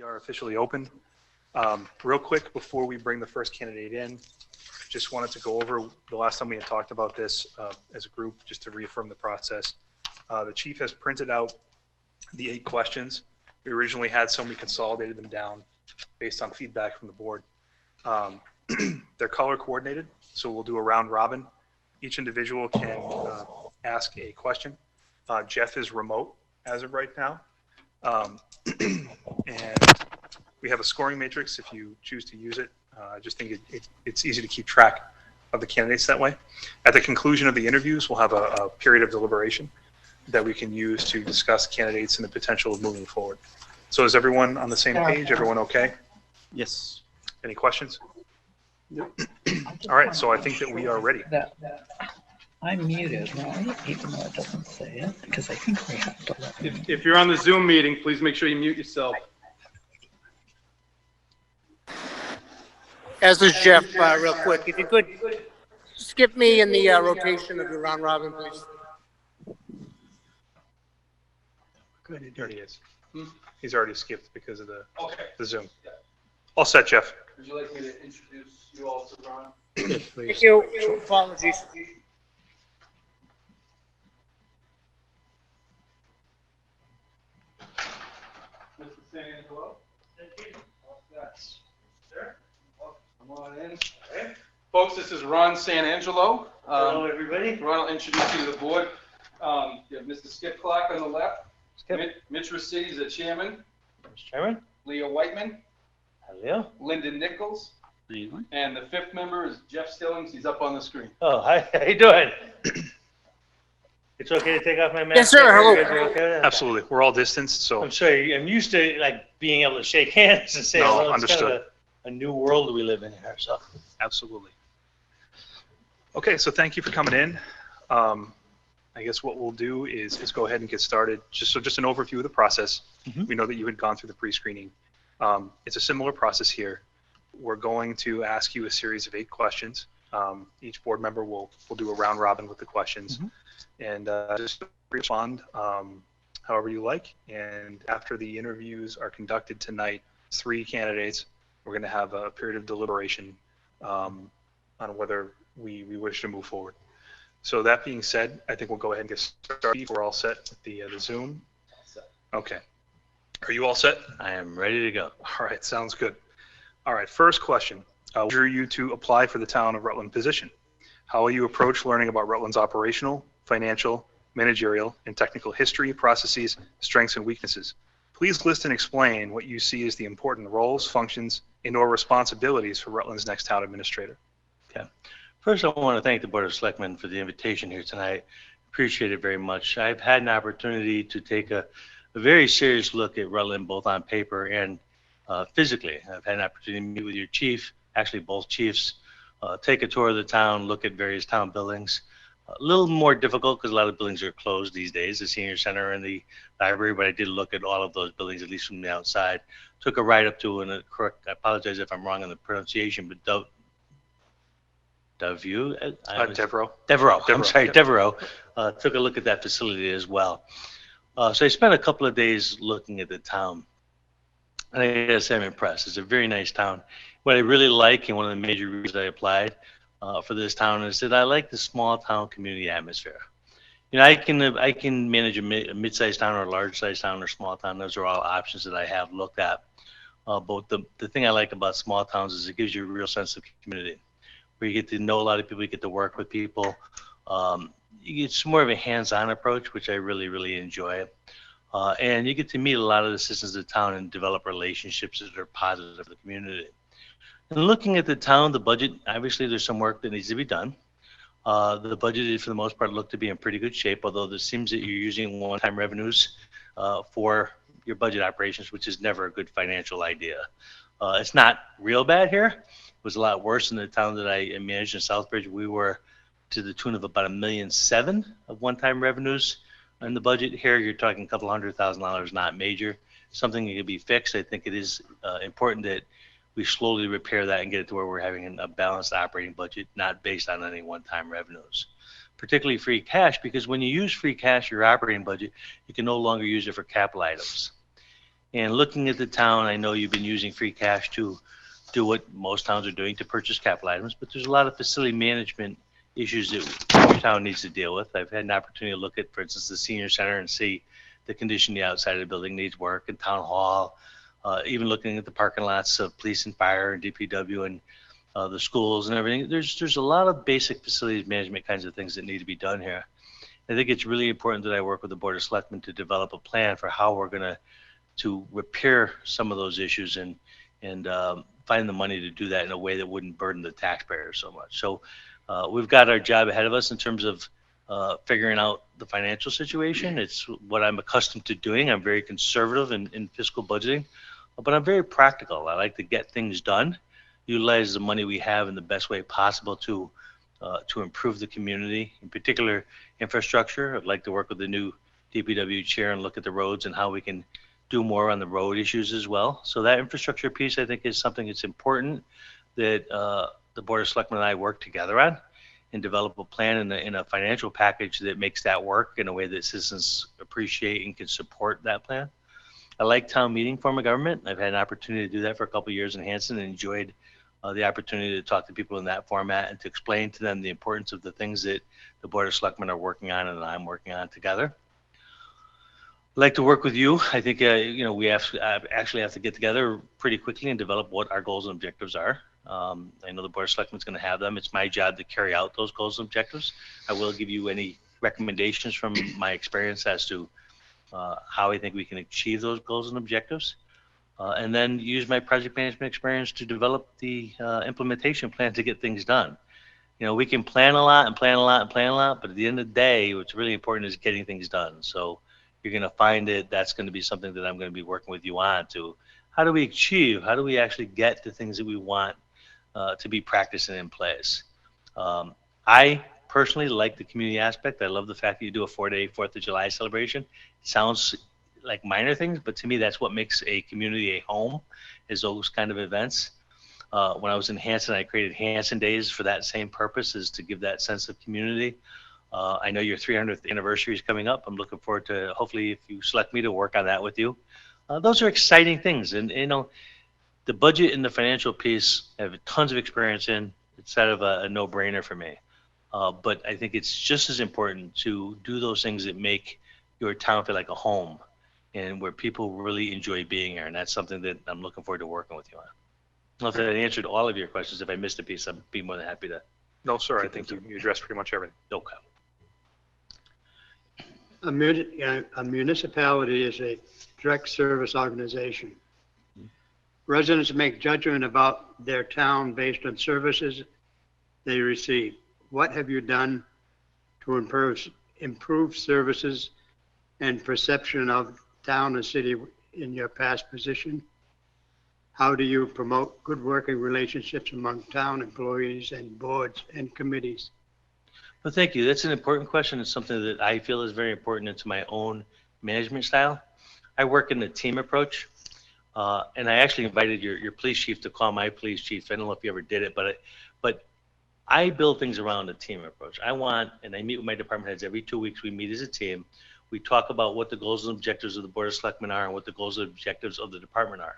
are officially open. Real quick, before we bring the first candidate in, just wanted to go over the last time we had talked about this as a group, just to reaffirm the process. The chief has printed out the 8 questions. We originally had some, we consolidated them down based on feedback from the board. They're color coordinated, so we'll do a round robin. Each individual can ask a question. Jeff is remote as of right now. And we have a scoring matrix if you choose to use it. I just think it's easy to keep track of the candidates that way. At the conclusion of the interviews, we'll have a period of deliberation that we can use to discuss candidates and the potential of moving forward. So is everyone on the same page? Everyone okay? Yes. Any questions? Yep. All right, so I think that we are ready. I'm muted, right? Even though it doesn't say it, because I think we have to let me. If you're on the Zoom meeting, please make sure you mute yourself. As is Jeff, real quick, if you could skip me in the rotation of your round robin, please. Good, there he is. He's already skipped because of the Zoom. All set, Jeff. Would you like me to introduce you all to Ron? Yes, please. Thank you. Apologies. Mr. San Angelo. Thank you. All set. There. Come on in. Okay. Folks, this is Ron San Angelo. Hello, everybody. Ron will introduce you to the board. You have Mr. Skip Clark on the left. Skip. Mitch Rossetti is the chairman. Mr. Chairman. Leah Whiteman. Hello. Lyndon Nichols. Good evening. And the 5th member is Jeff Stillings. He's up on the screen. Oh, hi. How you doing? It's okay to take off my mask? Yes, sir. Hello. You guys are okay with that? Absolutely. We're all distanced, so I'm sorry. I'm used to like being able to shake hands and say No, hello. It's kind of understood. a new world we live in here. So absolutely. Okay, so thank you for coming in. I guess what we'll do is go ahead and get started. Just an overview of the process. Mhm. We know that you had gone through the pre-screening. It's a similar process here. We're going to ask you a series of 8 questions. Each board member will do a round robin with the questions, and just respond however you like. And after the interviews are conducted tonight, 3 candidates, we're going to have a period of deliberation on whether we wish to move forward. So that being said, I think we'll go ahead and get started. We're all set with the Zoom. Okay. Are you all set? I am ready to go. All right, sounds good. All right, first question. What drew you to apply for the town of Rutland position? How will you approach learning about Rutland's operational, financial, managerial, and technical history, processes, strengths, and weaknesses? Please list and explain what you see as the important roles, functions, and/or responsibilities for Rutland's next town administrator. Okay. First, I want to thank the Board of Selectmen for the invitation here tonight. Appreciate it very much. I've had an opportunity to take a very serious look at Rutland, both on paper and physically. I've had an opportunity to meet with your chief, actually both chiefs, take a tour of the town, look at various town buildings. A little more difficult because a lot of buildings are closed these days, the senior center and the library, but I did look at all of those buildings, at least from the outside. Took a ride up to, and correct, I apologize if I'm wrong on the pronunciation, but Devereaux. I'm sorry, Yep. Devereaux. Took a look at that facility as well. So I spent a couple of days looking at the town, and I gotta say I'm impressed. It's a very nice town. What I really like, and one of the major reasons I applied for this town, is that I like the small town community atmosphere. You know, I can manage a mid-sized town or a large-sized town or small town. Those are all options that I have looked at. But the thing I like about small towns is it gives you a real sense of community, where you get to know a lot of people, you get to work with people. It's more of a hands-on approach, which I really, really enjoy. And you get to meet a lot of the citizens of the town and develop relationships that are positive for the community. And looking at the town, the budget, obviously there's some work that needs to be done. The budget, for the most part, looked to be in pretty good shape, although it seems that you're using one-time revenues for your budget operations, which is never a good financial idea. It's not real bad here. It was a lot worse in the town that I managed in Southbridge. We were to the tune of about $1.7 million of one-time revenues in the budget. Here, you're talking a couple $100,000, not major. Something that can be fixed. I think it is important that we slowly repair that and get it to where we're having a balanced operating budget, not based on any one-time revenues. Particularly free cash, because when you use free cash, your operating budget, you can no longer use it for capital items. And looking at the town, I know you've been using free cash to do what most towns are doing to purchase capital items, but there's a lot of facility management issues that your town needs to deal with. I've had an opportunity to look at, for instance, the senior center and see the condition the outside of the building needs work, and town hall, even looking at the parking lots of police and fire and DPW and the schools and everything. There's a lot of basic facilities management kinds of things that need to be done here. I think it's really important that I work with the Board of Selectmen to develop a plan for how we're going to repair some of those issues and find the money to do that in a way that wouldn't burden the taxpayers so much. So we've got our job ahead of us in terms of figuring out the financial situation. It's what I'm accustomed to doing. I'm very conservative in fiscal budgeting, but I'm very practical. I like to get things done, utilize the money we have in the best way possible to improve the community, in particular infrastructure. I'd like to work with the new DPW chair and look at the roads and how we can do more on the road issues as well. So that infrastructure piece, I think, is something that's important that the Board of Selectmen and I work together on and develop a plan in a financial package that makes that work in a way that citizens appreciate and can support that plan. I like town meeting form of government. I've had an opportunity to do that for a couple of years in Hanson and enjoyed the opportunity to talk to people in that format and to explain to them the importance of the things that the Board of Selectmen are working on and I'm working on together. I'd like to work with you. I think we actually have to get together pretty quickly and develop what our goals and objectives are. I know the Board of Selectmen is going to have them. It's my job to carry out those goals and objectives. I will give you any recommendations from my experience as to how I think we can achieve those goals and objectives. And then use my project management experience to develop the implementation plan to get things done. We can plan a lot and plan a lot and plan a lot, but at the end of the day, what's really important is getting things done. So you're going to find that's going to be something that I'm going to be working with you on to how do we actually get the things that we want to be practiced and in place. I personally like the community aspect. I love the fact that you do a 4-day 4th of July celebration. It sounds like minor things, but to me, that's what makes a community a home, is those kind of events. When I was in Hanson, I created Hanson Days for that same purpose, is to give that sense of community. I know your 300th anniversary is coming up. I'm looking forward to, hopefully, if you select me, to work on that with you. Those are exciting things. And, the budget and the financial piece I have tons of experience in. It's sort of a no-brainer for me. But I think it's just as important to do those things that make your town feel like a home and where people really enjoy being here. And that's something that I'm looking forward to working with you on. I don't know if that answered all of your questions. If I missed a piece, I'd be more than happy to. No, sir. I think you addressed pretty much everything. Okay. A municipality is a direct service organization. Residents make judgment about their town based on services they receive. What have you done to improve services and perception of town and city in your past position? How do you promote good working relationships among town employees and boards and committees? Well, thank you. That's an important question. It's something that I feel is very important into my own management style. I work in the team approach, and I actually invited your police chief to call my police chief. I don't know if you ever did it, but I build things around a team approach. And I meet with my department heads every 2 weeks. We meet as a team. We talk about what the goals and objectives of the Board of Selectmen are and what the goals and objectives of the department are.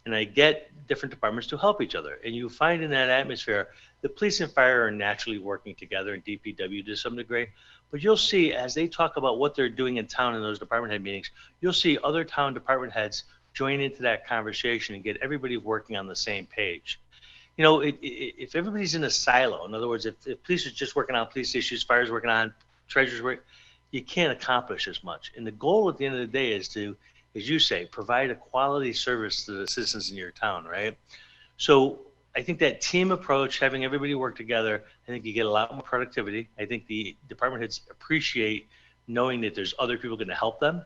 And I get different departments to help each other. And you find in that atmosphere, the police and fire are naturally working together, and DPW to some degree. But you'll see, as they talk about what they're doing in town in those department head meetings, you'll see other town department heads join into that conversation and get everybody working on the same page. If everybody's in a silo, in other words, if police is just working on police issues, fire is working on treasurer's work, you can't accomplish as much. And the goal at the end of the day is to, as you say, provide a quality service to the citizens in your town, right? So I think that team approach, having everybody work together, I think you get a lot more productivity. I think the department heads appreciate knowing that there's other people going to help them.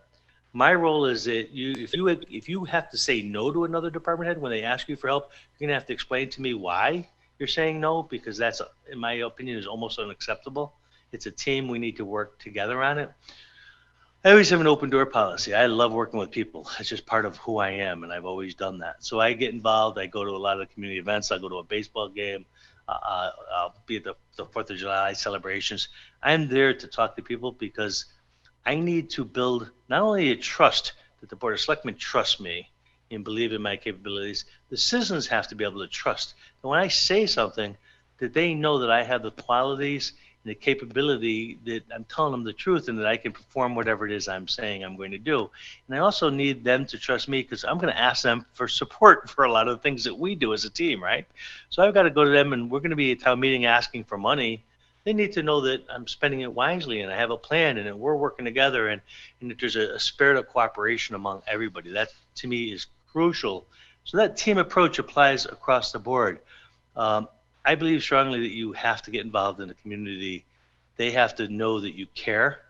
My role is that if you have to say no to another department head when they ask you for help, you're going to have to explain to me why you're saying no, because that's, in my opinion, is almost unacceptable. It's a team. We need to work together on it. I always have an open door policy. I love working with people. It's just part of who I am, and I've always done that. So I get involved. I go to a lot of community events. I go to a baseball game. I'll be at the 4th of July celebrations. I'm there to talk to people because I need to build not only a trust that the Board of Selectmen trusts me and believe in my capabilities, the citizens have to be able to trust. And when I say something, that they know that I have the qualities and the capability that I'm telling them the truth and that I can perform whatever it is I'm saying I'm going to do. And I also need them to trust me because I'm going to ask them for support for a lot of the things that we do as a team, right? So I've got to go to them, and we're going to be at town meeting asking for money. They need to know that I'm spending it wisely and I have a plan and that we're working together, and that there's a spirit of cooperation among everybody. That to me is crucial. So that team approach applies across the board. I believe strongly that you have to get involved in the community. They have to know that you care.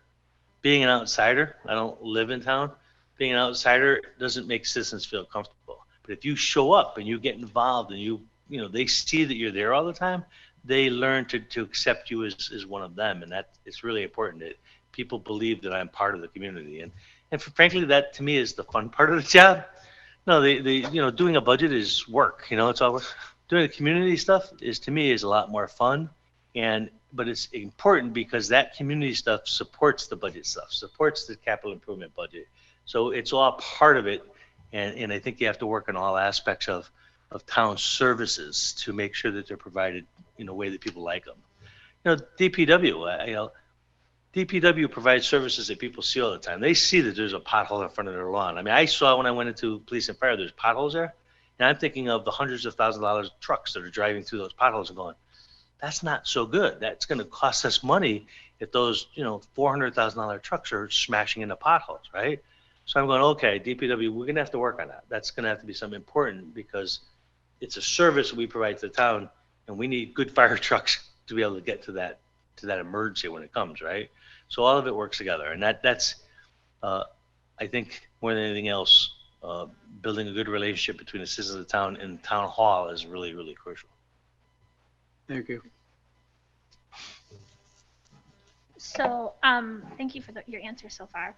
Being an outsider, I don't live in town. Being an outsider doesn't make citizens feel comfortable. But if you show up and you get involved and you know, they see that you're there all the time, they learn to accept you as one of them. And that it's really important that people believe that I'm part of the community. And frankly, that to me is the fun part of the job. No, you know, doing a budget is work. You know, it's all work. Doing the community stuff is, to me, is a lot more fun, but it's important because that community stuff supports the budget stuff, supports the capital improvement budget. So it's all part of it, and I think you have to work on all aspects of town services to make sure that they're provided in a way that people like them. You know, DPW, DPW provides services that people see all the time. They see that there's a pothole in front of their lawn. I mean, I saw when I went into police and fire, there's potholes there. And I'm thinking of the hundreds of thousands of dollars of trucks that are driving through those potholes and going, that's not so good. That's going to cost us money if those, you know, $400,000 trucks are smashing into potholes, right? So I'm going, okay, DPW, we're going to have to work on that. That's going to have to be something important because it's a service we provide to the town, and we need good fire trucks to be able to get to that emergency when it comes, right? So all of it works together, and that's I think more than anything else, building a good relationship between the citizens of the town and town hall is really, really crucial. Thank you. So, thank you for your answer so far.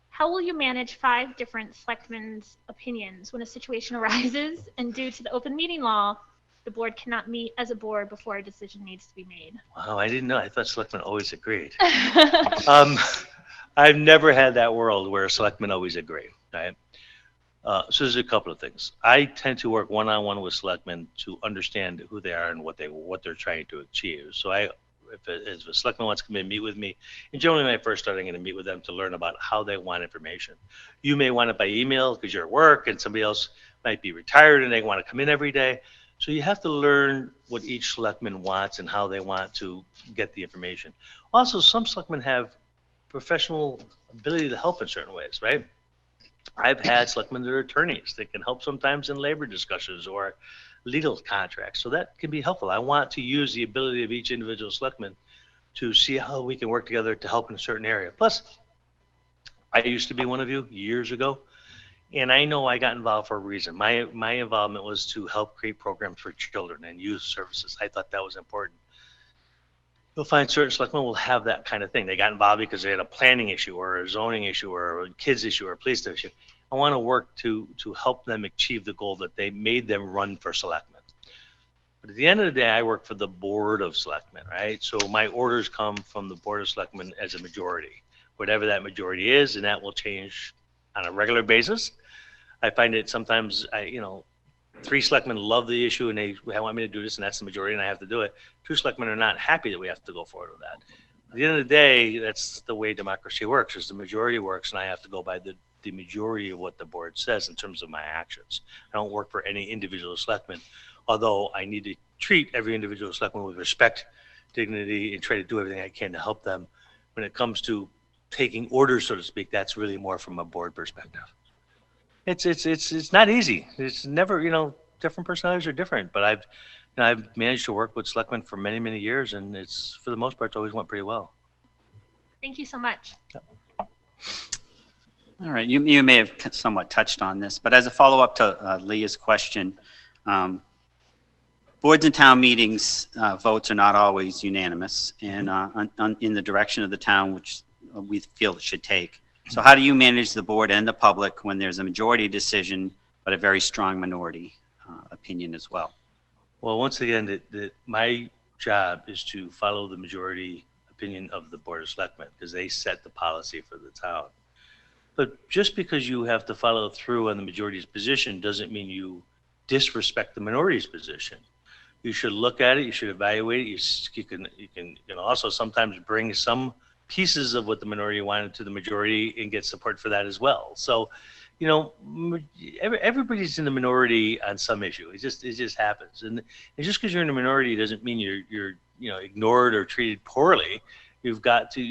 How will you manage 5 different selectmen's opinions when a situation arises and due to the open meeting law, the board cannot meet as a board before a decision needs to be made? Wow, I didn't know. I thought selectmen always agreed. I've never had that world where selectmen always agree, right? So there's a couple of things. I tend to work one-on-one with selectmen to understand who they are and what they're trying to achieve. So if a selectman wants to come in and meet with me, and generally when I first start, I'm going to meet with them to learn about how they want information. You may want it by email because you're at work, and somebody else might be retired and they want to come in every day. So you have to learn what each selectman wants and how they want to get the information. Also, some selectmen have professional ability to help in certain ways, right? I've had selectmen that are attorneys that can help sometimes in labor discussions or legal contracts. So that can be helpful. I want to use the ability of each individual selectman to see how we can work together to help in a certain area. Plus, I used to be one of you years ago, and I know I got involved for a reason. My involvement was to help create programs for children and youth services. I thought that was important. You'll find certain selectmen will have that kind of thing. They got involved because they had a planning issue or a zoning issue or a kids issue or a police issue. I want to work to help them achieve the goal that they made them run for selectmen. But at the end of the day, I work for the Board of Selectmen, right? So my orders come from the Board of Selectmen as a majority, whatever that majority is, and that will change on a regular basis. I find it sometimes, 3 selectmen love the issue and they want me to do this, and that's the majority, and I have to do it. 2 selectmen are not happy that we have to go forward with that. At the end of the day, that's the way democracy works, is the majority works, and I have to go by the majority of what the board says in terms of my actions. I don't work for any individual selectman, although I need to treat every individual selectman with respect, dignity, and try to do everything I can to help them. When it comes to taking orders, so to speak, that's really more from a board perspective. It's not easy. It's never, different personalities are different, but I've managed to work with selectmen for many, many years, and it's, for the most part, it's always went pretty well. Thank you so much. All right, you may have somewhat touched on this, but as a follow-up to Leah's question, boards and town meetings votes are not always unanimous and in the direction of the town, which we feel it should take. So how do you manage the board and the public when there's a majority decision, but a very strong minority opinion as well? Well, once again, my job is to follow the majority opinion of the Board of Selectmen because they set the policy for the town. But just because you have to follow through on the majority's position doesn't mean you disrespect the minority's position. You should look at it. You should evaluate it. You can also sometimes bring some pieces of what the minority wanted to the majority and get support for that as well. So, everybody's in the minority on some issue. It just happens. And just because you're in a minority doesn't mean you're ignored or treated poorly. You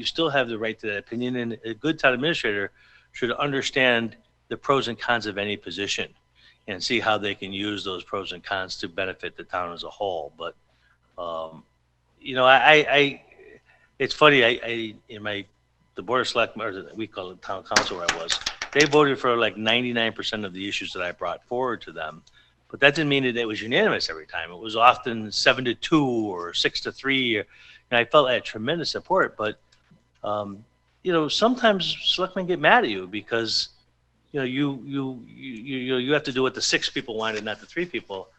still have the right to that opinion. And a good town administrator should understand the pros and cons of any position and see how they can use those pros and cons to benefit the town as a whole. But, it's funny, the Board of Selectmen, or we call it Town Council where I was, they voted for like 99% of the issues that I brought forward to them. But that didn't mean that it was unanimous every time. It was often 7-2 or 6-3. And I felt I had tremendous support. But, sometimes selectmen get mad at you because, you have to do what the 6 people wanted, not the 3 people.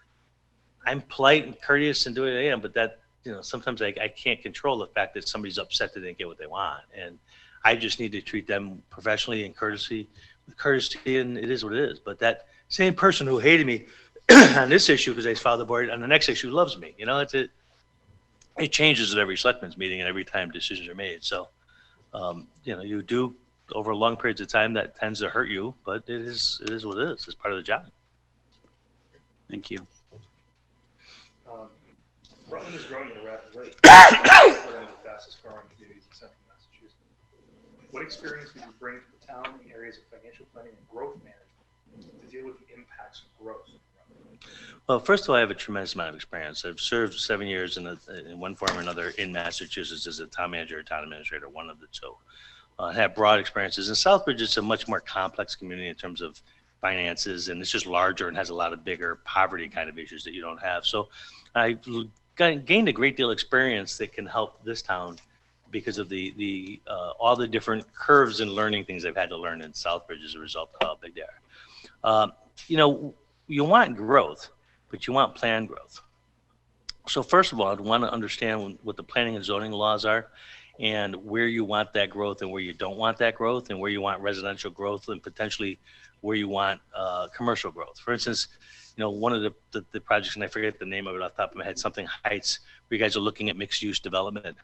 I'm polite and courteous and do what I am, but that, sometimes I can't control the fact that somebody's upset that they didn't get what they want. And I just need to treat them professionally and with courtesy, and it is what it is. But that same person who hated me on this issue because I filed the board, on the next issue loves me. It changes at every selectmen's meeting and every time decisions are made. So, you do over long periods of time that tends to hurt you, but it is what it is. It's part of the job. Thank you. Rutland is growing at a rapid rate. One of the fastest growing communities in central Massachusetts. What experience did you bring to the town in areas of financial planning and growth management to deal with the impacts of growth? Well, first of all, I have a tremendous amount of experience. I've served 7 years in one form or another in Massachusetts as a town manager or town administrator, one of the two. I have broad experiences. In Southbridge, it's a much more complex community in terms of finances, and it's just larger and has a lot of bigger poverty kind of issues that you don't have. So I gained a great deal of experience that can help this town because of the all the different curves and learning things I've had to learn in Southbridge as a result of how big they are. You want growth, but you want planned growth. So first of all, I'd want to understand what the planning and zoning laws are and where you want that growth and where you don't want that growth and where you want residential growth and potentially where you want commercial growth. For instance, one of the projects, and I forget the name of it off the top of my head, something Heights, where you guys are looking at mixed use development.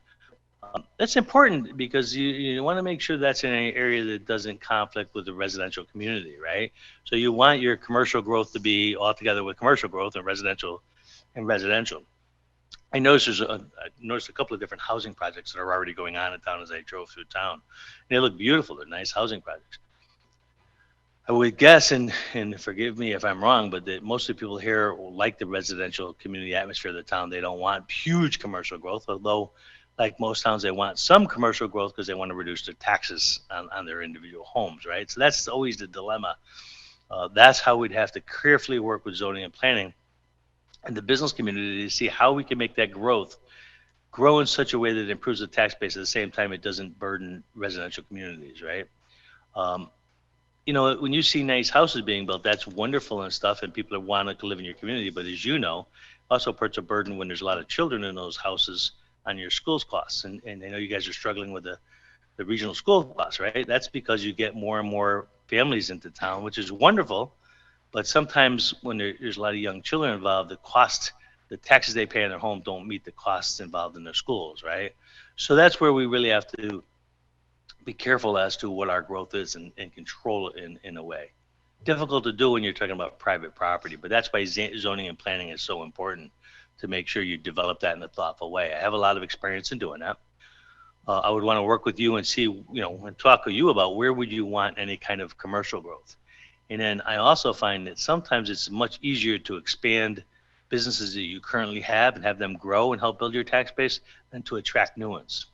That's important because you want to make sure that's in an area that doesn't conflict with the residential community, right? So you want your commercial growth to be all together with commercial growth and residential. I noticed I noticed a couple of different housing projects that are already going on in town as I drove through town. And they look beautiful. They're nice housing projects. I would guess, and forgive me if I'm wrong, but that most of the people here like the residential community atmosphere of the town. They don't want huge commercial growth, although like most towns, they want some commercial growth because they want to reduce their taxes on their individual homes, right? So that's always the dilemma. That's how we'd have to carefully work with zoning and planning and the business community to see how we can make that growth grow in such a way that it improves the tax base at the same time it doesn't burden residential communities, right? When you see nice houses being built, that's wonderful and stuff, and people want to live in your community. But as you know, also puts a burden when there's a lot of children in those houses on your school's costs. And I know you guys are struggling with the regional school costs, right? That's because you get more and more families into town, which is wonderful. But sometimes when there's a lot of young children involved, the taxes they pay in their home don't meet the costs involved in their schools, right? So that's where we really have to be careful as to what our growth is and control it in a way. Difficult to do when you're talking about private property, but that's why zoning and planning is so important, to make sure you develop that in a thoughtful way. I have a lot of experience in doing that. I would want to work with you and see, and talk with you about where would you want any kind of commercial growth. And then I also find that sometimes it's much easier to expand businesses that you currently have and have them grow and help build your tax base than to attract new ones.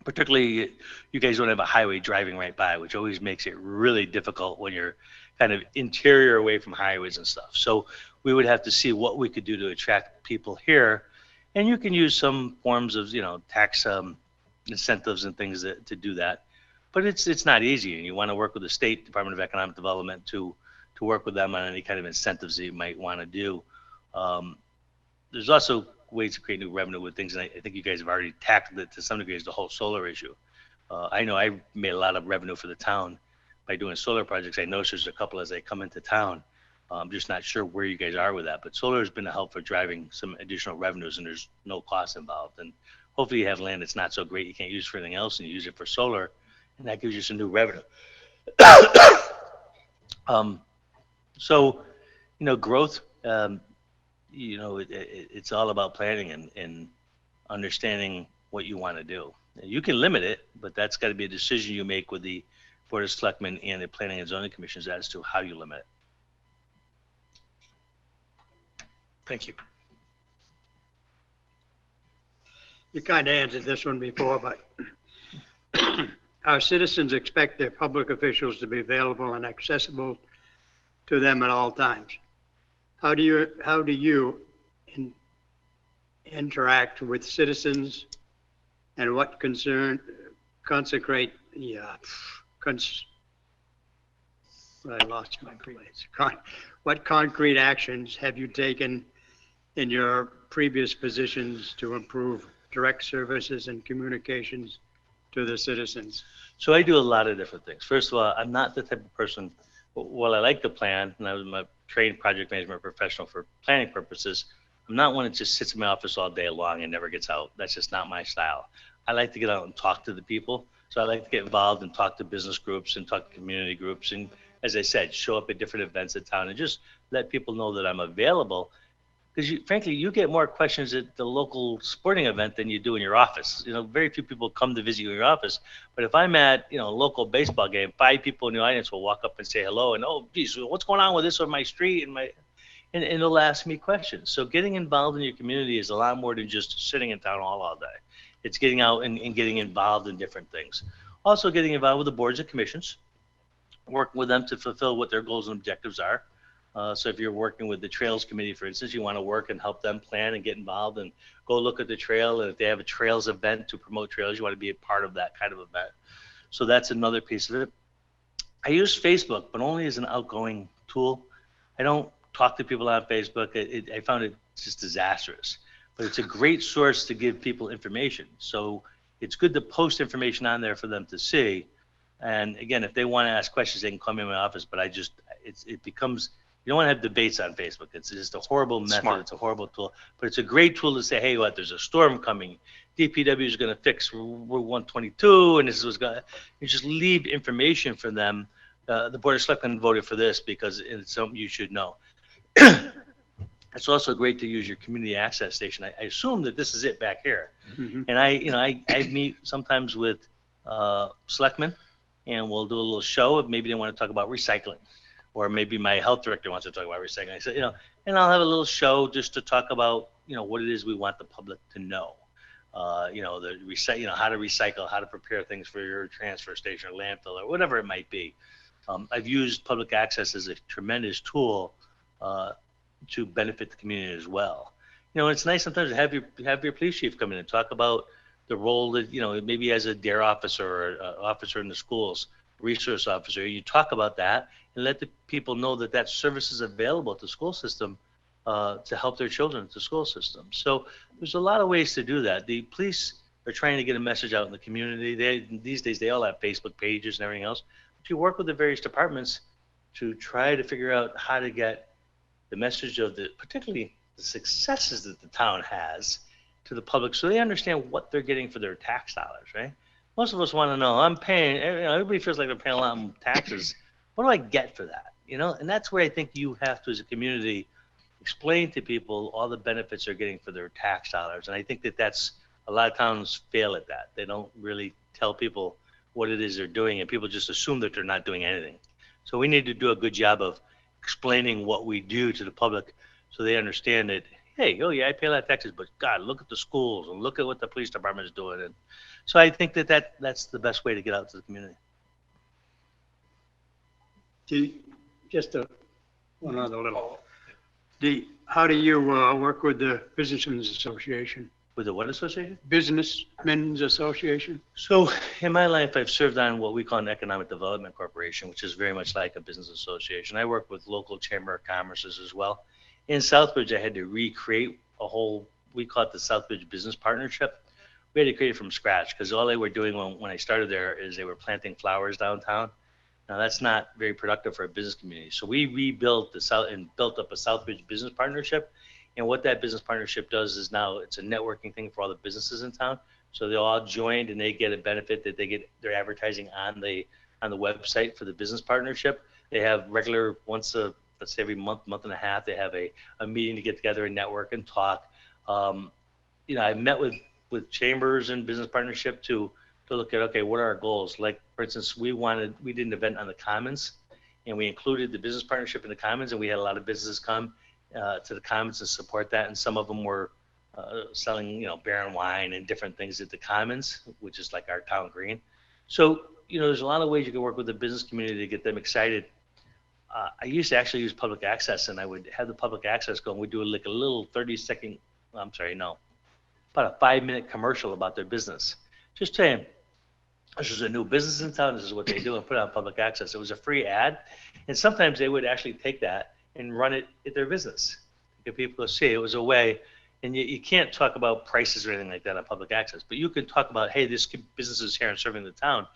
Particularly, you guys don't have a highway driving right by, which always makes it really difficult when you're kind of interior away from highways and stuff. So we would have to see what we could do to attract people here. And you can use some forms of, tax incentives and things to do that. But it's not easy, and you want to work with the State Department of Economic Development to work with them on any kind of incentives that you might want to do. There's also ways to create new revenue with things, and I think you guys have already tackled it to some degree, is the whole solar issue. I know I made a lot of revenue for the town by doing solar projects. I noticed there's a couple as they come into town. I'm just not sure where you guys are with that, but solar has been a help for driving some additional revenues, and there's no cost involved. And hopefully you have land that's not so great you can't use for anything else, and you use it for solar, and that gives you some new revenue. So, growth, it's all about planning and understanding what you want to do. You can limit it, but that's got to be a decision you make with the Board of Selectmen and the Planning and Zoning Commissions as to how you limit it. Thank you. You kind of answered this one before, but our citizens expect their public officials to be available and accessible to them at all times. How do you interact with citizens, and what I lost my place. What concrete actions have you taken in your previous positions to improve direct services and communications to the citizens? So I do a lot of different things. First of all, I'm not the type of person, while I like to plan, and I was a trained project management professional for planning purposes, I'm not one that just sits in my office all day long and never gets out. That's just not my style. I like to get out and talk to the people. So I like to get involved and talk to business groups and talk to community groups. And as I said, show up at different events in town and just let people know that I'm available. Because frankly, you get more questions at the local sporting event than you do in your office. Very few people come to visit you in your office. But if I'm at, a local baseball game, 5 people in the audience will walk up and say hello. And, oh, geez, what's going on with this on my street? And they'll ask me questions. So getting involved in your community is a lot more than just sitting in town hall all day. It's getting out and getting involved in different things. Also getting involved with the boards and commissions, working with them to fulfill what their goals and objectives are. So if you're working with the Trails Committee, for instance, you want to work and help them plan and get involved and go look at the trail. And if they have a trails event to promote trails, you want to be a part of that kind of event. So that's another piece of it. I use Facebook, but only as an outgoing tool. I don't talk to people on Facebook. I found it just disastrous. But it's a great source to give people information. So it's good to post information on there for them to see. And again, if they want to ask questions, they can come in my office. But it becomes, you don't want to have debates on Facebook. It's just a horrible method. Smart. It's a horrible tool. But it's a great tool to say, hey, there's a storm coming. DPW is going to fix Route 122, and this is what's going to. You just leave information for them. The Board of Selectmen voted for this because it's something you should know. It's also great to use your community access station. I assume that this is it back here. Mm-hmm. And I meet sometimes with selectmen, and we'll do a little show. Maybe they want to talk about recycling, or maybe my health director wants to talk about recycling. I said, and I'll have a little show just to talk about, what it is we want the public to know. How to recycle, how to prepare things for your transfer station or landfill or whatever it might be. I've used public access as a tremendous tool to benefit the community as well. It's nice sometimes to have your police chief come in and talk about the role that, maybe as a DARE officer or officer in the schools, resource officer, you talk about that and let the people know that service is available to the school system to help their children at the school system. So there's a lot of ways to do that. The police are trying to get a message out in the community. These days, they all have Facebook pages and everything else. But you work with the various departments to try to figure out how to get the message of particularly the successes that the town has to the public, so they understand what they're getting for their tax dollars, right? Most of us want to know, I'm paying, everybody feels like they're paying a lot of taxes. What do I get for that? And that's where I think you have to, as a community, explain to people all the benefits they're getting for their tax dollars. And I think that's, a lot of towns fail at that. They don't really tell people what it is they're doing, and people just assume that they're not doing anything. So we need to do a good job of explaining what we do to the public so they understand that, hey, oh yeah, I pay a lot of taxes, but God, look at the schools and look at what the police department is doing. And so I think that's the best way to get out to the community. One other little. How do you work with the Businessmen's Association? With the what association? Businessmen's Association. So in my life, I've served on what we call an economic development corporation, which is very much like a business association. I work with local chamber of commerces as well. In Southbridge, I had to recreate we call it the Southbridge Business Partnership. We had to create it from scratch because all they were doing when I started there is they were planting flowers downtown. Now that's not very productive for a business community. So we rebuilt the South and built up a Southbridge business partnership. And what that business partnership does is now it's a networking thing for all the businesses in town. So they all joined and they get a benefit that they get their advertising on the website for the business partnership. They have regular let's say every month and a half, they have a meeting to get together and network and talk. I met with chambers and business partnership to look at, okay, what are our goals? Like, for instance, we did an event on the Commons, and we included the business partnership in the Commons, and we had a lot of businesses come to the Commons and support that, and some of them were selling, beer and wine and different things at the Commons, which is like our town green. So, there's a lot of ways you can work with the business community to get them excited. I used to actually use public access, and I would have the public access go, and we'd do like a little 30-second, about a 5-minute commercial about their business. Just saying, this is a new business in town, this is what they do, and put it on public access. It was a free ad, and sometimes they would actually take that and run it at their business to get people to see. It was a way, and you can't talk about prices or anything like that on public access, but you can talk about, hey, this business is here and serving the town.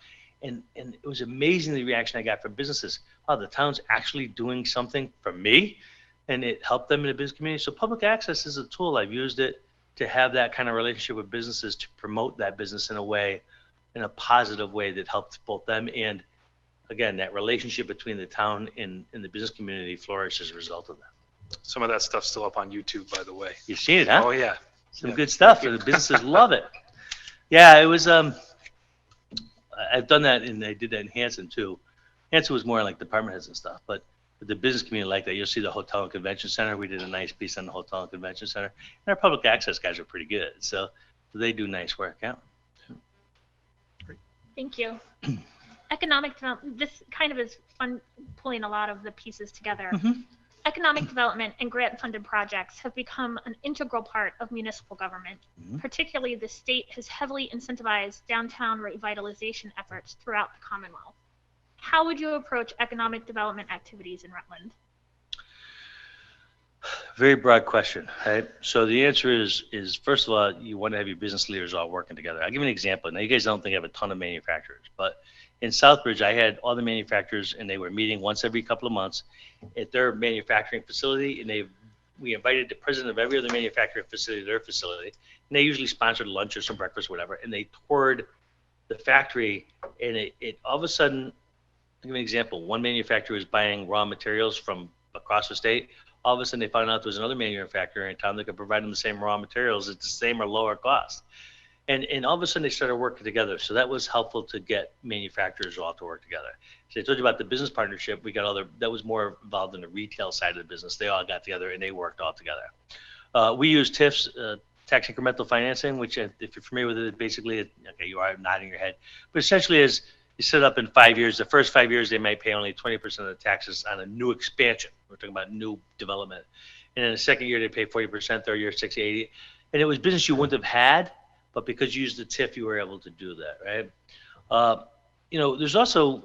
And it was amazing the reaction I got from businesses. Oh, the town's actually doing something for me, and it helped them in the business community. So public access is a tool. I've used it to have that kind of relationship with businesses to promote that business in a positive way that helped both them and, again, that relationship between the town and the business community flourished as a result of that. Some of that stuff's still up on YouTube, by the way. You've seen it, huh? Oh, yeah. Some good stuff. The businesses love it. Yeah, it was. I've done that, and I did that in Hanson too. Hanson was more like department heads and stuff, but the business community like that. You'll see the Hotel and Convention Center. We did a nice piece on the Hotel and Convention Center, and our public access guys are pretty good, so they do nice work. Yeah. Thank you. Economic development. This kind of is fun pulling a lot of the pieces together. Mm-hmm. Economic development and grant-funded projects have become an integral part of municipal government. Mm-hmm. Particularly, the state has heavily incentivized downtown revitalization efforts throughout the Commonwealth. How would you approach economic development activities in Rutland? Very broad question, right? So the answer is first of all, you want to have your business leaders all working together. I'll give you an example. Now, you guys don't think I have a ton of manufacturers, but in Southbridge, I had all the manufacturers, and they were meeting once every couple of months at their manufacturing facility, and we invited the president of every other manufacturing facility to their facility, and they usually sponsored lunch or some breakfast or whatever, and they toured the factory, and it all of a sudden, I'll give you an example. One manufacturer was buying raw materials from across the state. All of a sudden, they found out there was another manufacturer in town that could provide them the same raw materials at the same or lower cost. And all of a sudden, they started working together. So that was helpful to get manufacturers all to work together. So I told you about the business partnership. We got that was more involved in the retail side of the business. They all got together and they worked all together. We use TIFs, tax incremental financing, which if you're familiar with it, basically, okay, you are nodding your head. But essentially is you set up in 5 years. The first 5 years, they might pay only 20% of the taxes on a new expansion. We're talking about new development. And in the second year, they pay 40%, third year, 60, 80. And it was business you wouldn't have had, but because you used the TIF, you were able to do that, right? There's also,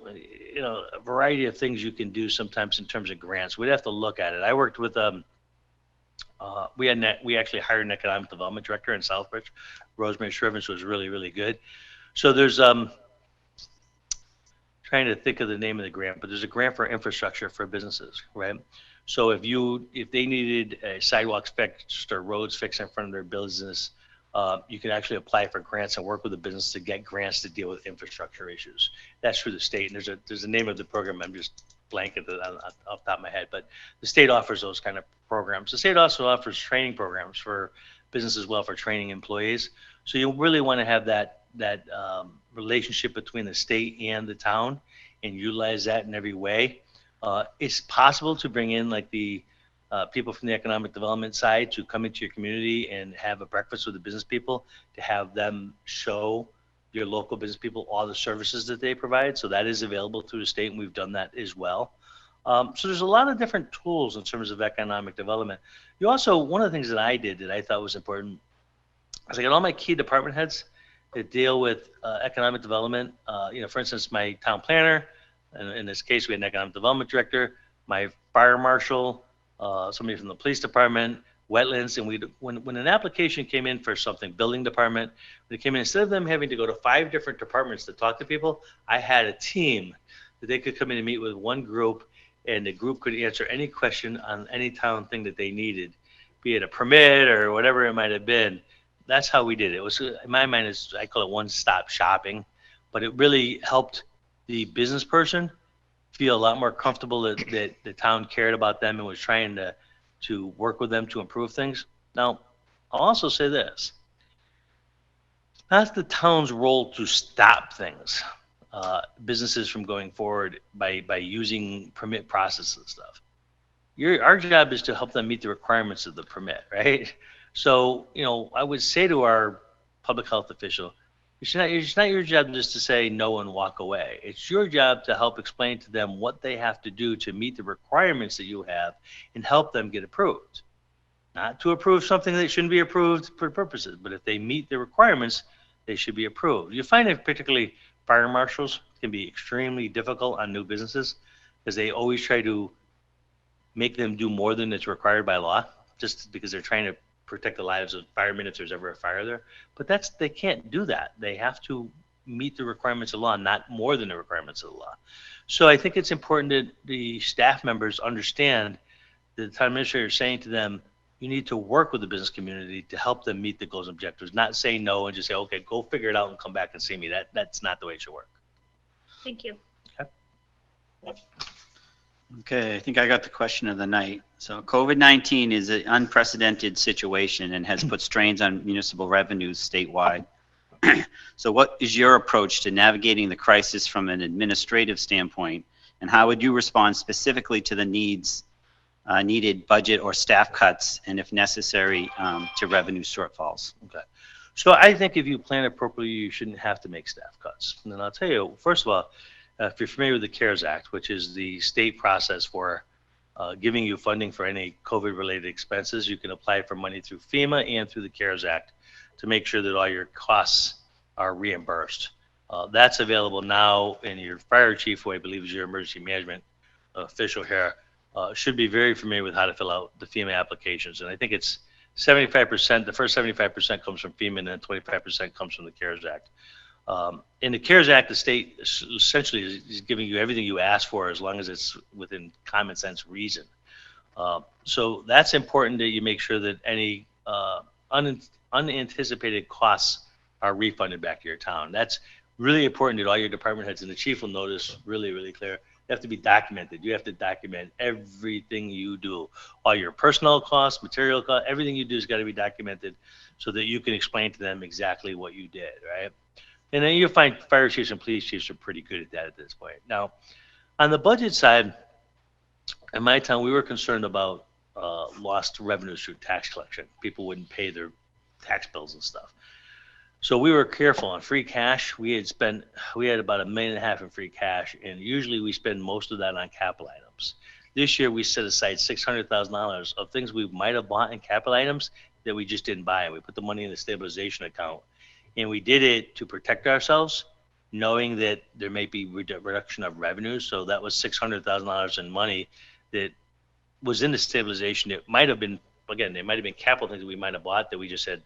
a variety of things you can do sometimes in terms of grants. We'd have to look at it. I worked with, we actually hired an economic development director in Southbridge. Rosemary Shrivens was really, really good. So there's, trying to think of the name of the grant, but there's a grant for infrastructure for businesses, right? So if they needed sidewalks fixed or roads fixed in front of their business, you can actually apply for grants and work with the business to get grants to deal with infrastructure issues. That's through the state, and there's a name of the program. I'm just blanking off the top of my head, but the state offers those kind of programs. The state also offers training programs for business as well, for training employees. So you really want to have that relationship between the state and the town and utilize that in every way. It's possible to bring in like the people from the economic development side to come into your community and have a breakfast with the business people, to have them show your local business people all the services that they provide. So that is available through the state, and we've done that as well. So there's a lot of different tools in terms of economic development. You also, one of the things that I did that I thought was important is I got all my key department heads that deal with economic development. For instance, my town planner, and in this case, we had an economic development director, my fire marshal, somebody from the police department, wetlands, and when an application came in for something, building department, when it came in, instead of them having to go to 5 different departments to talk to people, I had a team that they could come in and meet with one group, and the group could answer any question on any town thing that they needed, be it a permit or whatever it might have been. That's how we did it. It was, in my mind, I call it one-stop shopping, but it really helped the business person feel a lot more comfortable that the town cared about them and was trying to work with them to improve things. Now, I'll also say this. It's not the town's role to stop things, businesses from going forward by using permit process and stuff. Our job is to help them meet the requirements of the permit, right? So, I would say to our public health official, it's not your job just to say no and walk away. It's your job to help explain to them what they have to do to meet the requirements that you have and help them get approved. Not to approve something that shouldn't be approved for purposes, but if they meet the requirements, they should be approved. You find that particularly fire marshals can be extremely difficult on new businesses because they always try to make them do more than it's required by law, just because they're trying to protect the lives of firemen if there's ever a fire there. But they can't do that. They have to meet the requirements of law, not more than the requirements of the law. So I think it's important that the staff members understand that the town administrator is saying to them, you need to work with the business community to help them meet the goals and objectives, not say no and just say, okay, go figure it out and come back and see me. That's not the way it should work. Thank you. Okay. Okay, I think I got the question of the night. So COVID-19 is an unprecedented situation and has put strains on municipal revenues statewide. So what is your approach to navigating the crisis from an administrative standpoint, and how would you respond specifically to the needed budget or staff cuts, and if necessary, to revenue shortfalls? Okay. So I think if you plan appropriately, you shouldn't have to make staff cuts. And then I'll tell you, first of all, if you're familiar with the CARES Act, which is the state process for giving you funding for any COVID-related expenses, you can apply for money through FEMA and through the CARES Act to make sure that all your costs are reimbursed. That's available now, and your fire chief, who I believe is your emergency management official here, should be very familiar with how to fill out the FEMA applications. And I think it's 75%, the first 75% comes from FEMA, and then 25% comes from the CARES Act. In the CARES Act, the state essentially is giving you everything you ask for as long as it's within common sense reason. So that's important that you make sure that any unanticipated costs are refunded back to your town. That's really important that all your department heads, and the chief will notice really, really clear, they have to be documented. You have to document everything you do. All your personnel costs, material costs, everything you do has got to be documented so that you can explain to them exactly what you did, right? And then you'll find fire chiefs and police chiefs are pretty good at that at this point. Now, on the budget side, in my town, we were concerned about lost revenues through tax collection. People wouldn't pay their tax bills and stuff. So we were careful on free cash. We had about $1.5 million in free cash, and usually we spend most of that on capital items. This year we set aside $600,000 of things we might have bought in capital items that we just didn't buy. We put the money in the stabilization account. And we did it to protect ourselves, knowing that there may be reduction of revenues. So that was $600,000 in money that was in the stabilization. It might have been, again, they might have been capital things that we might have bought that we just said,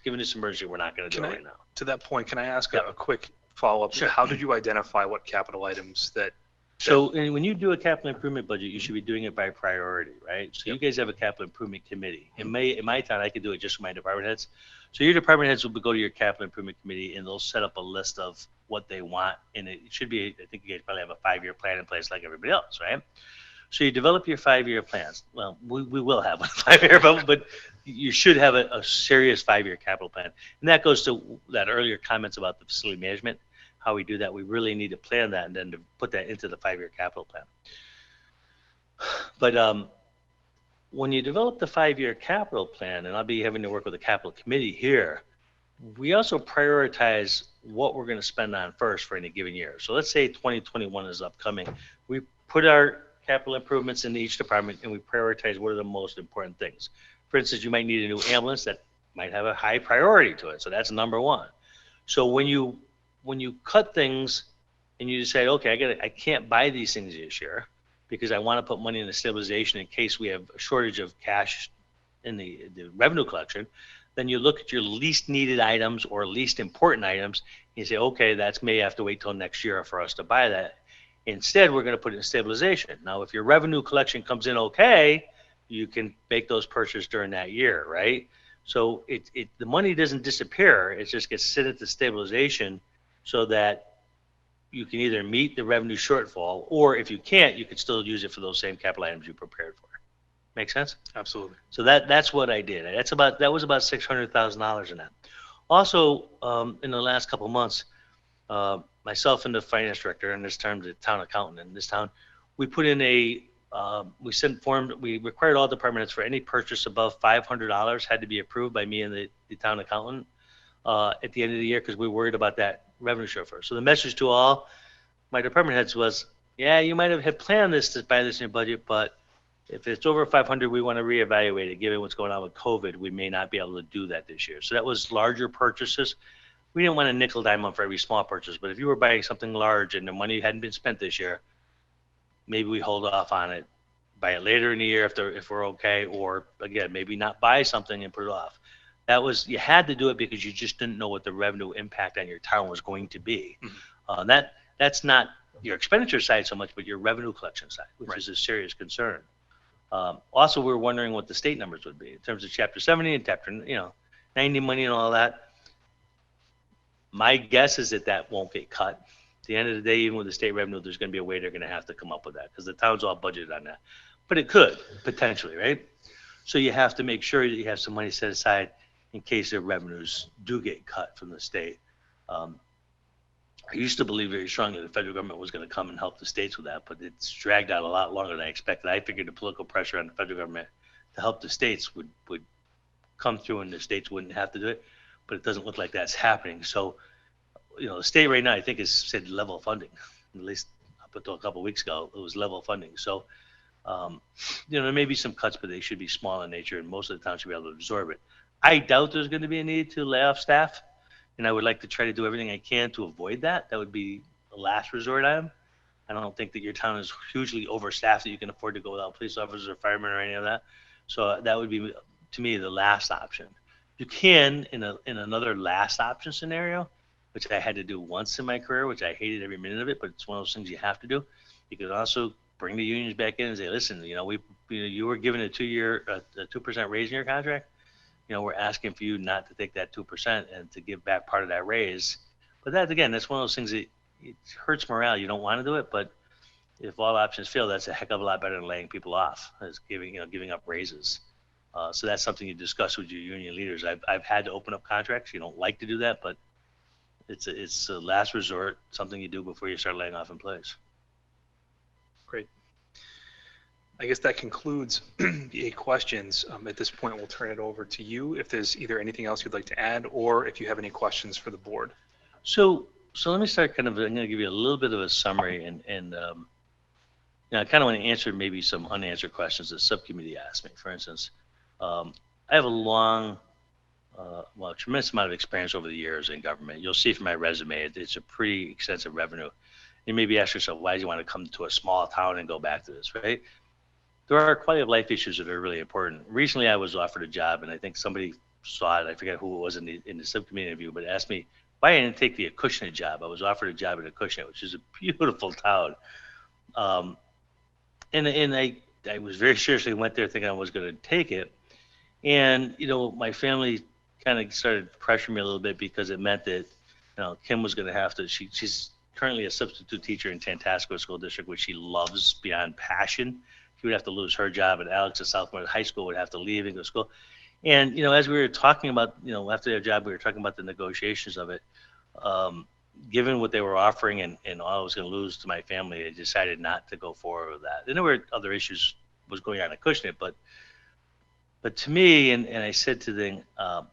given this emergency, we're not going to do it right now. To that point, can I ask a quick follow-up? Sure. How did you identify what capital items that? So when you do a capital improvement budget, you should be doing it by priority, right? So you guys have a capital improvement committee. In my town, I could do it just for my department heads. So your department heads will go to your capital improvement committee, and they'll set up a list of what they want. And it should be, I think you guys probably have a 5-year plan in place like everybody else, right? So you develop your 5-year plans. Well, we will have a 5-year, but you should have a serious 5-year capital plan. And that goes to that earlier comments about the facility management, how we do that. We really need to plan that and then to put that into the 5-year capital plan. But when you develop the 5-year capital plan, and I'll be having to work with the capital committee here, we also prioritize what we're going to spend on first for any given year. So let's say 2021 is upcoming. We put our capital improvements into each department, and we prioritize what are the most important things. For instance, you might need a new ambulance that might have a high priority to it. So that's number one. So when you cut things and you decide, okay, I can't buy these things this year because I want to put money in the stabilization in case we have a shortage of cash in the revenue collection, then you look at your least needed items or least important items, and you say, okay, that may have to wait till next year for us to buy that. Instead, we're going to put it in stabilization. Now, if your revenue collection comes in okay, you can make those purchases during that year, right? So the money doesn't disappear. It just gets set at the stabilization so that you can either meet the revenue shortfall, or if you can't, you can still use it for those same capital items you prepared for. Make sense? Absolutely. So that's what I did. That was about $600,000 in that. Also, in the last couple of months, myself and the finance director, and this time the town accountant in this town, we put in we required all department heads for any purchase above $500 had to be approved by me and the town accountant at the end of the year, because we were worried about that revenue shortfall. So the message to all my department heads was, yeah, you might have had planned this to buy this in your budget, but if it's over 500, we want to reevaluate it. Given what's going on with COVID, we may not be able to do that this year. So that was larger purchases. We didn't want to nickel dime on for every small purchase, but if you were buying something large and the money hadn't been spent this year, maybe we hold off on it, buy it later in the year if we're okay, or again, maybe not buy something and put it off. You had to do it because you just didn't know what the revenue impact on your town was going to be. Mm-hmm. That's not your expenditure side so much, but your revenue collection side, which is a serious concern. Also, we were wondering what the state numbers would be in terms of Chapter 70 and Chapter 90 money and all that. My guess is that won't get cut. At the end of the day, even with the state revenue, there's going to be a way they're going to have to come up with that, because the town's all budgeted on that. But it could, potentially, right? So you have to make sure that you have some money set aside in case their revenues do get cut from the state. I used to believe very strongly the federal government was going to come and help the states with that, but it's dragged out a lot longer than I expected. I figured the political pressure on the federal government to help the states would come through and the states wouldn't have to do it, but it doesn't look like that's happening. So, the state right now, I think, has said level funding. At least up until a couple of weeks ago, it was level funding. So, there may be some cuts, but they should be small in nature, and most of the towns should be able to absorb it. I doubt there's going to be a need to lay off staff, and I would like to try to do everything I can to avoid that. That would be the last resort item. I don't think that your town is hugely overstaffed that you can afford to go without police officers or firemen or any of that. So that would be, to me, the last option. You can, in another last option scenario, which I had to do once in my career, which I hated every minute of it, but it's one of those things you have to do. You could also bring the unions back in and say, listen, you were given a 2% raise in your contract. We're asking for you not to take that 2% and to give back part of that raise. But that's one of those things that it hurts morale. You don't want to do it, but if all options fail, that's a heck of a lot better than laying people off, as giving up raises. So that's something you discuss with your union leaders. I've had to open up contracts. You don't like to do that, but it's a last resort, something you do before you start laying off employees. Great. I guess that concludes the 8 questions. At this point, we'll turn it over to you if there's either anything else you'd like to add, or if you have any questions for the board. So let me start I'm going to give you a little bit of a summary, and I kind of want to answer maybe some unanswered questions the subcommittee asked me. For instance, I have a tremendous amount of experience over the years in government. You'll see from my resume, it's a pretty extensive revenue. You maybe ask yourself, why do you want to come to a small town and go back to this, right? There are quality of life issues that are really important. Recently, I was offered a job, and I think somebody saw it. I forget who it was in the subcommittee interview, but asked me why I didn't take the Acushnet job. I was offered a job at Acushnet, which is a beautiful town. And I was very seriously went there thinking I was going to take it. And, my family kind of started pressuring me a little bit, because it meant that, Kim was going to have to, she's currently a substitute teacher in Tantasco School District, which she loves beyond passion. She would have to lose her job, and Alex at Southmore High School would have to leave and go to school. And, as we were talking about, after their job, we were talking about the negotiations of it. Given what they were offering and all I was going to lose to my family, I decided not to go forward with that. And there were other issues was going on at Acushnet, but to me, and I said to them, I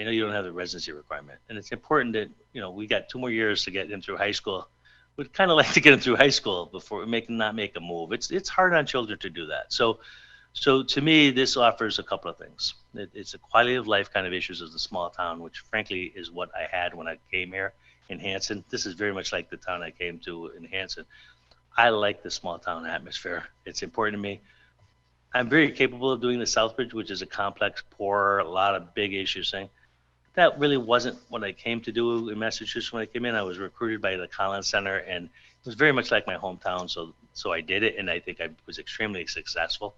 know you don't have the residency requirement, and it's important that, we got 2 more years to get him through high school. We'd kind of like to get him through high school before we not make a move. It's hard on children to do that. So to me, this offers a couple of things. It's a quality of life kind of issues as a small town, which frankly is what I had when I came here in Hanson. This is very much like the town I came to in Hanson. I like the small town atmosphere. It's important to me. I'm very capable of doing the Southbridge, which is a complex, poor, a lot of big issues thing. That really wasn't what I came to do in Massachusetts when I came in. I was recruited by the Collins Center, and was very much like my hometown, so I did it, and I think I was extremely successful.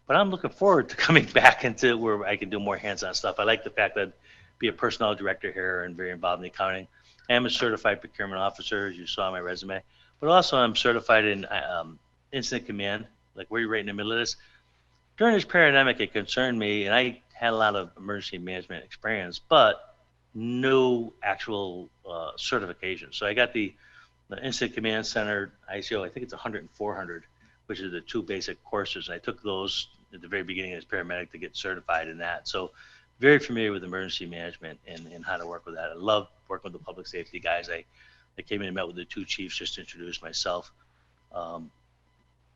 But I'm looking forward to coming back into where I can do more hands-on stuff. I like the fact that I'd be a personnel director here and very involved in accounting. I am a certified procurement officer, as you saw on my resume, but also I'm certified in incident command, like we're right in the middle of this. During this pandemic, it concerned me, and I had a lot of emergency management experience, but no actual certification. So I got the Incident Command Center ICO, I think it's 100 and 400, which are the two basic courses. And I took those at the very beginning as paramedic to get certified in that. So very familiar with emergency management and how to work with that. I love working with the public safety guys. I came in and met with the two chiefs just to introduce myself.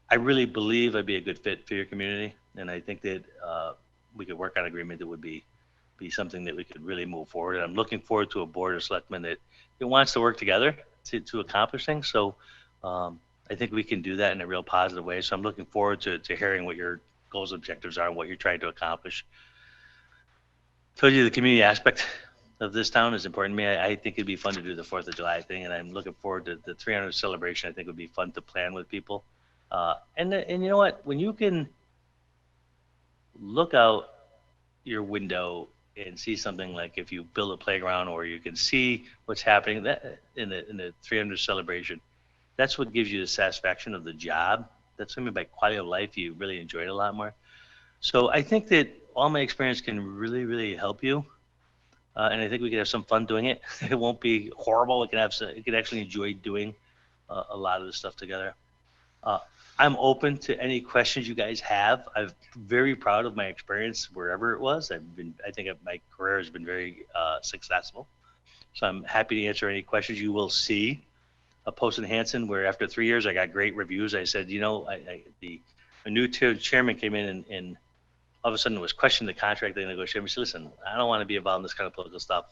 I really believe I'd be a good fit for your community, and I think that we could work on an agreement that would be something that we could really move forward. And I'm looking forward to a board of selectmen that wants to work together to accomplish things. So I think we can do that in a real positive way. So I'm looking forward to hearing what your goals, objectives are, and what you're trying to accomplish. Told you the community aspect of this town is important to me. I think it'd be fun to do the 4th of July thing, and I'm looking forward to the 300th celebration. I think it would be fun to plan with people. And you know what? When you can look out your window and see something like if you build a playground, or you can see what's happening that in the 300th celebration, that's what gives you the satisfaction of the job. That's what I mean by quality of life. You really enjoy it a lot more. So I think that all my experience can really, really help you. And I think we could have some fun doing it. It won't be horrible. We can actually enjoy doing a lot of this stuff together. I'm open to any questions you guys have. I'm very proud of my experience wherever it was. I think my career has been very successful. So I'm happy to answer any questions. You will see a post in Hanson where after 3 years I got great reviews. I said, you know, a new chairman came in and all of a sudden was questioning the contract they negotiated. I said, listen, I don't want to be involved in this kind of political stuff.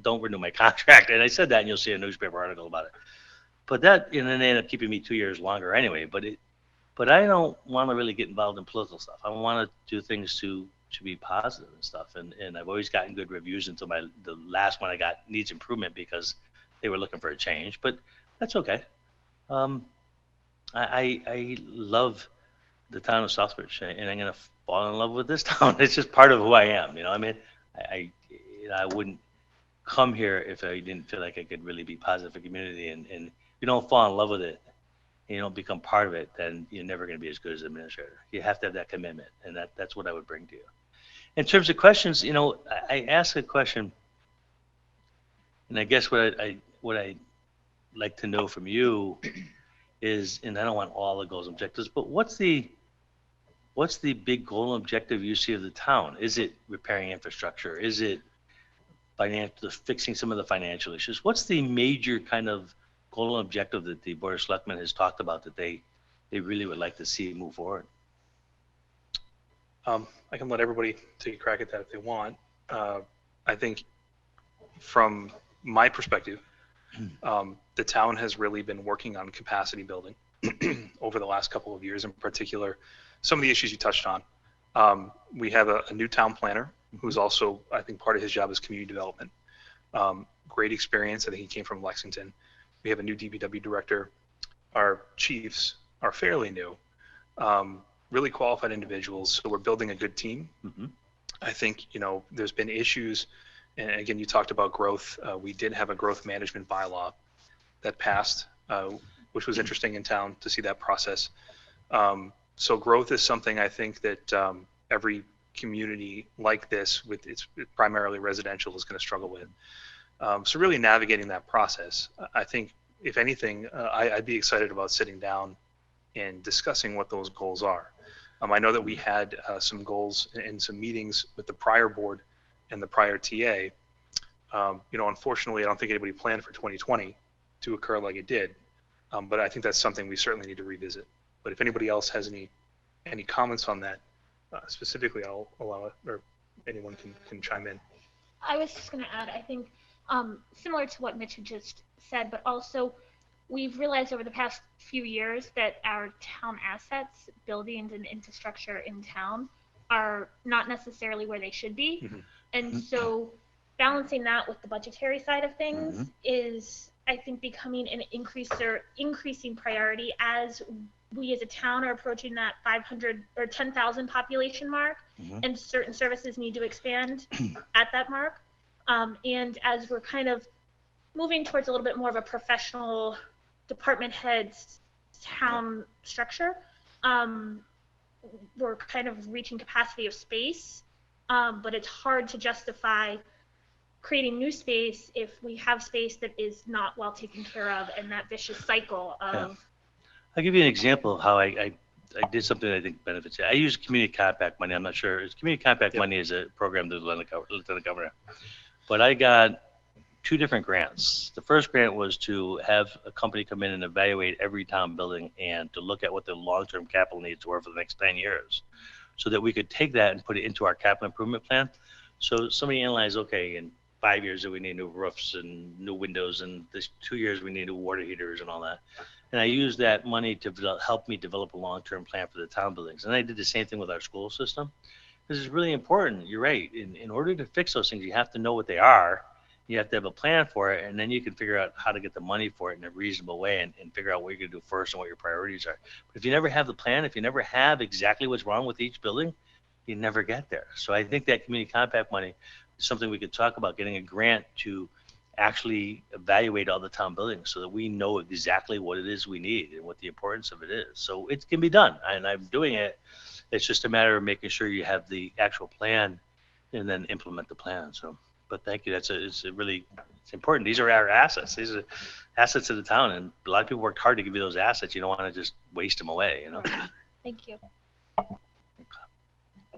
Don't renew my contract. And I said that, and you'll see a newspaper article about it. But that, and then they ended up keeping me 2 years longer anyway. But I don't want to really get involved in political stuff. I want to do things to be positive and stuff. And I've always gotten good reviews until the last one I got needs improvement because they were looking for a change. But that's okay. I love the town of Southbridge, and I'm gonna fall in love with this town. It's just part of who I am. You know, I mean, I wouldn't come here if I didn't feel like I could really be positive for the community. And if you don't fall in love with it, and you don't become part of it, then you're never going to be as good as an administrator. You have to have that commitment, and that's what I would bring to you. In terms of questions, you know, I asked a question, and I guess what I like to know from you is, and I don't want all the goals and objectives, but what's the big goal and objective you see of the town? Is it repairing infrastructure? Is it fixing some of the financial issues? What's the major kind of goal and objective that the Board of Selectmen has talked about that they really would like to see move forward? I can let everybody take a crack at that if they want. I think from my perspective, the town has really been working on capacity building over the last couple of years. In particular, some of the issues you touched on. We have a new town planner who's also, I think, part of his job is community development. Great experience. I think he came from Lexington. We have a new DPW director. Our chiefs are fairly new, really qualified individuals. So we're building a good team. Mm-hmm. I think, you know, there's been issues. And again, you talked about growth. We did have a growth management bylaw that passed, which was interesting in town to see that process. So growth is something I think that every community like this, with its primarily residential, is going to struggle with. So really navigating that process, I think, if anything, I'd be excited about sitting down and discussing what those goals are. I know that we had some goals in some meetings with the prior board and the prior TA. You know, unfortunately, I don't think anybody planned for 2020 to occur like it did. But I think that's something we certainly need to revisit. But if anybody else has any comments on that, specifically, I'll allow it, or anyone can chime in. I was just going to add, I think, similar to what Mitch had just said, but also we've realized over the past few years that our town assets, buildings and infrastructure in town are not necessarily where they should be. Mm-hmm. And so balancing that with the budgetary side of things is I think, becoming an increasing priority as we as a town are approaching that 500 or 10,000 population mark, and certain services need to expand at that mark. And as we're kind of moving towards a little bit more of a professional department heads town structure, we're kind of reaching capacity of space, but it's hard to justify creating new space if we have space that is not well taken care of, and that vicious cycle of. I'll give you an example of how I did something that I think benefits you. I use community compact money. I'm not sure. Community compact money is a program that the Lieutenant Governor. But I got 2 different grants. The first grant was to have a company come in and evaluate every town building and to look at what the long-term capital needs were for the next 10 years, so that we could take that and put it into our capital improvement plan. So somebody analyzed, okay, in 5 years that we need new roofs and new windows, and this 2 years we need new water heaters and all that. And I used that money to help me develop a long-term plan for the town buildings. And I did the same thing with our school system. This is really important. You're right. In order to fix those things, you have to know what they are. You have to have a plan for it, and then you can figure out how to get the money for it in a reasonable way, and figure out what you're going to do first and what your priorities are. But if you never have the plan, if you never have exactly what's wrong with each building, you never get there. So I think that community compact money is something we could talk about, getting a grant to actually evaluate all the town buildings so that we know exactly what it is we need and what the importance of it is. So it can be done, and I'm doing it. It's just a matter of making sure you have the actual plan and then implement the plan. So, but thank you. It's important. These are our assets. These are assets of the town, and a lot of people worked hard to give you those assets. You don't want to just waste them away, you know? Thank you.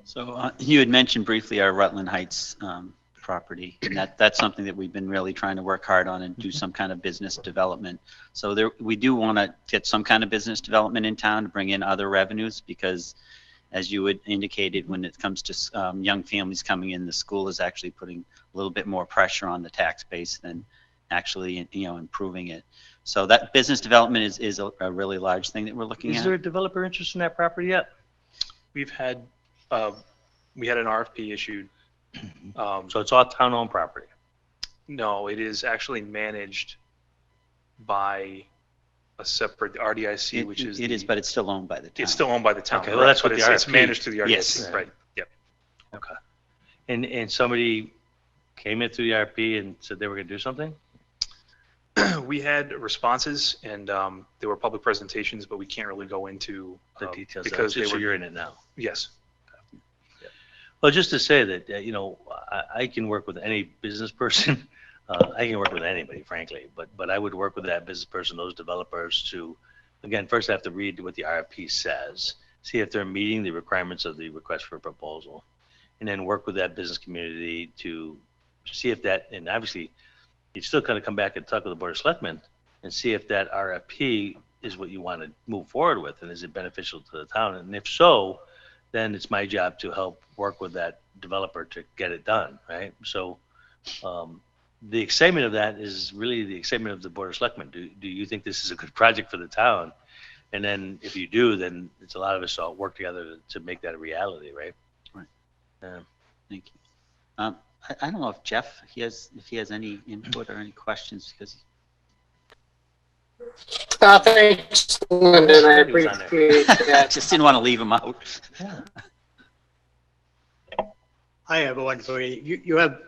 So you had mentioned briefly our Rutland Heights property, and that's something that we've been really trying to work hard on and do some kind of business development. So we do want to get some kind of business development in town to bring in other revenues, because as you had indicated, when it comes to young families coming in, the school is actually putting a little bit more pressure on the tax base than actually, improving it. So that business development is a really large thing that we're looking at. Is there a developer interest in that property yet? We've had, we had an RFP issued. So it's all town-owned property. No, it is actually managed by a separate RDIC, which is. It is, but it's still owned by the town. It's still owned by the town. Okay, well, that's what the RFP. It's managed through the RDIC. Yes. Right. Yep. Okay. And somebody came in through the RFP and said they were going to do something? We had responses, and there were public presentations, but we can't really go into The details. because so they were. you're in it now. Yes. Well, just to say that, I can work with any business person. I can work with anybody, frankly, but I would work with that business person, those developers, to, again, first I have to read what the RFP says, see if they're meeting the requirements of the request for proposal, and then work with that business community to see if that, and obviously, you still kind of come back and talk with the Board of Selectmen and see if that RFP is what you want to move forward with, and is it beneficial to the town, and if so, then it's my job to help work with that developer to get it done, right? So the excitement of that is really the excitement of the Board of Selectmen. Do you think this is a good project for the town? And then if you do, then it's a lot of us all work together to make that a reality, right? Right. Yeah. Thank you. I don't know if Jeff, if he has any input or any questions, because Thanks, Lyndon. I appreciate that. just didn't want to leave him out. Yeah. I have one for you. You have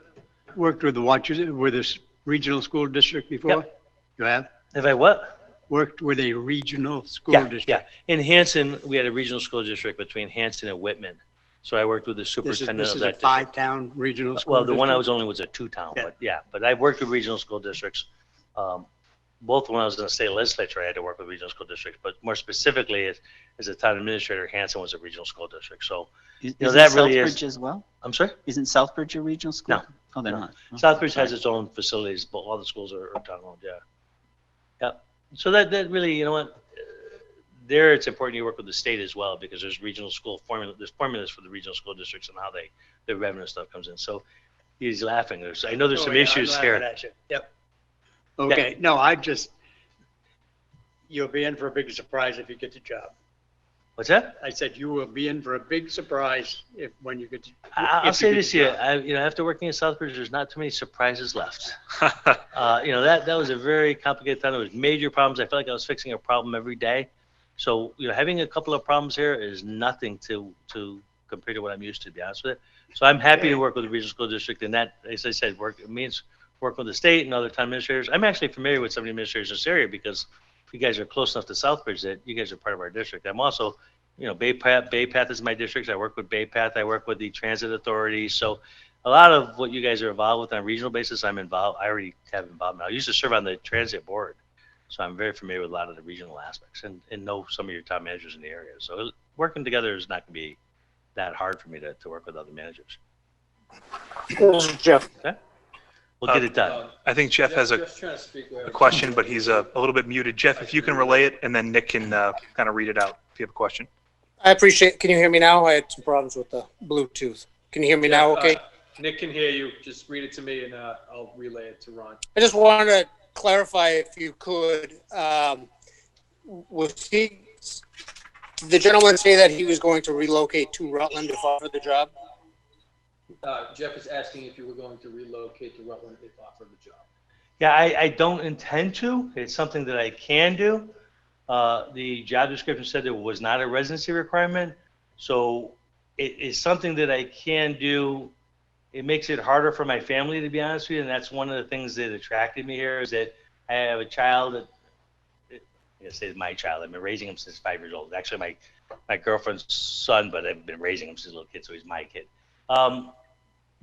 worked with this regional school district before? Yep. You have? Have I what? Worked with a regional school Yeah, district? yeah. In Hanson, we had a regional school district between Hanson and Whitman. So I worked with the This superintendent is of a that district. 5-town regional school Well, the one I district? was only was a 2-town, Yeah. but I've worked with regional school districts. Both when I was in the state legislature, I had to work with regional school districts, but more specifically, as a town administrator, Hanson was a regional school district. So, Isn't that really is- Southbridge as well? I'm sorry? Isn't Southbridge a regional school? No. Oh, they're No. not. Oh, Southbridge sorry. has its own facilities, but all the schools are town-owned, yeah. Yep. So that really, you know what, there it's important you work with the state as well, because there's regional school formula, there's formulas for the regional school districts and how the revenue stuff comes in. So he's laughing. I know there's some issues here. Yep. Okay, no, you'll be in for a big surprise if you get the job. What's that? I said you will be in for a big surprise when you get. I'll if say you get this the here, job. after working in Southbridge, there's not too many surprises left. That was a very complicated time. There was major problems. I felt like I was fixing a problem every day. So, having a couple of problems here is nothing to compare to what I'm used to be honest with you. So I'm happy to work with the regional school district, and that, as I said, means working with the state and other town administrators. I'm actually familiar with some of the administrators in this area because you guys are close enough to Southbridge that you guys are part of our district. I'm also, Bay Path is my district. I work with Bay Path. I work with the transit authority. So a lot of what you guys are involved with on a regional basis, I'm involved. I already have involvement. I used to serve on the transit board. So I'm very familiar with a lot of the regional aspects and know some of your town managers in the area. So working together is not going to be that hard for me to work with other managers. This is Jeff. Okay? We'll get it done. I think Jeff has a question, but he's a little bit muted. Jeff, if you can relay it, and then Nick can kind of read it out if you have a question. I appreciate. Can you hear me now? I had some problems with the Bluetooth. Can you hear me now? Okay. Nick can hear you. Just read it to me, and I'll relay it to Ron. I just wanted to clarify, if you could, did the gentleman say that he was going to relocate to Rutland if offered the job? Jeff is asking if you were going to relocate to Rutland if offered the job. Yeah, I don't intend to. It's something that I can do. The job description said there was not a residency requirement. So it is something that I can do. It makes it harder for my family, to be honest with you. And that's one of the things that attracted me here, is that I have a child that, I say my child. I've been raising him since 5 years old. Actually, my girlfriend's son, but I've been raising him since a little kid, so he's my kid.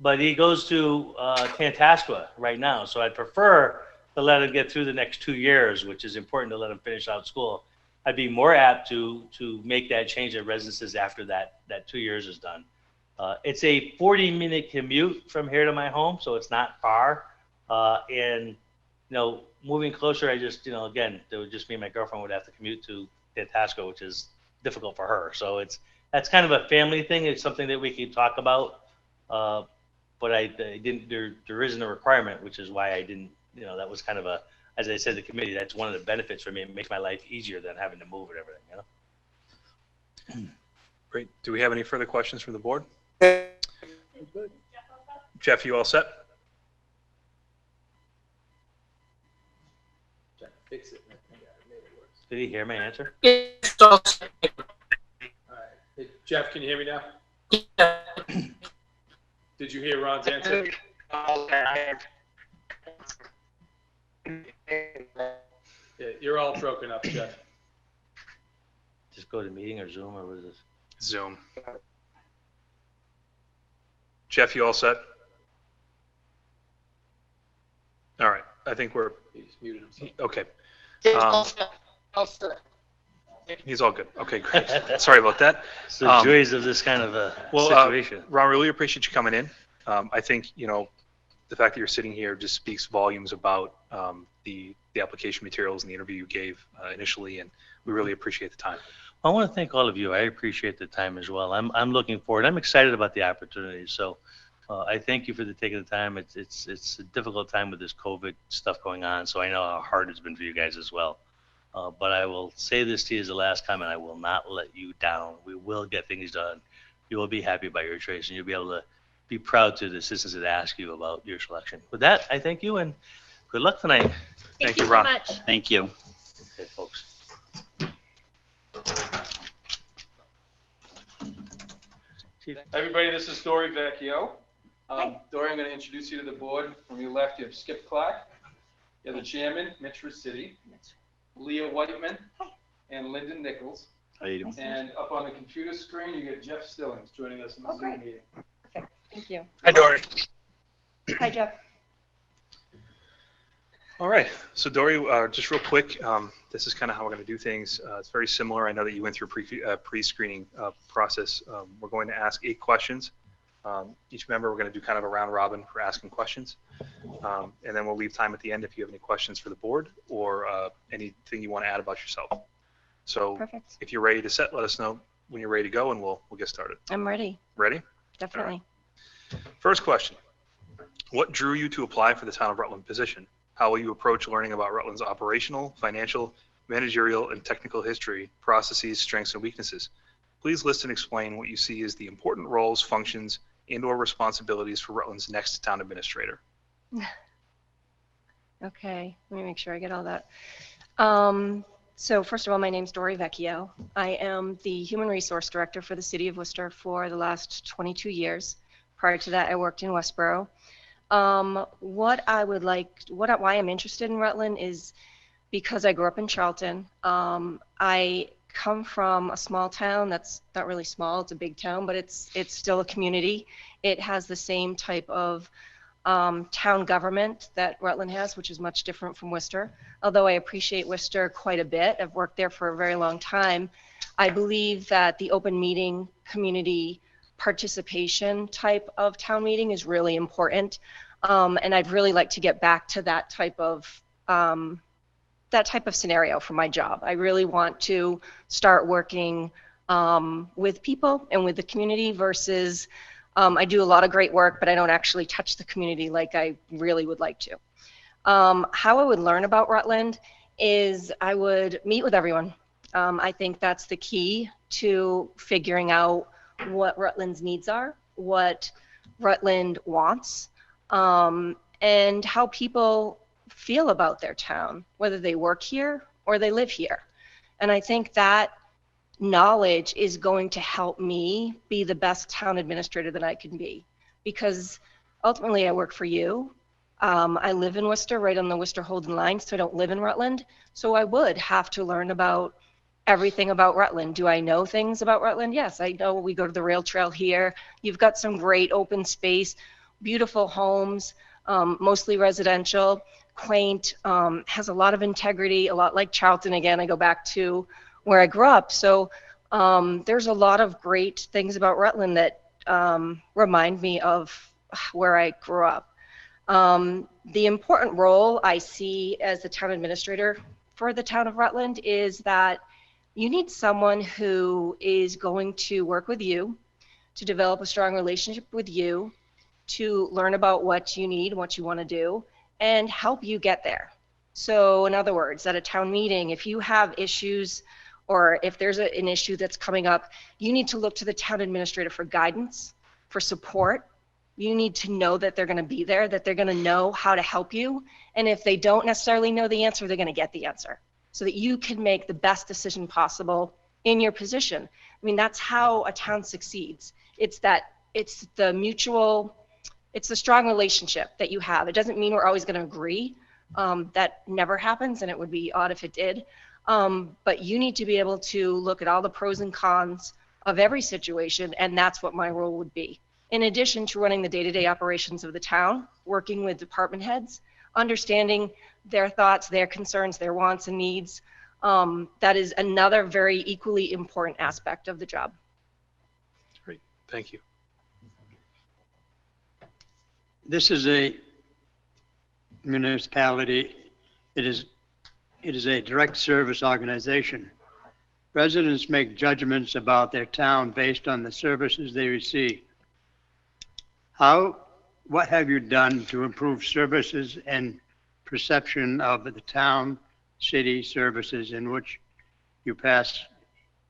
But he goes to Tantascwa right now, so I'd prefer to let him get through the next 2 years, which is important to let him finish out school. I'd be more apt to make that change of residences after that 2 years is done. It's a 40-minute commute from here to my home, so it's not far. And moving closer, I just, again, it would just mean my girlfriend would have to commute to Tantascwa, which is difficult for her. So that's kind of a family thing. It's something that we can talk about. But I didn't. There isn't a requirement, which is why I didn't. That was kind of as I said to the committee, that's one of the benefits for me. It makes my life easier than having to move and everything. Great. Do we have any further questions from the board? Jeff, you all set? Fix it. Maybe it works. Did he hear my answer? All right. Hey, Jeff, can you hear me now? Did you hear Ron's answer? Yeah, you're all broken up, Jeff. Just go to meeting or Zoom, or what is this? Zoom. Jeff, you all set? All right. I think we're He just muted himself. okay. He's all good. Okay, great. Sorry about that. It's the joys of this kind of a situation. Ron, really appreciate you coming in. I think, the fact that you're sitting here just speaks volumes about the application materials and the interview you gave initially, and we really appreciate the time. I want to thank all of you. I appreciate the time as well. I'm looking forward. I'm excited about the opportunities. So I thank you for taking the time. It's a difficult time with this COVID stuff going on, so I know how hard it's been for you guys as well. But I will say this to you as the last comment: I will not let you down. We will get things done. You will be happy about your choice, and you'll be able to be proud to the citizens that ask you about your selection. With that, I thank you, and good luck tonight. Thank you so Ron. much. Thank you. Okay, folks. Everybody, this is Dory Vecchio. Dory, I'm going to introduce you to the board. From your left, you have Skip Clark. You have the chairman, Mitch City, Leah Whiteman, and Lyndon Nichols. How you doing? And up on the computer screen, you get Jeff Stillings joining us in the Zoom meeting. Perfect. Thank you. Hi, Dory. Hi, Jeff. All right. So Dory, just real quick, this is kind of how we're going to do things. It's very similar. I know that you went through a pre-screening process. We're going to ask 8 questions. Each member, we're going to do kind of a round robin for asking questions. And then we'll leave time at the end if you have any questions for the board or anything you want to add about yourself. So Perfect. if you're ready to set, let us know when you're ready to go and we'll get started. I'm ready. Ready? Definitely. First question. What drew you to apply for the Town of Rutland position? How will you approach learning about Rutland's operational, financial, managerial, and technical history, processes, strengths, and weaknesses? Please list and explain what you see as the important roles, functions, and/or responsibilities for Rutland's next town administrator. Okay, let me make sure I get all that. So first of all, my name's Dori Vecchio. I am the Human Resource Director for the City of Worcester for the last 22 years. Prior to that, I worked in Westboro. Why I'm interested in Rutland is because I grew up in Charlton. I come from a small town that's not really small, it's a big town, but it's still a community. It has the same type of town government that Rutland has, which is much different from Worcester. Although I appreciate Worcester quite a bit, I've worked there for a very long time. I believe that the open meeting, community participation type of town meeting is really important. And I'd really like to get back to that type of scenario for my job. I really want to start working with people and with the community versus I do a lot of great work, but I don't actually touch the community like I really would like to. How I would learn about Rutland is I would meet with everyone. I think that's the key to figuring out what Rutland's needs are, what Rutland wants, and how people feel about their town, whether they work here or they live here. And I think that knowledge is going to help me be the best town administrator that I can be, because ultimately I work for you. I live in Worcester, right on the Worcester-Holden line, so I don't live in Rutland. So I would have to learn about everything about Rutland. Do I know things about Rutland? Yes, I know we go to the rail trail here. You've got some great open space, beautiful homes, mostly residential, quaint, has a lot of integrity, a lot like Charlton. Again, I go back to where I grew up. So there's a lot of great things about Rutland that remind me of where I grew up. The important role I see as the town administrator for the town of Rutland is that you need someone who is going to work with you, to develop a strong relationship with you, to learn about what you need, what you want to do, and help you get there. So in other words, at a town meeting, if you have issues or if there's an issue that's coming up, you need to look to the town administrator for guidance, for support. You need to know that they're going to be there, that they're going to know how to help you. And if they don't necessarily know the answer, they're going to get the answer so that you can make the best decision possible in your position. I mean, that's how a town succeeds. It's the strong relationship that you have. It doesn't mean we're always going to agree. That never happens, and it would be odd if it did. But you need to be able to look at all the pros and cons of every situation, and that's what my role would be. In addition to running the day-to-day operations of the town, working with department heads, understanding their thoughts, their concerns, their wants and needs, that is another very equally important aspect of the job. Great, thank you. This is a municipality. It is a direct service organization. Residents make judgments about their town based on the services they receive. What have you done to improve services and perception of the town, city services in which you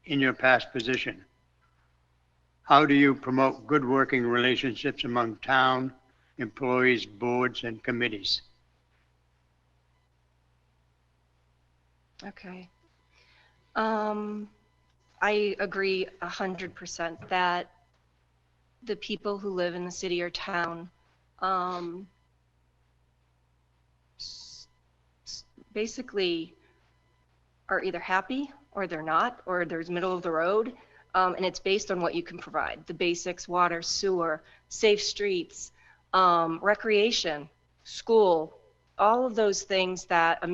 in your past position? How do you promote good working relationships among town employees, boards, and committees? Okay. I agree 100% that the people who live in the city or town basically are either happy or they're not, or there's middle of the road, and it's based on what you can provide. The basics: water, sewer, safe streets, recreation, school, all of those things that a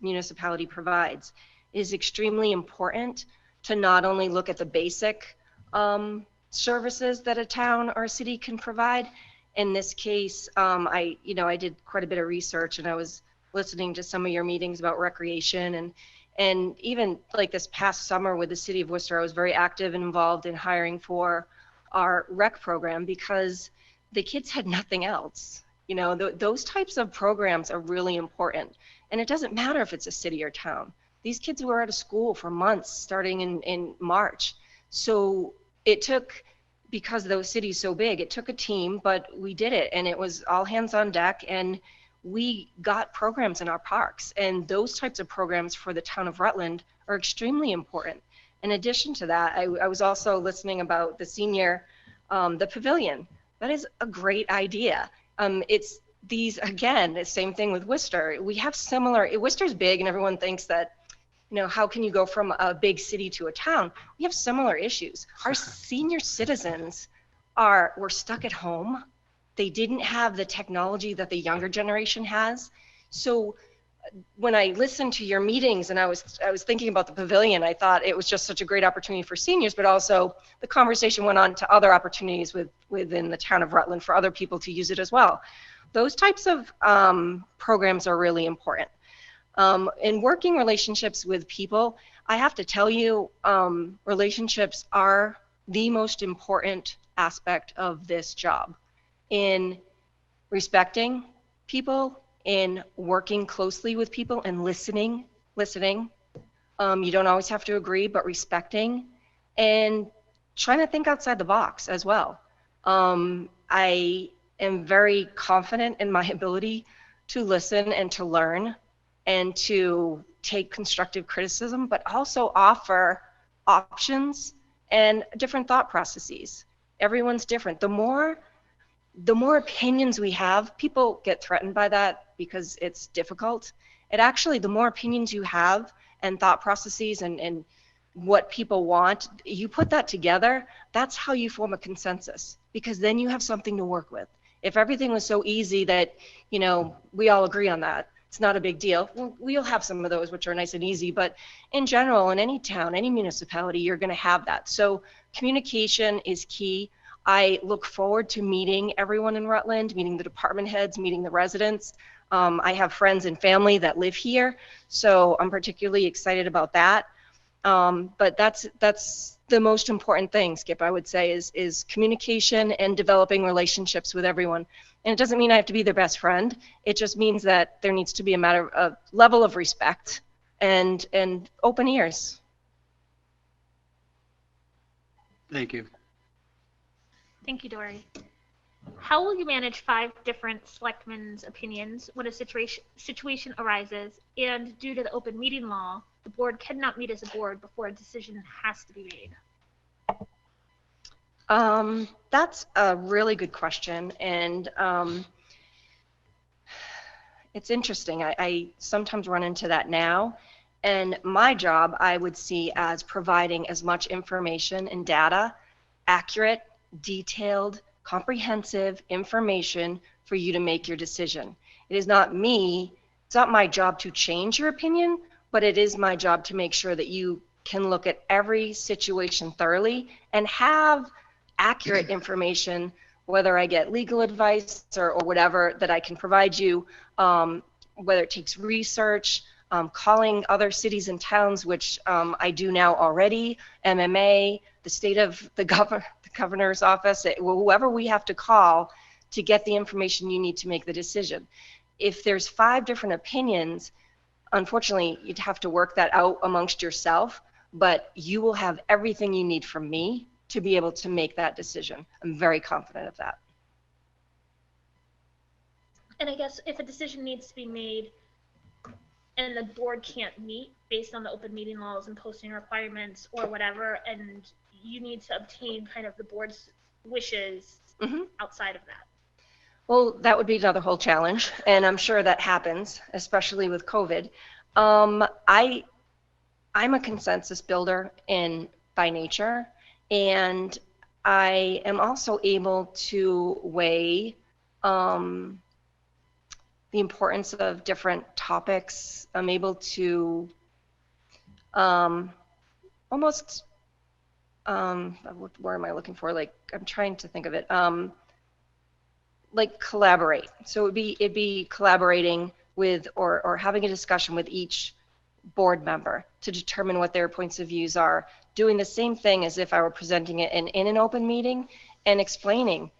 municipality provides is extremely important to not only look at the basic services that a town or a city can provide. In this case, I did quite a bit of research, and I was listening to some of your meetings about recreation, and even like this past summer with the city of Worcester, I was very active and involved in hiring for our rec program because the kids had nothing else. You know, those types of programs are really important, and it doesn't matter if it's a city or town. These kids were out of school for months starting in March. So it took, because those cities so big, it took a team, but we did it, and it was all hands on deck, and we got programs in our parks, and those types of programs for the town of Rutland are extremely important. In addition to that, I was also listening about the senior, the pavilion. That is a great idea. It's these, again, the same thing with Worcester. We have similar, Worcester's big, and everyone thinks that, you know, how can you go from a big city to a town? We have similar issues. Our senior citizens were stuck at home. They didn't have the technology that the younger generation has. So when I listened to your meetings and I was thinking about the pavilion, I thought it was just such a great opportunity for seniors, but also the conversation went on to other opportunities within the town of Rutland for other people to use it as well. Those types of programs are really important. In working relationships with people, I have to tell you, relationships are the most important aspect of this job. In respecting people, in working closely with people and listening. You don't always have to agree, but respecting and trying to think outside the box as well. I am very confident in my ability to listen and to learn and to take constructive criticism, but also offer options and different thought processes. Everyone's different. The more opinions we have, people get threatened by that because it's difficult. The more opinions you have and thought processes and what people want, you put that together, that's how you form a consensus, because then you have something to work with. If everything was so easy that, you know, we all agree on that, it's not a big deal. We'll have some of those which are nice and easy, but in general, in any town, any municipality, you're going to have that. So communication is key. I look forward to meeting everyone in Rutland, meeting the department heads, meeting the residents. I have friends and family that live here, so I'm particularly excited about that. But that's the most important thing, Skip, I would say, is communication and developing relationships with everyone. And it doesn't mean I have to be their best friend. It just means that there needs to be a level of respect and open ears. Thank you. Thank you, Dory. How will you manage 5 different selectmen's opinions when a situation arises and due to the open meeting law, the board cannot meet as a board before a decision has to be made? That's a really good question, and it's interesting. I sometimes run into that now, and my job I would see as providing as much information and data, accurate, detailed, comprehensive information for you to make your decision. It is not it's not my job to change your opinion, but it is my job to make sure that you can look at every situation thoroughly and have accurate information, whether I get legal advice or whatever that I can provide you, whether it takes research, calling other cities and towns, which I do now already, MMA, the state of the governor's office, whoever we have to call to get the information you need to make the decision. If there's 5 different opinions, unfortunately, you'd have to work that out amongst yourself, but you will have everything you need from me to be able to make that decision. I'm very confident of that. And I guess if a decision needs to be made and the board can't meet based on the open meeting laws and posting requirements or whatever, and you need to obtain kind of the board's wishes outside of that. Well, that would be another whole challenge, and I'm sure that happens, especially with COVID. I'm a consensus builder by nature, and I am also able to weigh the importance of different topics. I'm able to almost, what word am I looking for? Like, I'm trying to think of it. Like collaborate. So it'd be collaborating with or having a discussion with each board member to determine what their points of views are, doing the same thing as if I were presenting it in an open meeting and explaining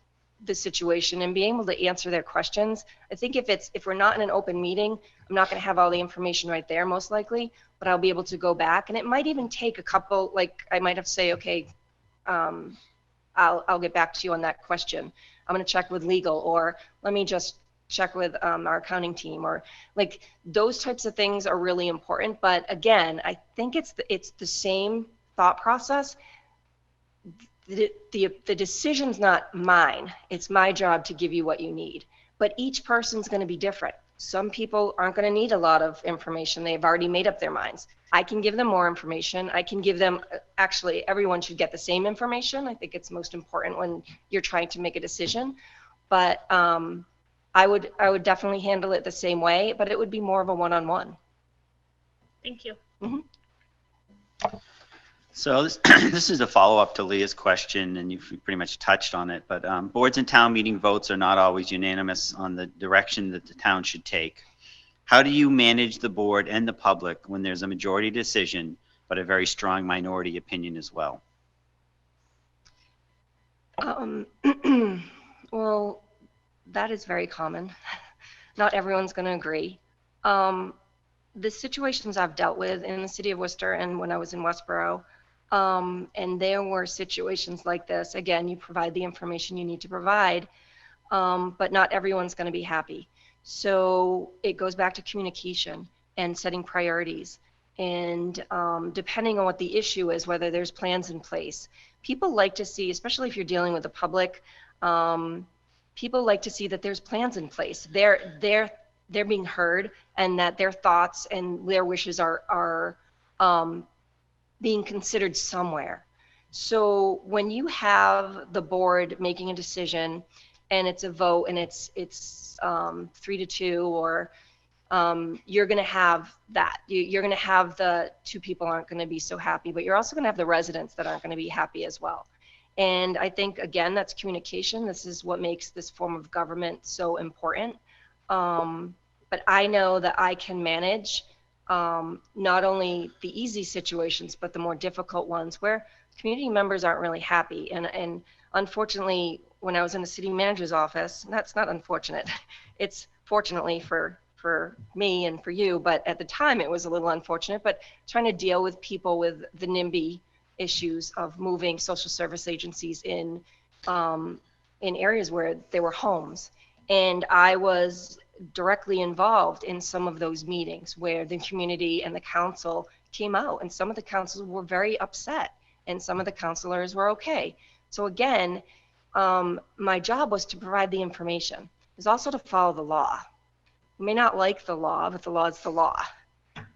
the situation and being able to answer their questions. I think if we're not in an open meeting, I'm not going to have all the information right there most likely, but I'll be able to go back, and it might even take a couple, like I might have to say, okay, I'll get back to you on that question. I'm going to check with legal, or let me just check with our accounting team, or like those types of things are really important. But again, I think it's the same thought process. The decision's not mine. It's my job to give you what you need. But each person's going to be different. Some people aren't going to need a lot of information. They've already made up their minds. I can give them more information. I can give them, actually, everyone should get the same information. I think it's most important when you're trying to make a decision. But I would definitely handle it the same way, but it would be more of a one-on-one. Thank you. Mm-hmm. So this, this is a follow-up to Leah's question, and you've pretty much touched on it, but boards and town meeting votes are not always unanimous on the direction that the town should take. How do you manage the board and the public when there's a majority decision, but a very strong minority opinion as well? Well, that is very common. Not everyone's going to agree. The situations I've dealt with in the city of Worcester and when I was in Westboro, and there were situations like this. Again, you provide the information you need to provide, but not everyone's going to be happy. So it goes back to communication and setting priorities. And depending on what the issue is, whether there's plans in place, people like to see, especially if you're dealing with the public, people like to see that there's plans in place. They're being heard, and that their thoughts and their wishes are being considered somewhere. So when you have the board making a decision and it's a vote and it's 3-2, or you're going to have that. You're going to have the two people aren't going to be so happy, but you're also going to have the residents that aren't going to be happy as well. And I think, again, that's communication. This is what makes this form of government so important. But I know that I can manage not only the easy situations, but the more difficult ones where community members aren't really happy. And unfortunately, when I was in the city manager's office, and that's not unfortunate, it's fortunately for me and for you, but at the time it was a little unfortunate, but trying to deal with people with the NIMBY issues of moving social service agencies in areas where there were homes. And I was directly involved in some of those meetings where the community and the council came out, and some of the councils were very upset and some of the councilors were okay. So again, my job was to provide the information. It was also to follow the law. You may not like the law, but the law is the law.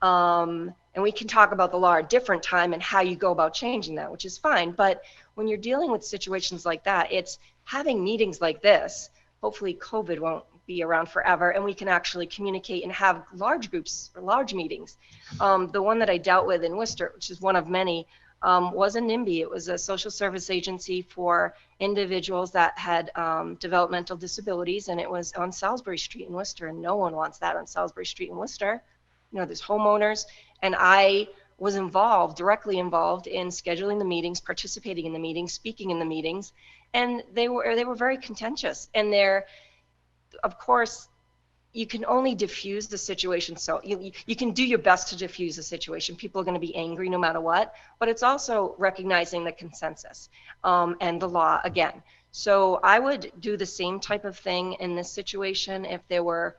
And we can talk about the law at a different time and how you go about changing that, which is fine. But when you're dealing with situations like that, it's having meetings like this. Hopefully COVID won't be around forever, and we can actually communicate and have large groups or large meetings. The one that I dealt with in Worcester, which is one of many, was a NIMBY. It was a social service agency for individuals that had developmental disabilities, and it was on Salisbury Street in Worcester, and no one wants that on Salisbury Street in Worcester. You know, there's homeowners, and I was directly involved in scheduling the meetings, participating in the meetings, speaking in the meetings, and they were very contentious. And of course, you can only diffuse the situation. So you can do your best to diffuse the situation. People are going to be angry no matter what, but it's also recognizing the consensus and the law again. So I would do the same type of thing in this situation if there were,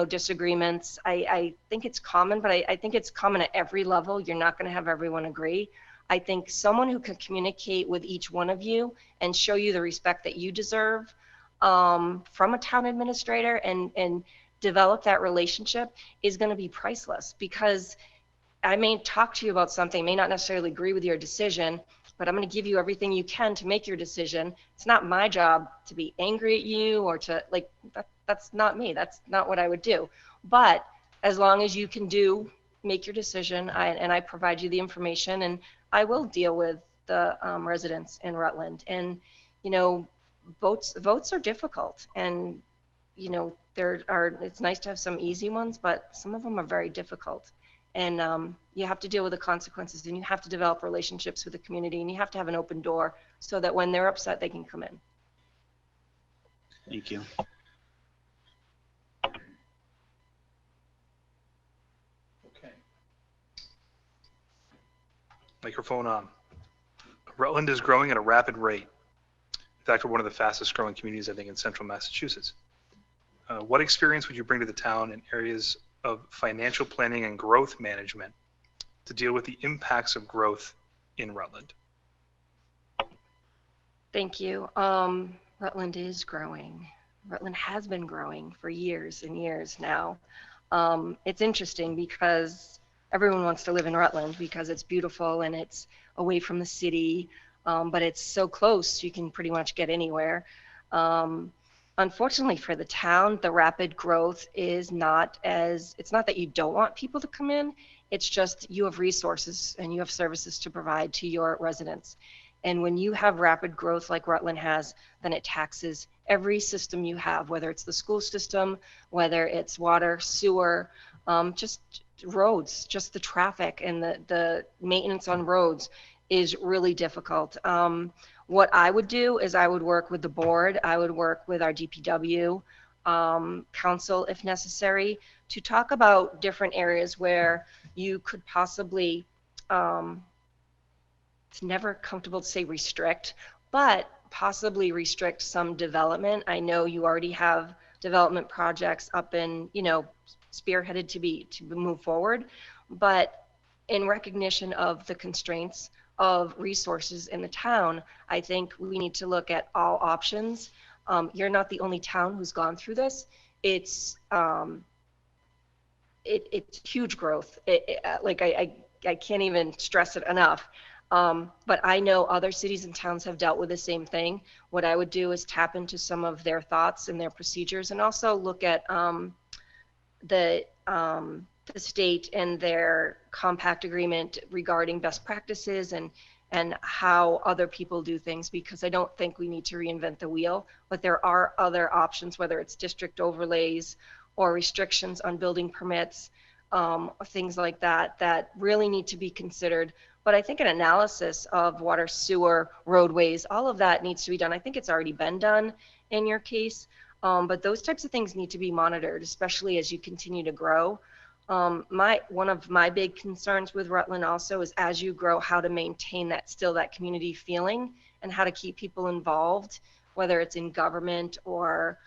disagreements. I think it's common, but I think it's common at every level. You're not going to have everyone agree. I think someone who can communicate with each one of you and show you the respect that you deserve from a town administrator and develop that relationship is going to be priceless, because I may talk to you about something, may not necessarily agree with your decision, but I'm going to give you everything you can to make your decision. It's not my job to be angry at you or to that's not me. That's not what I would do. But as long as you can make your decision, and I provide you the information, and I will deal with the residents in Rutland. And, votes are difficult, and, it's nice to have some easy ones, but some of them are very difficult. And you have to deal with the consequences, and you have to develop relationships with the community, and you have to have an open door so that when they're upset, they can come in. Thank you. Microphone on. Rutland is growing at a rapid rate. In fact, we're one of the fastest growing communities, I think, in central Massachusetts. What experience would you bring to the town in areas of financial planning and growth management to deal with the impacts of growth in Rutland? Thank you. Rutland is growing. Rutland has been growing for years and years now. It's interesting because everyone wants to live in Rutland because it's beautiful and it's away from the city, but it's so close you can pretty much get anywhere. Unfortunately for the town, the rapid growth is not as, it's not that you don't want people to come in, it's just you have resources and you have services to provide to your residents. And when you have rapid growth like Rutland has, then it taxes every system you have, whether it's the school system, whether it's water, sewer, just roads, just the traffic and the maintenance on roads is really difficult. What I would do is I would work with the board, I would work with our DPW council if necessary to talk about different areas where you could possibly, it's never comfortable to say restrict, but possibly restrict some development. I know you already have development projects up and, you know, spearheaded to move forward, but in recognition of the constraints of resources in the town, I think we need to look at all options. You're not the only town who's gone through this. It's huge growth. Like I can't even stress it enough. But I know other cities and towns have dealt with the same thing. What I would do is tap into some of their thoughts and their procedures, and also look at the state and their compact agreement regarding best practices and how other people do things, because I don't think we need to reinvent the wheel, but there are other options, whether it's district overlays or restrictions on building permits, or things like that, that really need to be considered. But I think an analysis of water, sewer, roadways, all of that needs to be done. I think it's already been done in your case, but those types of things need to be monitored, especially as you continue to grow. One of my big concerns with Rutland also is, as you grow, how to maintain that community feeling and how to keep people involved, whether it's in government or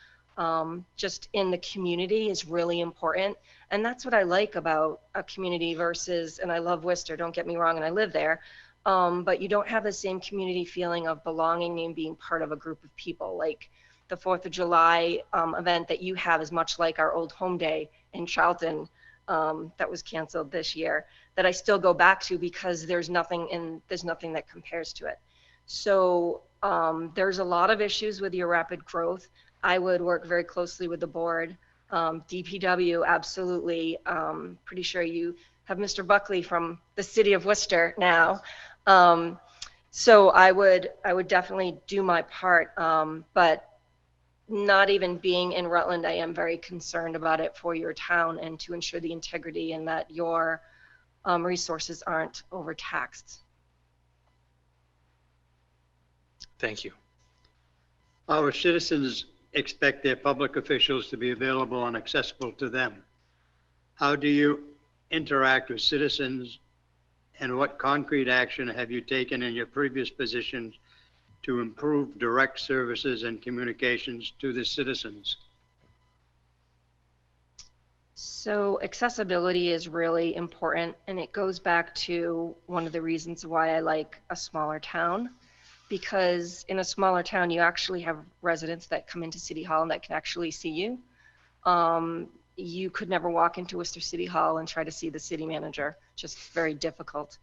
just in the community, is really important. And that's what I like about a community versus, and I love Worcester, don't get me wrong, and I live there, but you don't have the same community feeling of belonging and being part of a group of people. Like the 4th of July event that you have is much like our old home day in Charlton that was canceled this year, that I still go back to because there's nothing that compares to it. So there's a lot of issues with your rapid growth. I would work very closely with the board. DPW, absolutely. Pretty sure you have Mr. Buckley from the city of Worcester now. So I would definitely do my part, but not even being in Rutland, I am very concerned about it for your town and to ensure the integrity and that your resources aren't overtaxed. Thank you. Our citizens expect their public officials to be available and accessible to them. How do you interact with citizens, and what concrete action have you taken in your previous positions to improve direct services and communications to the citizens? So accessibility is really important, and it goes back to one of the reasons why I like a smaller town, because in a smaller town you actually have residents that come into City Hall and that can actually see you. You could never walk into Worcester City Hall and try to see the city manager, just very difficult.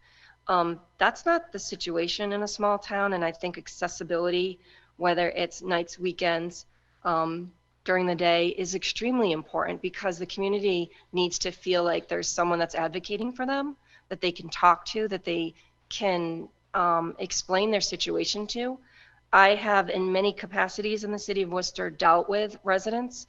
That's not the situation in a small town, and I think accessibility, whether it's nights, weekends, during the day, is extremely important, because the community needs to feel like there's someone that's advocating for them, that they can talk to, that they can explain their situation to. I have, in many capacities in the city of Worcester, dealt with residents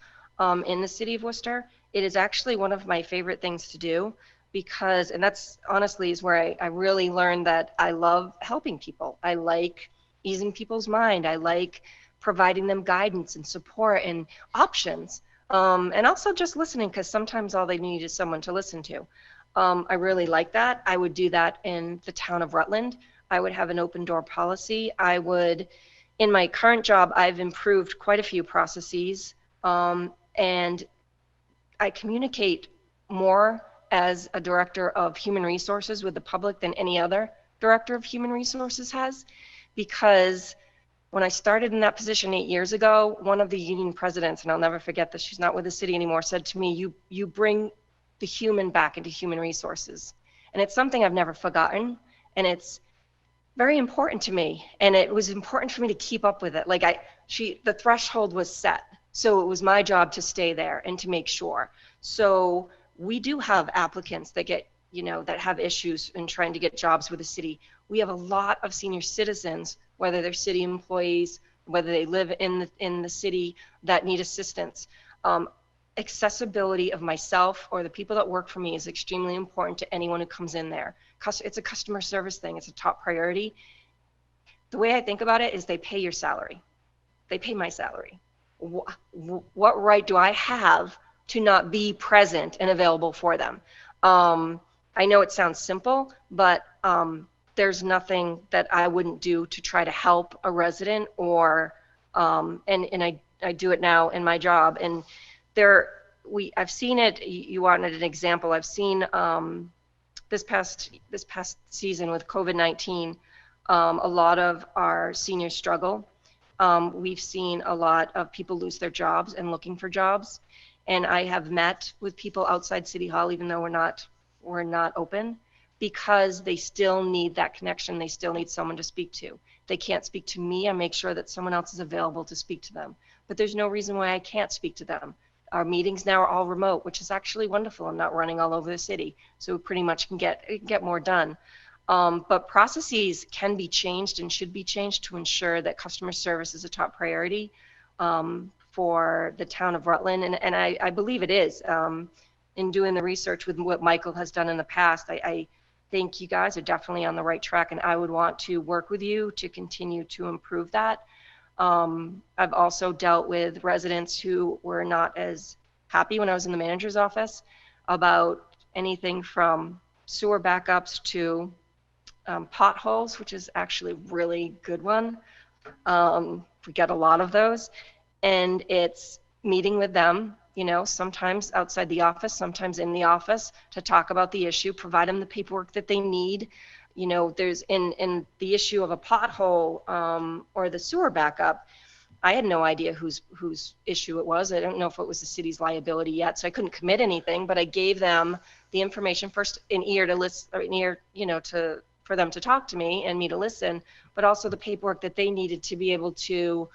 in the city of Worcester. It is actually one of my favorite things to do, because, and that's honestly is where I really learned that I love helping people. I like easing people's mind. I like providing them guidance and support and options, and also just listening, because sometimes all they need is someone to listen to. I really like that. I would do that in the town of Rutland. I would have an open door policy. I would, in my current job, I've improved quite a few processes, and I communicate more as a director of human resources with the public than any other director of human resources has, because when I started in that position 8 years ago, one of the union presidents, and I'll never forget this, she's not with the city anymore, said to me, you bring the human back into human resources. And it's something I've never forgotten, and it's very important to me, and it was important for me to keep up with it. Like the threshold was set, so it was my job to stay there and to make sure. So we do have applicants that get, that have issues in trying to get jobs with the city. We have a lot of senior citizens, whether they're city employees, whether they live in the city, that need assistance. Accessibility of myself or the people that work for me is extremely important to anyone who comes in there. It's a customer service thing. It's a top priority. The way I think about it is they pay your salary. They pay my salary. What right do I have to not be present and available for them? I know it sounds simple, but there's nothing that I wouldn't do to try to help a resident, or and I do it now in my job. And I've seen it. You wanted an example. I've seen this past season with COVID-19, a lot of our seniors struggle. We've seen a lot of people lose their jobs and looking for jobs. And I have met with people outside City Hall, even though we're not open, because they still need that connection. They still need someone to speak to. They can't speak to me. I make sure that someone else is available to speak to them. But there's no reason why I can't speak to them. Our meetings now are all remote, which is actually wonderful. I'm not running all over the city, so we pretty much can get more done. But processes can be changed and should be changed to ensure that customer service is a top priority for the town of Rutland, and I believe it is. In doing the research with what Michael has done in the past, I think you guys are definitely on the right track, and I would want to work with you to continue to improve that. I've also dealt with residents who were not as happy when I was in the manager's office about anything from sewer backups to potholes, which is actually a really good one. We get a lot of those, and it's meeting with them, sometimes outside the office, sometimes in the office, to talk about the issue, provide them the paperwork that they need. There's in the issue of a pothole or the sewer backup, I had no idea whose issue it was. I don't know if it was the city's liability yet, so I couldn't commit anything, but I gave them the information first in ear to listen, or in ear, for them to talk to me and me to listen, but also the paperwork that they needed to be able to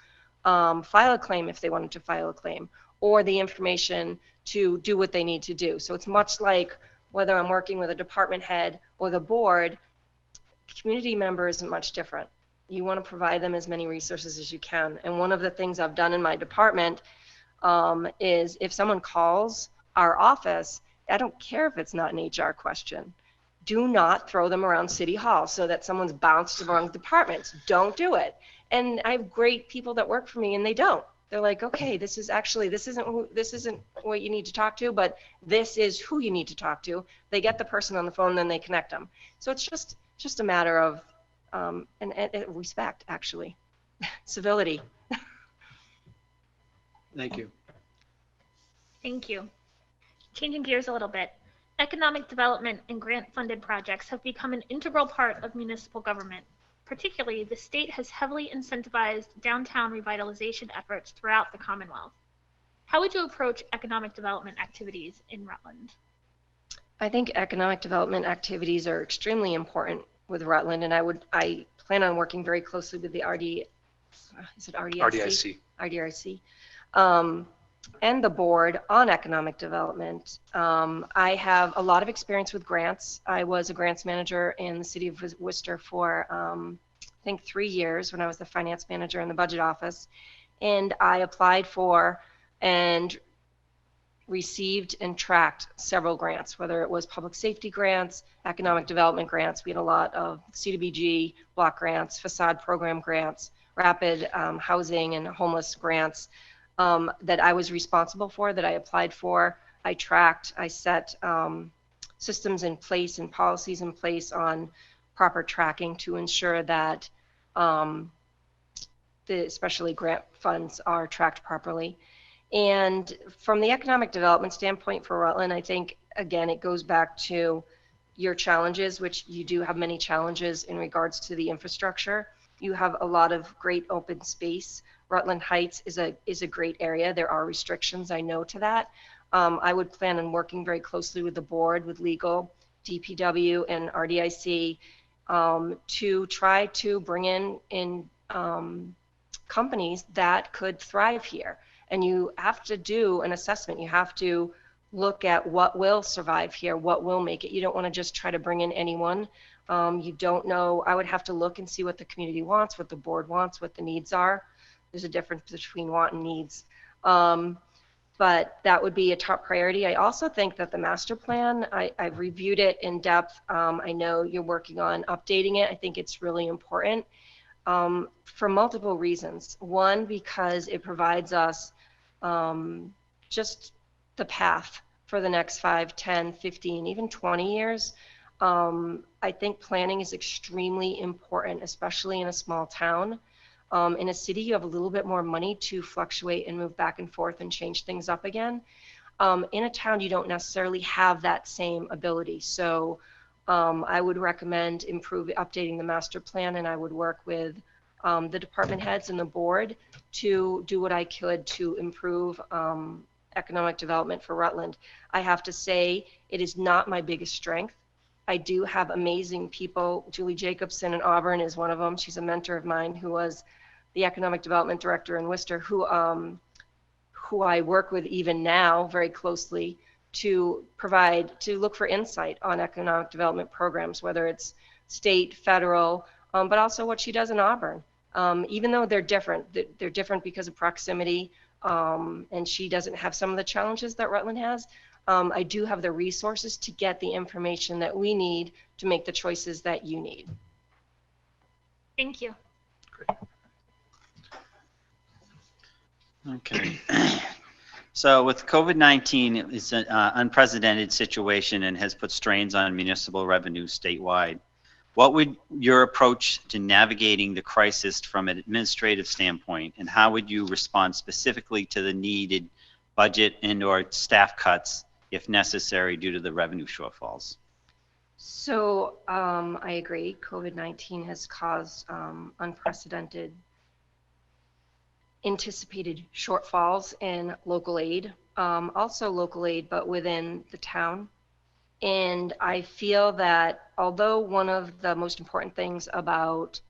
file a claim if they wanted to file a claim, or the information to do what they need to do. So it's much like whether I'm working with a department head or the board, community member isn't much different. You want to provide them as many resources as you can. And one of the things I've done in my department is if someone calls our office, I don't care if it's not an HR question. Do not throw them around City Hall so that someone's bounced around departments. Don't do it. And I have great people that work for me, and they don't. They're like, okay, this isn't what you need to talk to, but this is who you need to talk to. They get the person on the phone, then they connect them. So it's just a matter of and respect, actually, civility. Thank you. Thank you. Changing gears a little bit, economic development and grant-funded projects have become an integral part of municipal government. Particularly, the state has heavily incentivized downtown revitalization efforts throughout the Commonwealth. How would you approach economic development activities in Rutland? I think economic development activities are extremely important with Rutland, and I plan on working very closely with the RDIC, and the board on economic development. I have a lot of experience with grants. I was a grants manager in the city of Worcester for I think 3 years when I was the finance manager in the budget office, and I applied for and received and tracked several grants, whether it was public safety grants, economic development grants. We had a lot of CDBG block grants, facade program grants, rapid housing and homeless grants that I was responsible for, that I applied for. I tracked, I set systems in place and policies in place on proper tracking to ensure that especially grant funds are tracked properly. And from the economic development standpoint for Rutland, I think, again, it goes back to your challenges, which you do have many challenges in regards to the infrastructure. You have a lot of great open space. Rutland Heights is a great area. There are restrictions, I know to that. I would plan on working very closely with the board, with legal, DPW, and RDIC to try to bring in companies that could thrive here. And you have to do an assessment. You have to look at what will survive here, what will make it. You don't want to just try to bring in anyone. You don't know. I would have to look and see what the community wants, what the board wants, what the needs are. There's a difference between want and needs. But that would be a top priority. I also think that the master plan, I've reviewed it in depth. I know you're working on updating it. I think it's really important for multiple reasons. One, because it provides us just the path for the next 5, 10, 15, even 20 years. I think planning is extremely important, especially in a small town. In a city, you have a little bit more money to fluctuate and move back and forth and change things up again. In a town, you don't necessarily have that same ability. So I would recommend updating the master plan, and I would work with the department heads and the board to do what I could to improve economic development for Rutland. I have to say, it is not my biggest strength. I do have amazing people. Julie Jacobson in Auburn is one of them. she's a mentor of mine who was the economic development director in Worcester, who I work with even now very closely to look for insight on economic development programs, whether it's state, federal, but also what she does in Auburn. Even though they're different because of proximity, and she doesn't have some of the challenges that Rutland has. I do have the resources to get the information that we need to make the choices that you need. Thank you. Great. Okay. So with COVID-19, it's an unprecedented situation and has put strains on municipal revenue statewide. What would your approach to navigating the crisis from an administrative standpoint, and how would you respond specifically to the needed budget and/or staff cuts if necessary due to the revenue shortfalls? So I agree. COVID-19 has caused unprecedented anticipated shortfalls in local aid, also local aid, but within the town. And I feel that although one of the most important things about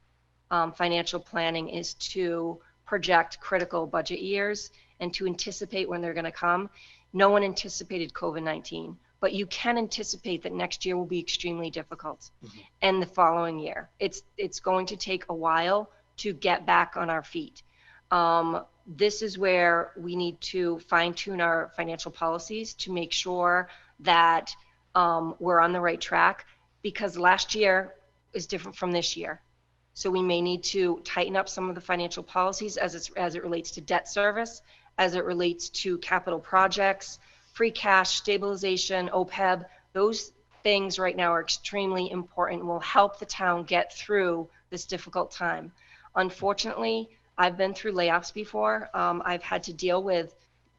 financial planning is to project critical budget years and to anticipate when they're going to come, no one anticipated COVID-19, but you can anticipate that next year will be extremely difficult, and the following year. It's going to take a while to get back on our feet. This is where we need to fine-tune our financial policies to make sure that we're on the right track, because last year is different from this year. So we may need to tighten up some of the financial policies as it relates to debt service, as it relates to capital projects, free cash, stabilization, OPEB. Those things right now are extremely important and will help the town get through this difficult time. Unfortunately, I've been through layoffs before. I've had to deal with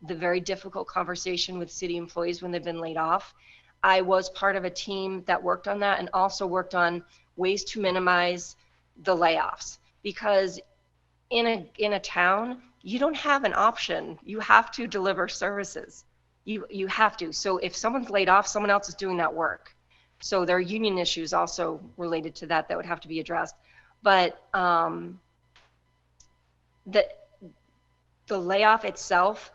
the very difficult conversation with city employees when they've been laid off. I was part of a team that worked on that and also worked on ways to minimize the layoffs, because in a town, you don't have an option. You have to deliver services. You have to. So if someone's laid off, someone else is doing that work. So there are union issues also related to that would have to be addressed. But the layoff itself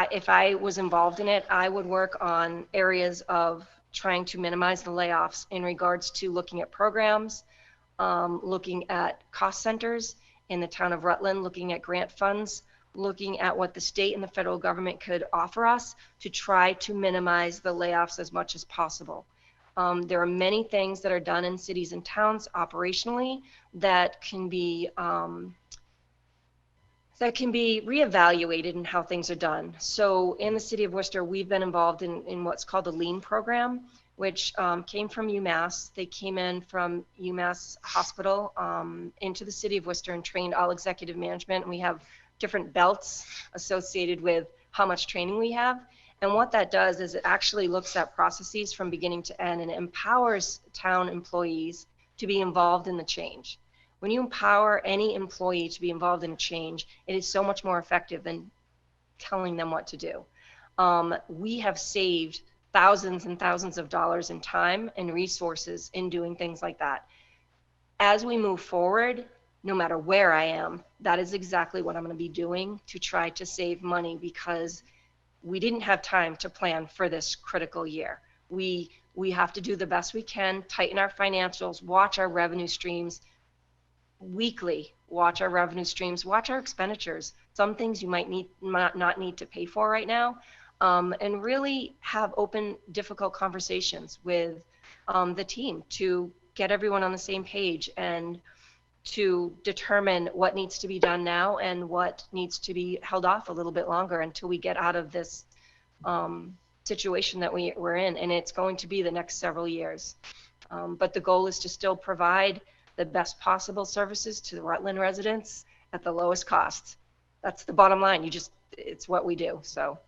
if I was involved in it, I would work on areas of trying to minimize the layoffs in regards to looking at programs, looking at cost centers in the town of Rutland, looking at grant funds, looking at what the state and the federal government could offer us to try to minimize the layoffs as much as possible. There are many things that are done in cities and towns operationally that can be reevaluated in how things are done. So in the city of Worcester, we've been involved in what's called the LEAN program, which came from UMass. They came in from UMass Hospital into the city of Worcester and trained all executive management. And we have different belts associated with how much training we have. And what that does is it actually looks at processes from beginning to end, and it empowers town employees to be involved in the change. When you empower any employee to be involved in a change, it is so much more effective than telling them what to do. We have saved thousands and thousands of dollars in time and resources in doing things like that. As we move forward, no matter where I am, that is exactly what I'm going to be doing to try to save money, because we didn't have time to plan for this critical year. We have to do the best we can, tighten our financials, watch our revenue streams weekly, watch our revenue streams, watch our expenditures. Some things you might not need to pay for right now, and really have open, difficult conversations with the team to get everyone on the same page and to determine what needs to be done now and what needs to be held off a little bit longer until we get out of this situation that we're in, and it's going to be the next several years. But the goal is to still provide the best possible services to the Rutland residents at the lowest cost. That's the bottom line. It's what we do, so.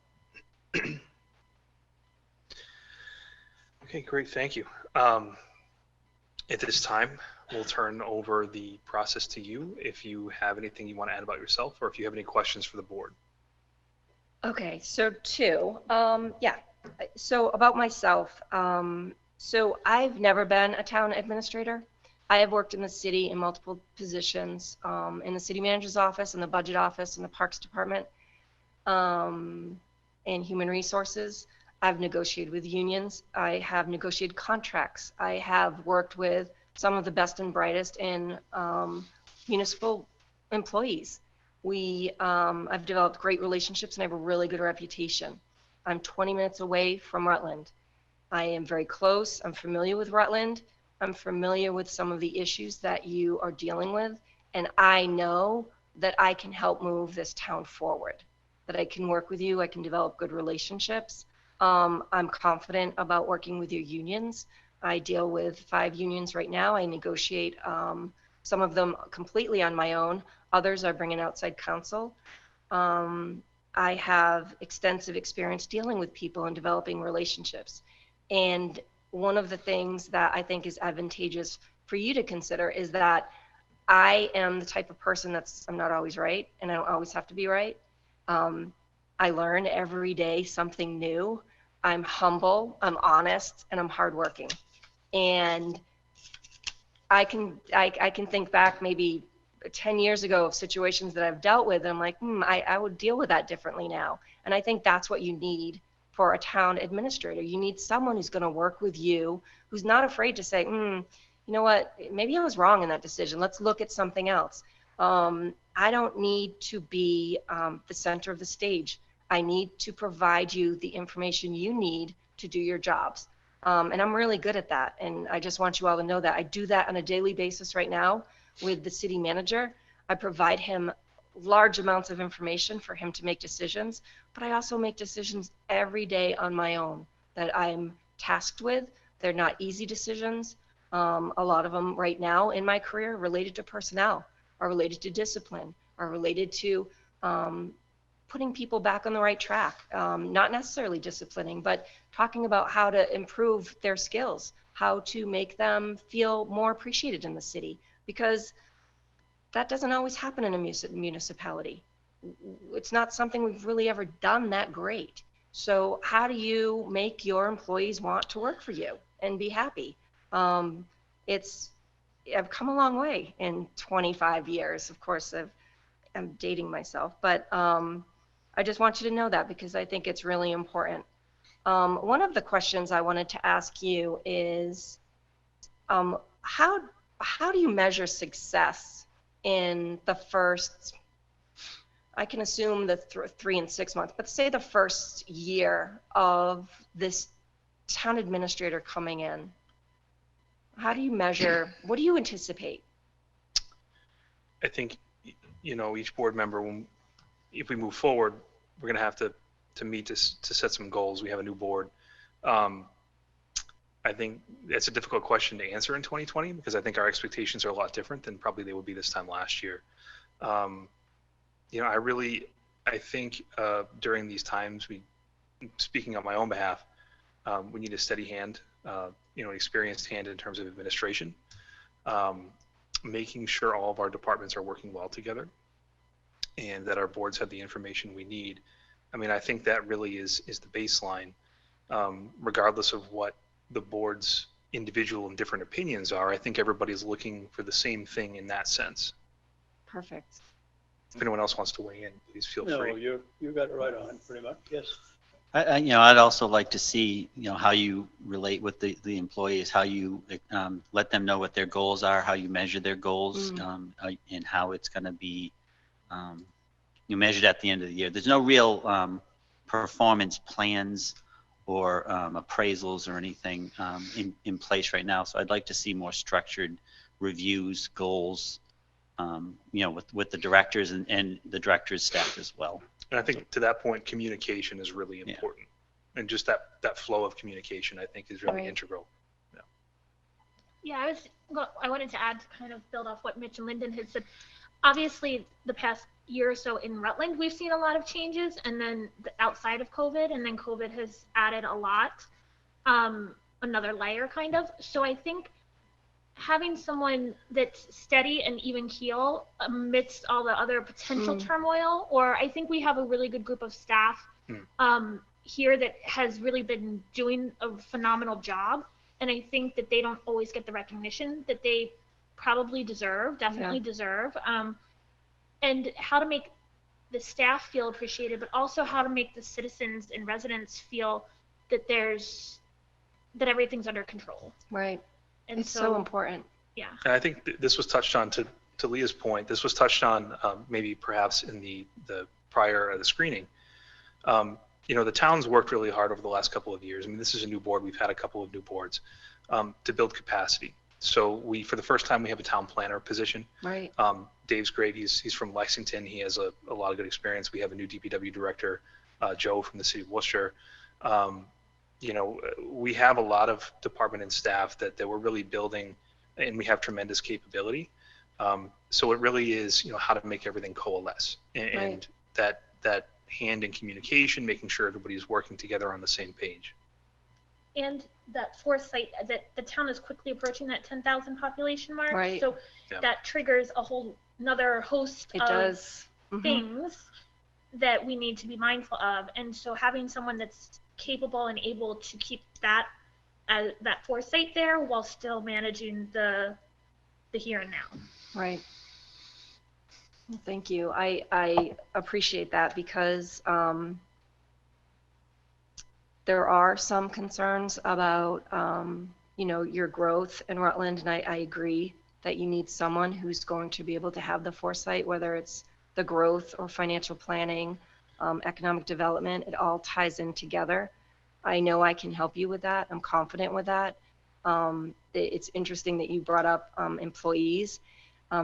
Okay, great, thank you. At this time, we'll turn over the process to you if you have anything you want to add about yourself, or if you have any questions for the board. Okay, so yeah. So about myself, so I've never been a town administrator. I have worked in the city in multiple positions, in the city manager's office, in the budget office, in the parks department, and human resources. I've negotiated with unions. I have negotiated contracts. I have worked with some of the best and brightest in municipal employees. I've developed great relationships and I have a really good reputation. I'm 20 minutes away from Rutland. I am very close. I'm familiar with Rutland. I'm familiar with some of the issues that you are dealing with, and I know that I can help move this town forward, that I can work with you, I can develop good relationships. I'm confident about working with your unions. I deal with 5 unions right now. I negotiate some of them completely on my own. Others I bring in outside counsel. I have extensive experience dealing with people and developing relationships. And one of the things that I think is advantageous for you to consider is that I am the type of person I'm not always right, and I don't always have to be right. I learn every day something new. I'm humble, I'm honest, and I'm hardworking. And I can think back maybe 10 years ago of situations that I've dealt with, and I'm like, I would deal with that differently now. And I think that's what you need for a town administrator. You need someone who's going to work with you, who's not afraid to say, you know what, maybe I was wrong in that decision. Let's look at something else. I don't need to be the center of the stage. I need to provide you the information you need to do your jobs. And I'm really good at that. And I just want you all to know that. I do that on a daily basis right now with the city manager. I provide him large amounts of information for him to make decisions, but I also make decisions every day on my own that I'm tasked with. They're not easy decisions. A lot of them right now in my career are related to personnel, are related to discipline, are related to putting people back on the right track, not necessarily disciplining, but talking about how to improve their skills, how to make them feel more appreciated in the city, because that doesn't always happen in a municipality. It's not something we've really ever done that great. So how do you make your employees want to work for you and be happy? I've come a long way in 25 years. Of course, I'm dating myself, but I just want you to know that because I think it's really important. One of the questions I wanted to ask you is, how do you measure success in the first, I can assume the 3 and 6 months, but say the first year of this town administrator coming in? How do you measure, what do you anticipate? I think, each board member, if we move forward, we're going to have to meet to set some goals. We have a new board. I think it's a difficult question to answer in 2020 because I think our expectations are a lot different than probably they would be this time last year. You know, I think during these times, speaking on my own behalf, we need a steady hand, you know, an experienced hand in terms of administration, making sure all of our departments are working well together and that our boards have the information we need. I mean, I think that really is the baseline, regardless of what the board's individual and different opinions are. I think everybody's looking for the same thing in that sense. Perfect. If anyone else wants to weigh in, please feel free. No, you got it right on, pretty much, yes. You know, I'd also like to see, you know, how you relate with the employees, how you let them know what their goals are, how you measure their goals, and how it's going to be measured at the end of the year. There's no real performance plans or appraisals or anything in place right now. So I'd like to see more structured reviews, goals, you know, with the directors and the director's staff as well. And I think to that point, communication is really important. Yeah. And just that flow of communication, I think, is really integral. Yeah, I wanted to add to kind of build off what Mitch and Lyndon had said. Obviously, the past year or so in Rutland, we've seen a lot of changes, and then outside of COVID, and then COVID has added a lot, another layer kind of. So I think having someone that's steady and even keel amidst all the other potential turmoil, or I think we have a really good group of staff here that has really been doing a phenomenal job. And I think that they don't always get the recognition that they probably deserve, definitely deserve. And how to make the staff feel appreciated, but also how to make the citizens and residents feel that that everything's under control. Right. And it's so important. Yeah. And I think this was touched on, to Leah's point, this was touched on maybe perhaps in the prior the screening. You know, the town's worked really hard over the last couple of years. I mean, this is a new board. We've had a couple of new boards to build capacity. So for the first time, we have a town planner position. Right. Dave's great. He's from Lexington. He has a lot of good experience. We have a new DPW director, Joe from the city of Worcester. You know, we have a lot of department and staff that we're really building, and we have tremendous capability. So it really is, you know, how to make everything coalesce, and that hand in communication, making sure everybody's working together on the same page. And that foresight that the town is quickly approaching that 10,000 population mark. Right. So that triggers a whole another host of things that we need to be mindful of. And so having someone that's capable and able to keep that foresight there while still managing the here and now. Right. Well, thank you. I appreciate that because there are some concerns about you know, your growth in Rutland, and I agree that you need someone who's going to be able to have the foresight, whether it's the growth or financial planning, economic development. It all ties in together. I know I can help you with that. I'm confident with that. It's interesting that you brought up employees.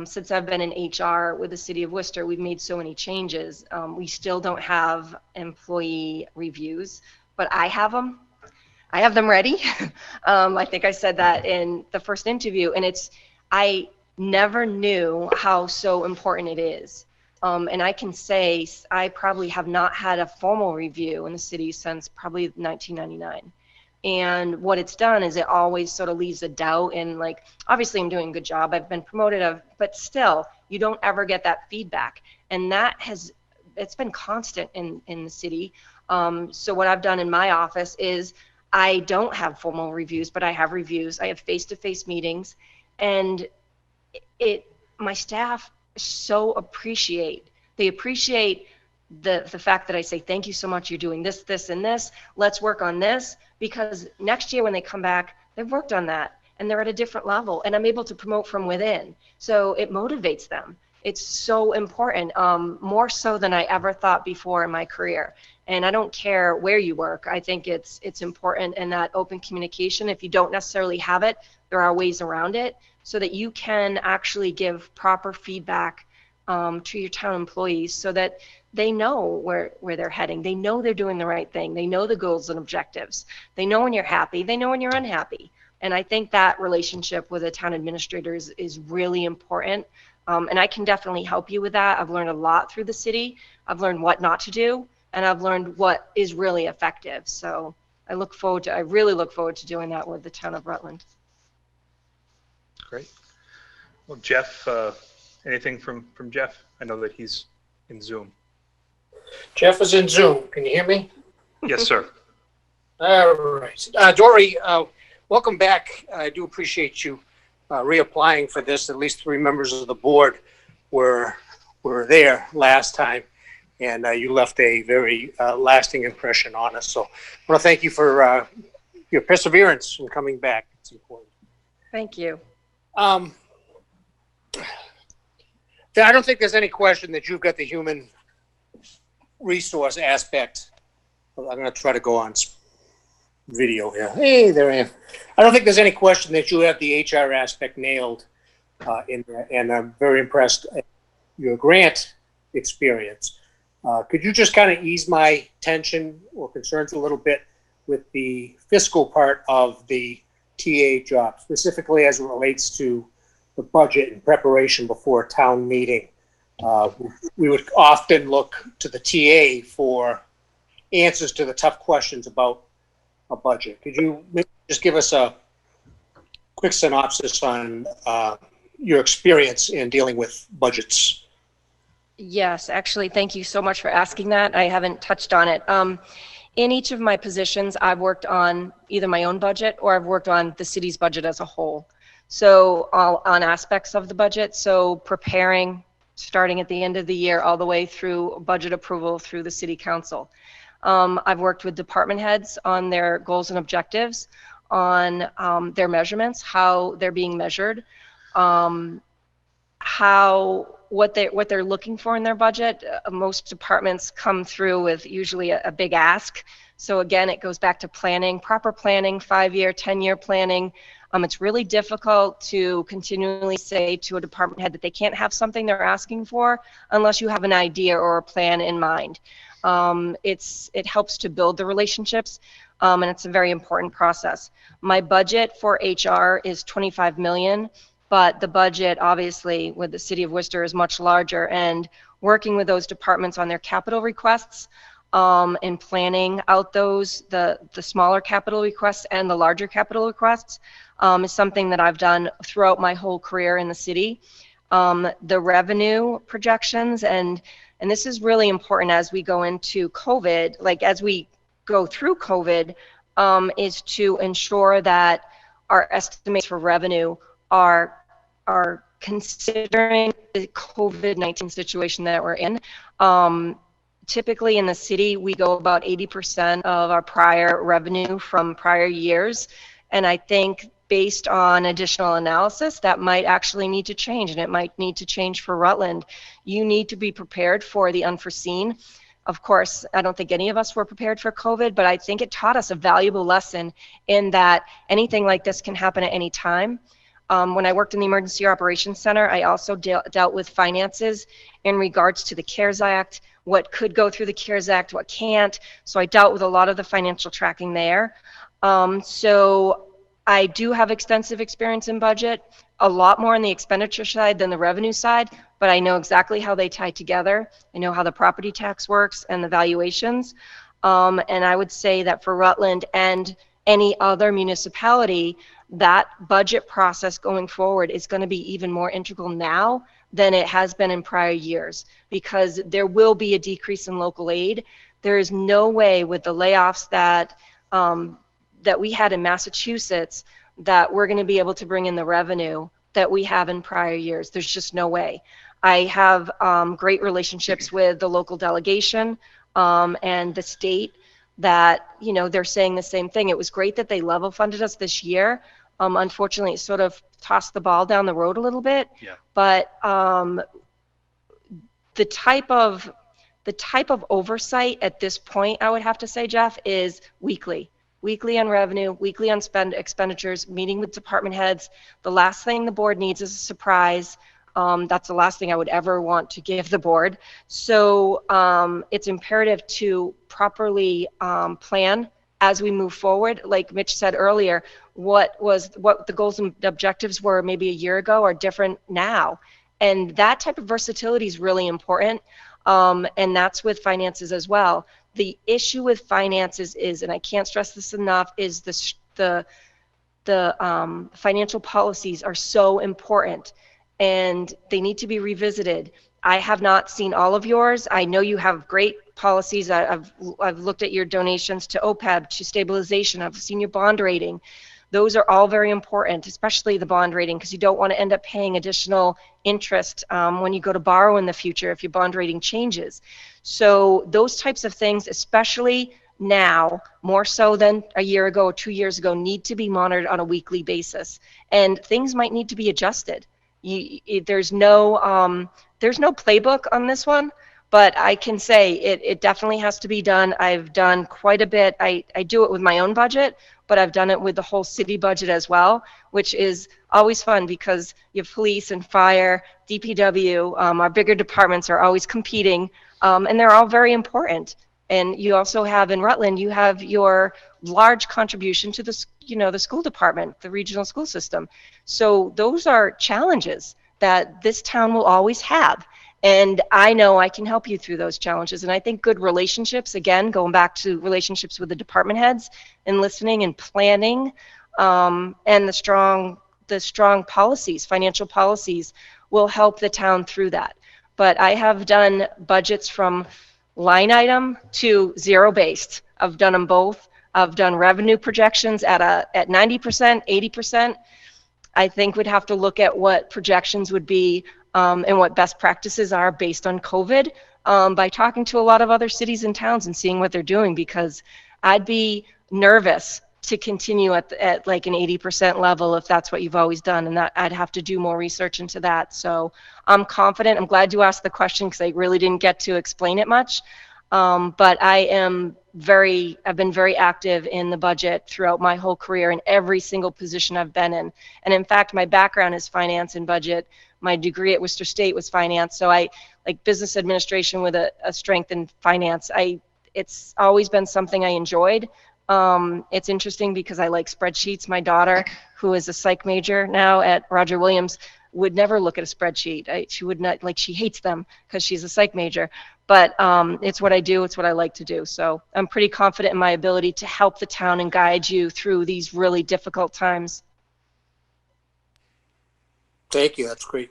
Since I've been in HR with the city of Worcester, we've made so many changes. We still don't have employee reviews, but I have them. I have them ready. I think I said that in the first interview, and I never knew how so important it is. And I can say I probably have not had a formal review in the city since probably 1999. And what it's done is it always sort of leaves a doubt, and like, obviously I'm doing a good job, I've been promoted, but still, you don't ever get that feedback. And it's been constant in the city. So what I've done in my office is I don't have formal reviews, but I have reviews. I have face-to-face meetings, and my staff so appreciate the fact that I say, thank you so much, you're doing this, this, and this, let's work on this, because next year when they come back, they've worked on that, and they're at a different level, and I'm able to promote from within. So it motivates them. It's so important, more so than I ever thought before in my career. And I don't care where you work. I think it's important in that open communication. If you don't necessarily have it, there are ways around it so that you can actually give proper feedback to your town employees so that they know where they're heading. They know they're doing the right thing. They know the goals and objectives. They know when you're happy. They know when you're unhappy. And I think that relationship with a town administrator is really important. And I can definitely help you with that. I've learned a lot through the city. I've learned what not to do, and I've learned what is really effective. So I really look forward to doing that with the town of Rutland. Great. Well, Jeff, anything from Jeff? I know that he's in Zoom. Jeff is in Zoom. Can you hear me? Yes, sir. All right. Dory, welcome back. I do appreciate you reapplying for this. At least 3 members of the board were there last time, and you left a very lasting impression on us. So I want to thank you for your perseverance in coming back. It's important. Thank you. I don't think there's any question that you've got the human resource aspect. I'm going to try to go on video here. Hey, there I am. I don't think there's any question that you have the HR aspect nailed in there, and I'm very impressed at your grant experience. Could you just kind of ease my tension or concerns a little bit with the fiscal part of the TA job, specifically as it relates to the budget and preparation before a town meeting? We would often look to the TA for answers to the tough questions about a budget. Could you maybe just give us a quick synopsis on your experience in dealing with budgets? Yes, actually, thank you so much for asking that. I haven't touched on it. In each of my positions, I've worked on either my own budget or I've worked on the city's budget as a whole. So all on aspects of the budget. So preparing, starting at the end of the year, all the way through budget approval through the city council. I've worked with department heads on their goals and objectives, on their measurements, how they're being measured, what they're looking for in their budget. Most departments come through with usually a big ask. So again, it goes back to planning, proper planning, 5-year, 10-year planning. It's really difficult to continually say to a department head that they can't have something they're asking for unless you have an idea or a plan in mind. It helps to build the relationships, and it's a very important process. My budget for HR is $25 million, but the budget, obviously, with the city of Worcester is much larger, and working with those departments on their capital requests, and planning out the smaller capital requests and the larger capital requests is something that I've done throughout my whole career in the city. The revenue projections, and this is really important as we go into COVID, like as we go through COVID, is to ensure that our estimates for revenue are considering the COVID-19 situation that we're in. Typically in the city, we go about 80% of our prior revenue from prior years. And I think based on additional analysis, that might actually need to change, and it might need to change for Rutland. You need to be prepared for the unforeseen. Of course, I don't think any of us were prepared for COVID, but I think it taught us a valuable lesson in that anything like this can happen at any time. When I worked in the Emergency Operations Center, I also dealt with finances in regards to the CARES Act, what could go through the CARES Act, what can't. So I dealt with a lot of the financial tracking there. So I do have extensive experience in budget, a lot more on the expenditure side than the revenue side, but I know exactly how they tie together. I know how the property tax works and the valuations. And I would say that for Rutland and any other municipality, that budget process going forward is going to be even more integral now than it has been in prior years, because there will be a decrease in local aid. There is no way with the layoffs that we had in Massachusetts that we're going to be able to bring in the revenue that we have in prior years. There's just no way. I have great relationships with the local delegation and the state that, you know, they're saying the same thing. It was great that they level funded us this year. Unfortunately, it sort of tossed the ball down the road a little bit. Yeah. But the type of oversight at this point, I would have to say, Jeff, is weekly on revenue, weekly on expenditures, meeting with department heads. The last thing the board needs is a surprise. That's the last thing I would ever want to give the board. So it's imperative to properly plan as we move forward. Like Mitch said earlier, what the goals and objectives were maybe a year ago are different now. And that type of versatility is really important. And that's with finances as well. The issue with finances is, and I can't stress this enough, is the financial policies are so important and they need to be revisited. I have not seen all of yours. I know you have great policies. I've looked at your donations to OPEB, to stabilization. I've seen your bond rating. Those are all very important, especially the bond rating, because you don't want to end up paying additional interest when you go to borrow in the future if your bond rating changes. So those types of things, especially now, more so than a year ago or 2 years ago, need to be monitored on a weekly basis. And things might need to be adjusted. There's no playbook on this one, but I can say it definitely has to be done. I've done quite a bit. I do it with my own budget, but I've done it with the whole city budget as well, which is always fun because you have police and fire, DPW, our bigger departments are always competing, and they're all very important. And you also have in Rutland, you have your large contribution to the school department, the regional school system. So those are challenges that this town will always have. And I know I can help you through those challenges. And I think good relationships, again, going back to relationships with the department heads and listening and planning, and the strong policies, financial policies, will help the town through that. But I have done budgets from line item to zero based. I've done them both. I've done revenue projections at 90%, 80%. I think we'd have to look at what projections would be and what best practices are based on COVID by talking to a lot of other cities and towns and seeing what they're doing, because I'd be nervous to continue at like an 80% level if that's what you've always done, and that I'd have to do more research into that. So I'm confident. I'm glad you asked the question because I really didn't get to explain it much. But I've been very active in the budget throughout my whole career in every single position I've been in. And in fact, my background is finance and budget. My degree at Worcester State was finance. So I like business administration with a strength in finance. It's always been something I enjoyed. It's interesting because I like spreadsheets. My daughter, who is a psych major now at Roger Williams, would never look at a spreadsheet. She would not, like, she hates them because she's a psych major. But it's what I do. It's what I like to do. So I'm pretty confident in my ability to help the town and guide you through these really difficult times. Thank you. That's great.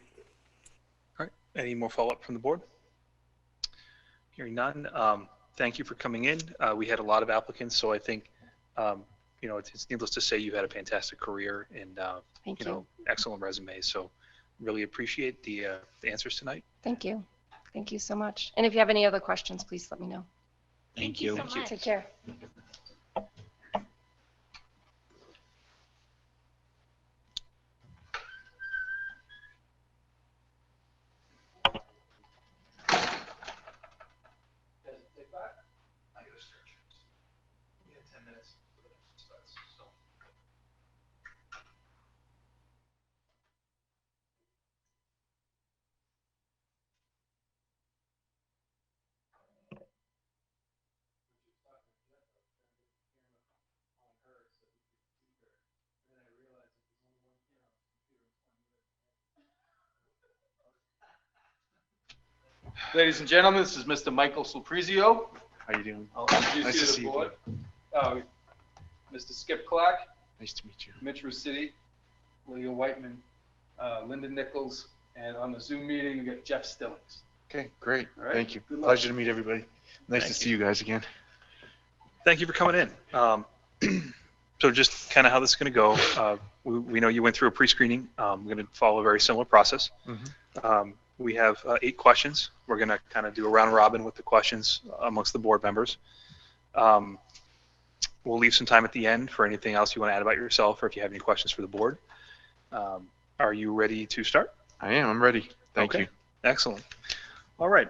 All right. Any more follow-up from the board? Hearing none. Thank you for coming in. We had a lot of applicants, so I think, it's needless to say you had a fantastic career and, Thank you. excellent resume. So really appreciate the answers tonight. Thank you. Thank you so much. And if you have any other questions, please let me know. Thank you so much. Take care. Ladies and gentlemen, this is Mr. Michael Sulprizio. How you doing? I'll introduce Nice you to to see the you, board. Mr. Skip Clark, Nice to meet you. Mitch Rusciti, Leah Whiteman, Linda Nichols, and on the Zoom meeting, we got Jeff Stillings. Okay, great. All right. Thank you. Good luck. Pleasure to meet everybody. Nice to Thank see you guys again. Thank you for coming in. So just kind of how this is going to go. We know you went through a pre-screening. We're going to follow a very similar process. We have 8 questions. We're going to kind of do a round robin with the questions amongst the board members. We'll leave some time at the end for anything else you want to add about yourself or if you have any questions for the board. Are you ready to start? I am. I'm ready. Thank you. Excellent. All right.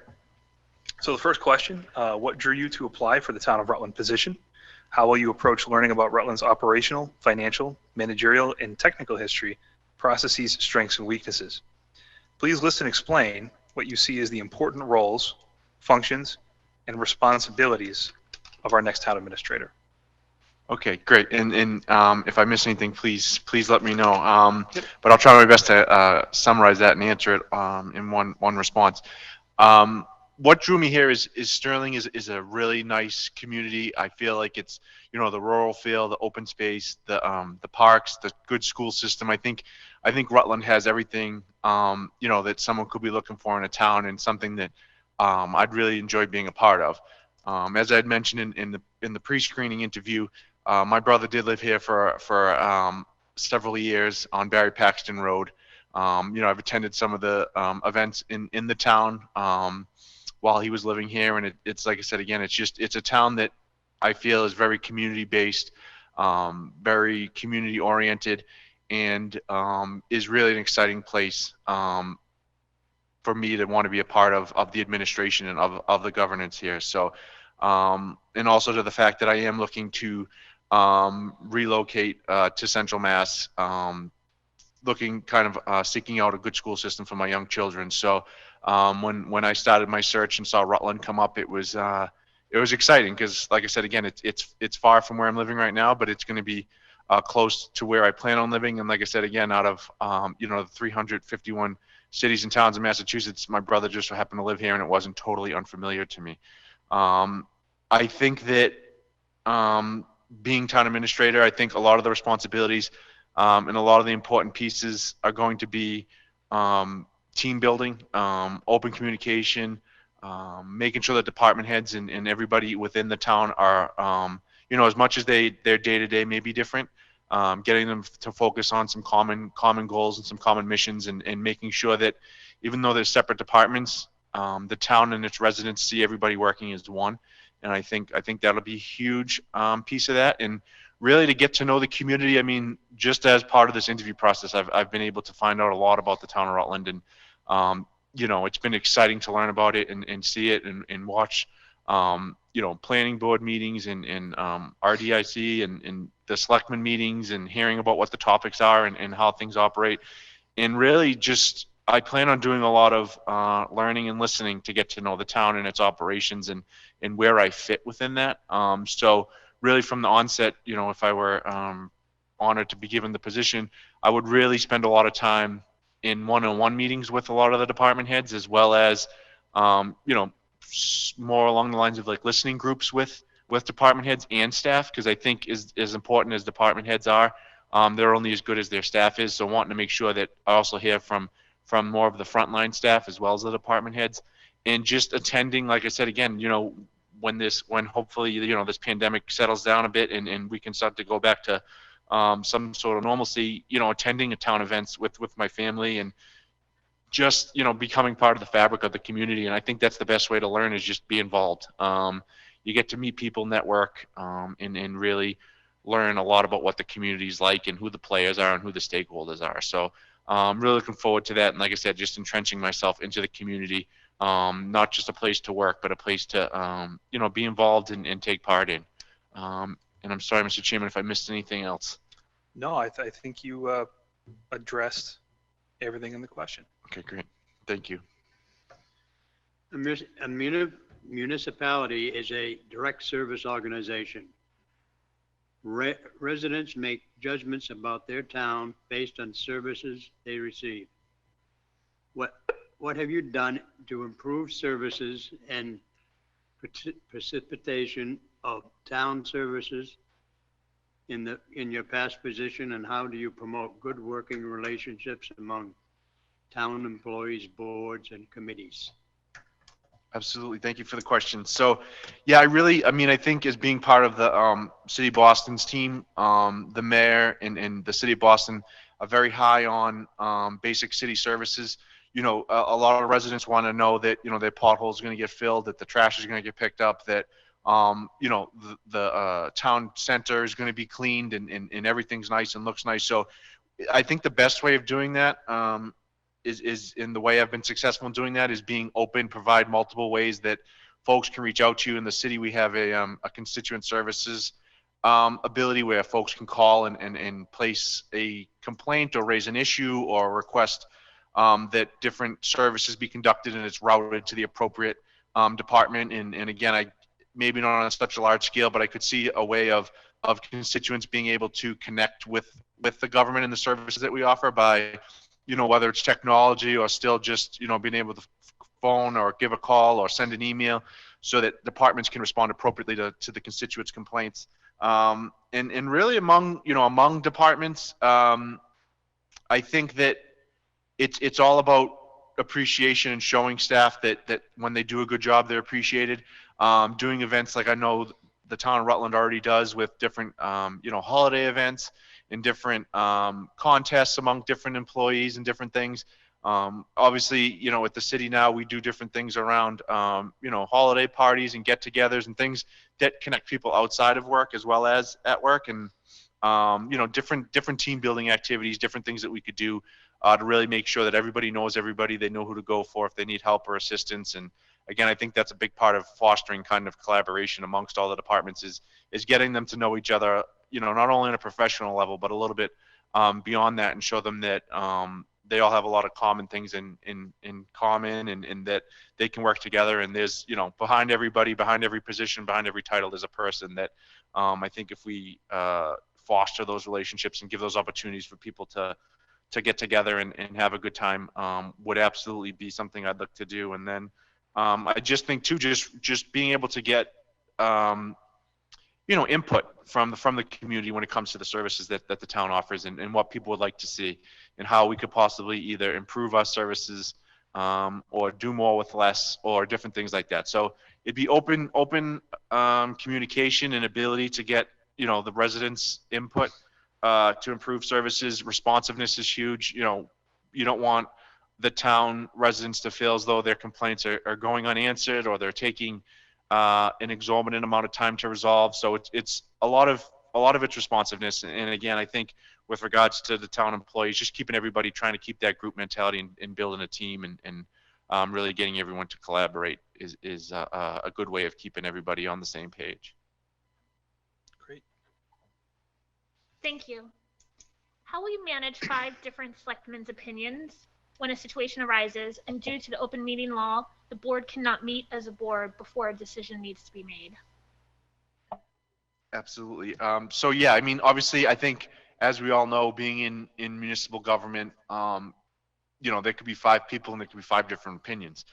So the first question, what drew you to apply for the Town of Rutland position? How will you approach learning about Rutland's operational, financial, managerial, and technical history, processes, strengths, and weaknesses? Please list and explain what you see as the important roles, functions, and responsibilities of our next town administrator. Okay, great. And if I miss anything, please let me know. But I'll try my best to summarize that and answer it in one response. What drew me here is Sterling is a really nice community. I feel like it's, you know, the rural feel, the open space, the parks, the good school system. I think Rutland has everything, you know, that someone could be looking for in a town, and something that I'd really enjoy being a part of. As I had mentioned in the pre-screening interview, my brother did live here for several years on Barry Paxton Road. You know, I've attended some of the events in the town while he was living here, and it's like I said again, it's a town that I feel is very community based, very community oriented, and is really an exciting place for me to want to be a part of the administration and of the governance here. So, and also to the fact that I am looking to relocate to Central Mass, looking kind of seeking out a good school system for my young children. So when I started my search and saw Rutland come up, it was exciting because, like I said again, it's far from where I'm living right now, but it's going to be close to where I plan on living. And like I said again, out of you know, the 351 cities and towns in Massachusetts, my brother just so happened to live here, and it wasn't totally unfamiliar to me. I think that being town administrator, I think a lot of the responsibilities and a lot of the important pieces are going to be team building, open communication, making sure that department heads and everybody within the town are, you know, as much as their day-to-day may be different, getting them to focus on some common goals and some common missions, and making sure that even though there's separate departments, the town and its residents see everybody working as one. And I think that'll be a huge piece of that. And really to get to know the community, I mean, just as part of this interview process, I've been able to find out a lot about the town of Rutland, and you know, it's been exciting to learn about it and see it and watch, you know, planning board meetings and RDIC and the selectmen meetings, and hearing about what the topics are and how things operate. And really just, I plan on doing a lot of learning and listening to get to know the town and its operations and where I fit within that. So really from the onset, you know, if I were honored to be given the position, I would really spend a lot of time in one-on-one meetings with a lot of the department heads, as well as, you know, more along the lines of like listening groups with department heads and staff, because I think as important as department heads are, they're only as good as their staff is. So wanting to make sure that I also hear from more of the frontline staff as well as the department heads, and just attending, like I said again, you know, when hopefully, you know, this pandemic settles down a bit and we can start to go back to some sort of normalcy, you know, attending town events with my family, and just, you know, becoming part of the fabric of the community. And I think that's the best way to learn, is just be involved. You get to meet people, network, and really learn a lot about what the community's like and who the players are and who the stakeholders are. So really looking forward to that. And like I said, just entrenching myself into the community, not just a place to work, but a place to, you know, be involved and take part in. And I'm sorry, Mr. Chairman, if I missed anything else. No, I think you addressed everything in the question. Okay, great. Thank you. A municipality is a direct service organization. Residents make judgments about their town based on services they receive. What have you done to improve services and precipitation of town services in your past position, and how do you promote good working relationships among town employees, boards, and committees? Absolutely. Thank you for the question. So, yeah, I mean, I think as being part of the City of Boston's team, the mayor and the City of Boston are very high on basic city services. You know, a lot of residents want to know that, you know, their potholes are going to get filled, that the trash is going to get picked up, that, you know, the town center is going to be cleaned and everything's nice and looks nice. So I think the best way of doing that is in the way I've been successful in doing that is being open, provide multiple ways that folks can reach out to you. In the city, we have a constituent services ability where folks can call and place a complaint or raise an issue or request that different services be conducted and it's routed to the appropriate department. And again, maybe not on such a large scale, but I could see a way of constituents being able to connect with the government and the services that we offer by, whether it's technology or still just, being able to phone or give a call or send an email so that departments can respond appropriately to the constituents' complaints. And really among departments, I think that it's all about appreciation and showing staff that when they do a good job, they're appreciated. Doing events like I know the town of Rutland already does with different, holiday events and different contests among different employees and different things. Obviously, at the city now, we do different things around, holiday parties and get-togethers and things that connect people outside of work as well as at work, and different team building activities, different things that we could do to really make sure that everybody knows everybody, they know who to go for if they need help or assistance. And again, I think that's a big part of fostering kind of collaboration amongst all the departments is getting them to know each other, not only on a professional level, but a little bit beyond that, and show them that they all have a lot of common things in common, and that they can work together. And there's, behind everybody, behind every position, behind every title, there's a person that I think if we foster those relationships and give those opportunities for people to get together and have a good time, would absolutely be something I'd look to do. And then I just think too, just being able to get input from the community when it comes to the services that the town offers, and what people would like to see, and how we could possibly either improve our services or do more with less, or different things like that. So it'd be open communication and ability to get the residents' input to improve services. Responsiveness is huge. You don't want the town residents to feel as though their complaints are going unanswered, or they're taking an exorbitant amount of time to resolve. So it's a lot of it's responsiveness. And again, I think with regards to the town employees, just keeping everybody, trying to keep that group mentality and building a team, and really getting everyone to collaborate is a good way of keeping everybody on the same page. Great. Thank you. How will you manage 5 different selectmen's opinions when a situation arises, and due to the open meeting law, the board cannot meet as a board before a decision needs to be made? Absolutely. So yeah, I mean, obviously, I think as we all know, being in municipal government, there could be 5 people and there could be 5 different opinions.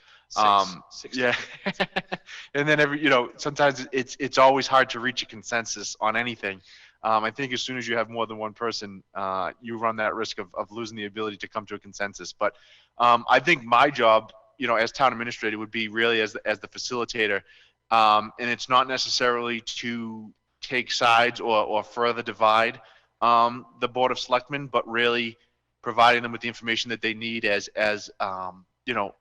Six. Yeah. And then sometimes it's always hard to reach a consensus on anything. I think as soon as you have more than one person, you run that risk of losing the ability to come to a consensus. But I think my job, as town administrator, would be really as the facilitator, and it's not necessarily to take sides or further divide the Board of Selectmen, but really providing them with the information that they need as an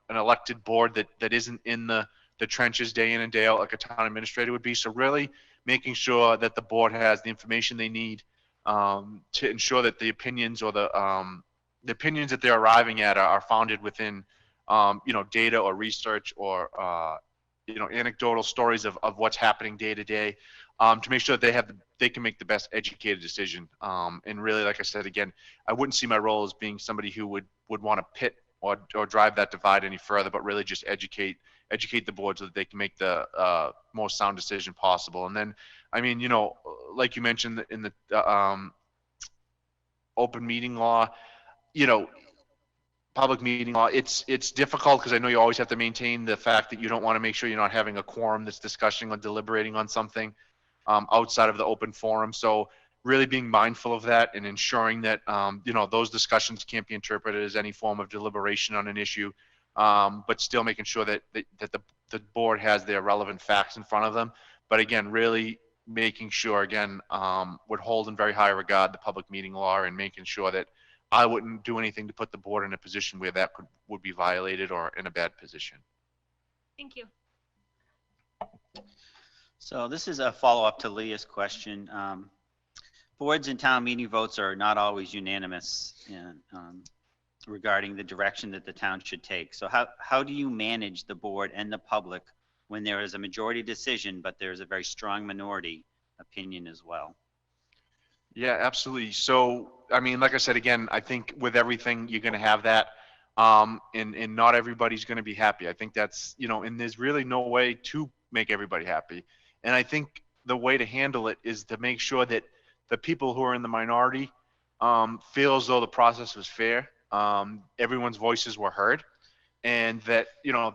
elected board that isn't in the trenches day in and day out like a town administrator would be. So really making sure that the board has the information they need to ensure that the opinions or the opinions that they're arriving at are founded within data or research or anecdotal stories of what's happening day to day, to make sure that they can make the best educated decision. And really, like I said, again, I wouldn't see my role as being somebody who would want to pit or drive that divide any further, but really just educate the board so that they can make the most sound decision possible. And then, I mean, like you mentioned in the open meeting law, public meeting law, it's difficult because I know you always have to maintain the fact that you don't want to make sure you're not having a quorum that's discussing or deliberating on something outside of the open forum. So really being mindful of that and ensuring that those discussions can't be interpreted as any form of deliberation on an issue, but still making sure that the board has their relevant facts in front of them. But again, really making sure, again, would hold in very high regard the public meeting law, and making sure that I wouldn't do anything to put the board in a position where that would be violated or in a bad position. Thank you. So this is a follow-up to Leah's question. Boards and town meeting votes are not always unanimous regarding the direction that the town should take. So how do you manage the board and the public when there is a majority decision, but there's a very strong minority opinion as well? Yeah, absolutely. So, I mean, like I said, again, I think with everything, you're going to have that. and not everybody's going to be happy. I think that's, and there's really no way to make everybody happy. And I think the way to handle it is to make sure that the people who are in the minority feel as though the process was fair. Everyone's voices were heard, and that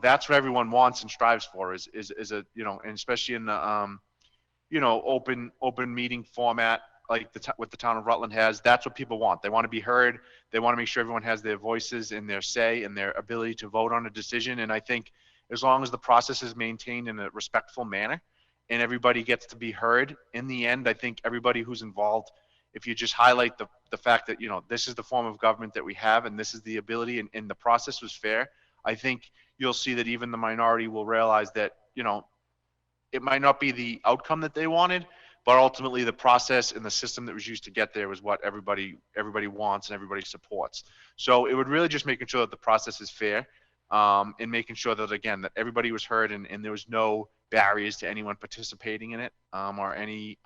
that's what everyone wants and strives for is a and especially in the open meeting format like what the town of Rutland has. That's what people want. They want to be heard. They want to make sure everyone has their voices and their say and their ability to vote on a decision. And I think as long as the process is maintained in a respectful manner and everybody gets to be heard, in the end, I think everybody who's involved, if you just highlight the fact that this is the form of government that we have and this is the ability and the process was fair, I think you'll see that even the minority will realize that it might not be the outcome that they wanted, but ultimately the process and the system that was used to get there was what everybody wants and everybody supports. So it would really just making sure that the process is fair, and making sure that, again, that everybody was heard and there was no barriers to anyone participating in it, or any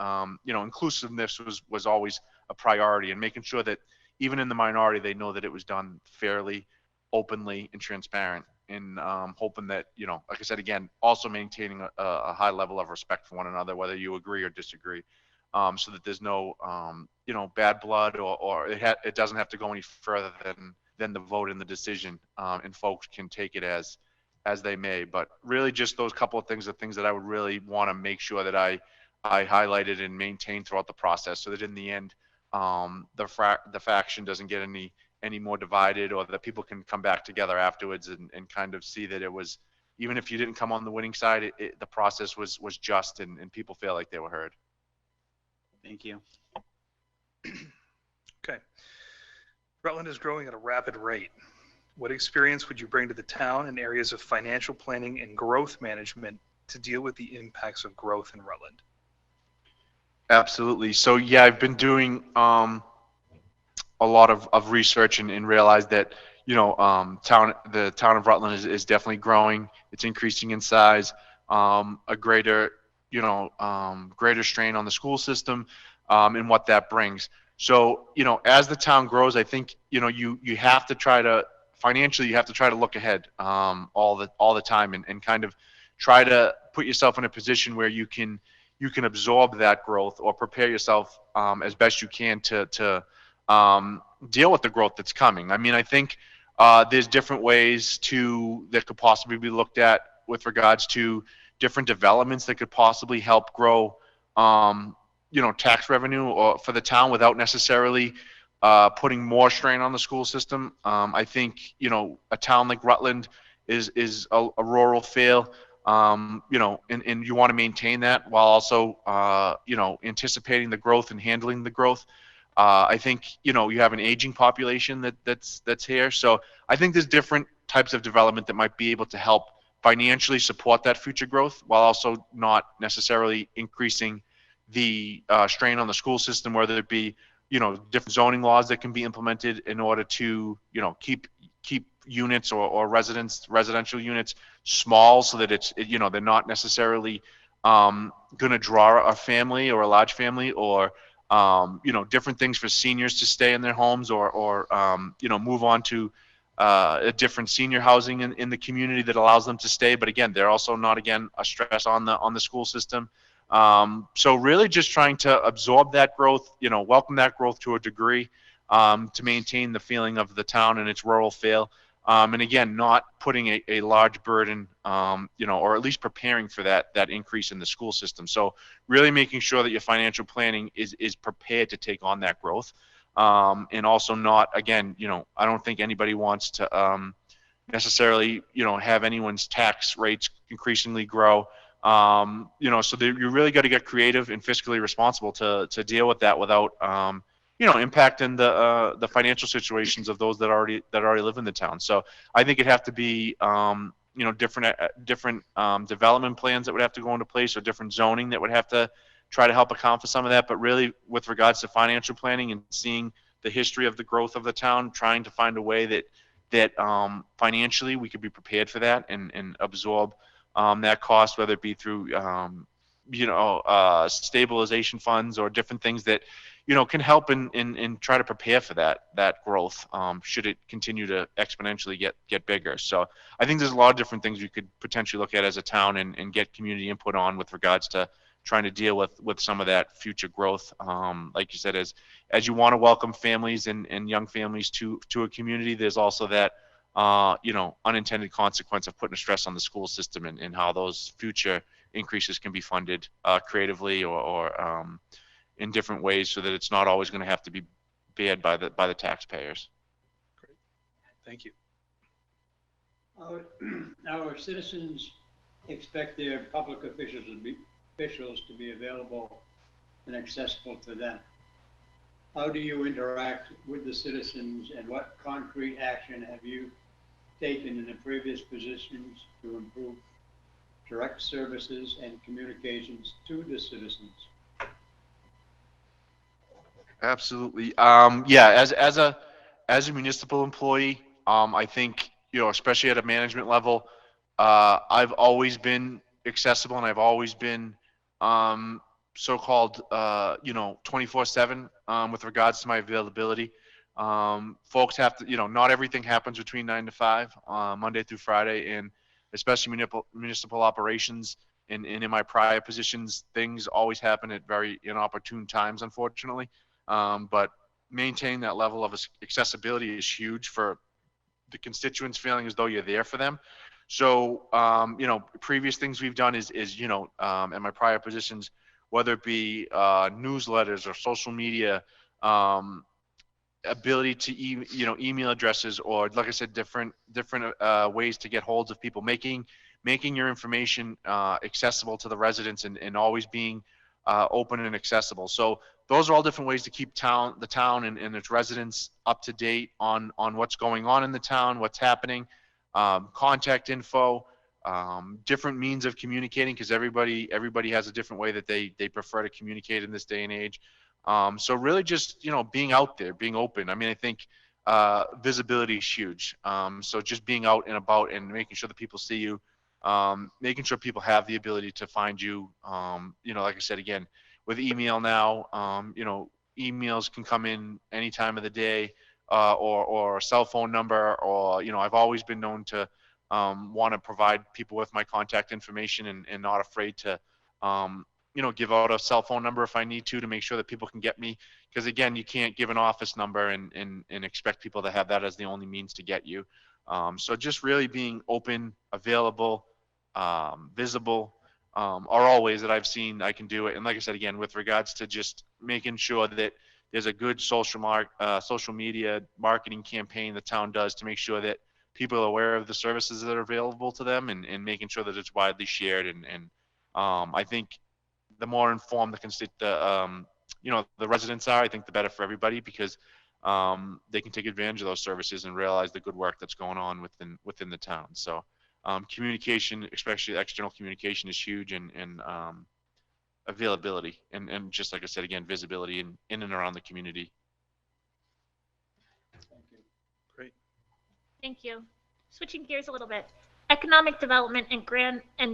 inclusiveness was always a priority, and making sure that even in the minority they know that it was done fairly, openly, and transparent. And hoping that, like I said, again, also maintaining a high level of respect for one another, whether you agree or disagree, so that there's no, bad blood or it doesn't have to go any further than the vote and the decision, and folks can take it as they may. But really just those couple of things are things that I would really want to make sure that I highlighted and maintained throughout the process, so that in the end, the faction doesn't get any more divided, or that people can come back together afterwards and kind of see that it was, even if you didn't come on the winning side, the process was just and people feel like they were heard. Thank you. Okay. Rutland is growing at a rapid rate. What experience would you bring to the town in areas of financial planning and growth management to deal with the impacts of growth in Rutland? Absolutely. So yeah, I've been doing a lot of research and realized that the town of Rutland is definitely growing. It's increasing in size. A greater strain on the school system, and what that brings. So as the town grows, I think you have to try to financially look ahead all the time and kind of try to put yourself in a position where you can absorb that growth or prepare yourself as best you can to deal with the growth that's coming. I mean, I think there's different ways that could possibly be looked at with regards to different developments that could possibly help grow, tax revenue or for the town without necessarily putting more strain on the school system. I think a town like Rutland is a rural feel, and you want to maintain that while also anticipating the growth and handling the growth. I think you have an aging population that's here, so I think there's different types of development that might be able to help financially support that future growth while also not necessarily increasing the strain on the school system, whether it be different zoning laws that can be implemented in order to keep units or residential units small, so that they're not necessarily going to draw a family or a large family, or different things for seniors to stay in their homes or move on to a different senior housing in the community that allows them to stay. But again, they're also not, a stress on the school system. So really just trying to absorb that growth, welcome that growth to a degree, to maintain the feeling of the town and its rural feel. And again, not putting a large burden, or at least preparing for that increase in the school system. So really making sure that your financial planning is prepared to take on that growth. And also not, again, I don't think anybody wants to necessarily, have anyone's tax rates increasingly grow. So you really got to get creative and fiscally responsible to deal with that without, impacting the financial situations of those that already live in the town. So I think it'd have to be, different development plans that would have to go into place, or different zoning that would have to try to help account for some of that. But really, with regards to financial planning and seeing the history of the growth of the town, trying to find a way that financially we could be prepared for that and absorb that cost, whether it be through stabilization funds or different things that, can help in try to prepare for that growth, should it continue to exponentially get bigger. So I think there's a lot of different things we could potentially look at as a town and get community input on with regards to trying to deal with some of that future growth. Like you said, as you want to welcome families and young families to a community, there's also that unintended consequence of putting a stress on the school system and how those future increases can be funded creatively or in different ways, so that it's not always going to have to be bared by the taxpayers. Great. Thank you. Our citizens expect their public officials to be available and accessible to them. How do you interact with the citizens, and what concrete action have you taken in the previous positions to improve direct services and communications to the citizens? Absolutely. Yeah, as a municipal employee, I think, especially at a management level, I've always been accessible, and I've always been so-called 24/7 with regards to my availability. Folks have to, not everything happens between 9 to 5, Monday through Friday, and especially municipal operations. And in my prior positions, things always happen at very inopportune times, unfortunately. But maintaining that level of accessibility is huge for the constituents feeling as though you're there for them. So, previous things we've done is in my prior positions, whether it be newsletters or social media, ability to email addresses, or like I said, different ways to get holds of people, making your information accessible to the residents, and always being open and accessible. So those are all different ways to keep the town and its residents up to date on what's going on in the town, what's happening, contact info, different means of communicating, because everybody has a different way that they prefer to communicate in this day and age. So really just, being out there, being open. I mean, I think visibility is huge. So just being out and about and making sure that people see you, making sure people have the ability to find you. Like I said, again, with email now, emails can come in any time of the day, or a cell phone number, or, I've always been known to want to provide people with my contact information, and not afraid to, give out a cell phone number if I need to make sure that people can get me. Because again, you can't give an office number and expect people to have that as the only means to get you. So just really being open, available, visible, are all ways that I've seen I can do it. And like I said, again, with regards to just making sure that there's a good social media marketing campaign the town does to make sure that people are aware of the services that are available to them, and making sure that it's widely shared. And I think the more informed the residents are, I think the better for everybody, because they can take advantage of those services and realize the good work that's going on within the town. So communication, especially external communication, is huge, and availability, and just like I said, again, visibility in and around the community. Thank you. Great. Thank you. Switching gears a little bit, economic development and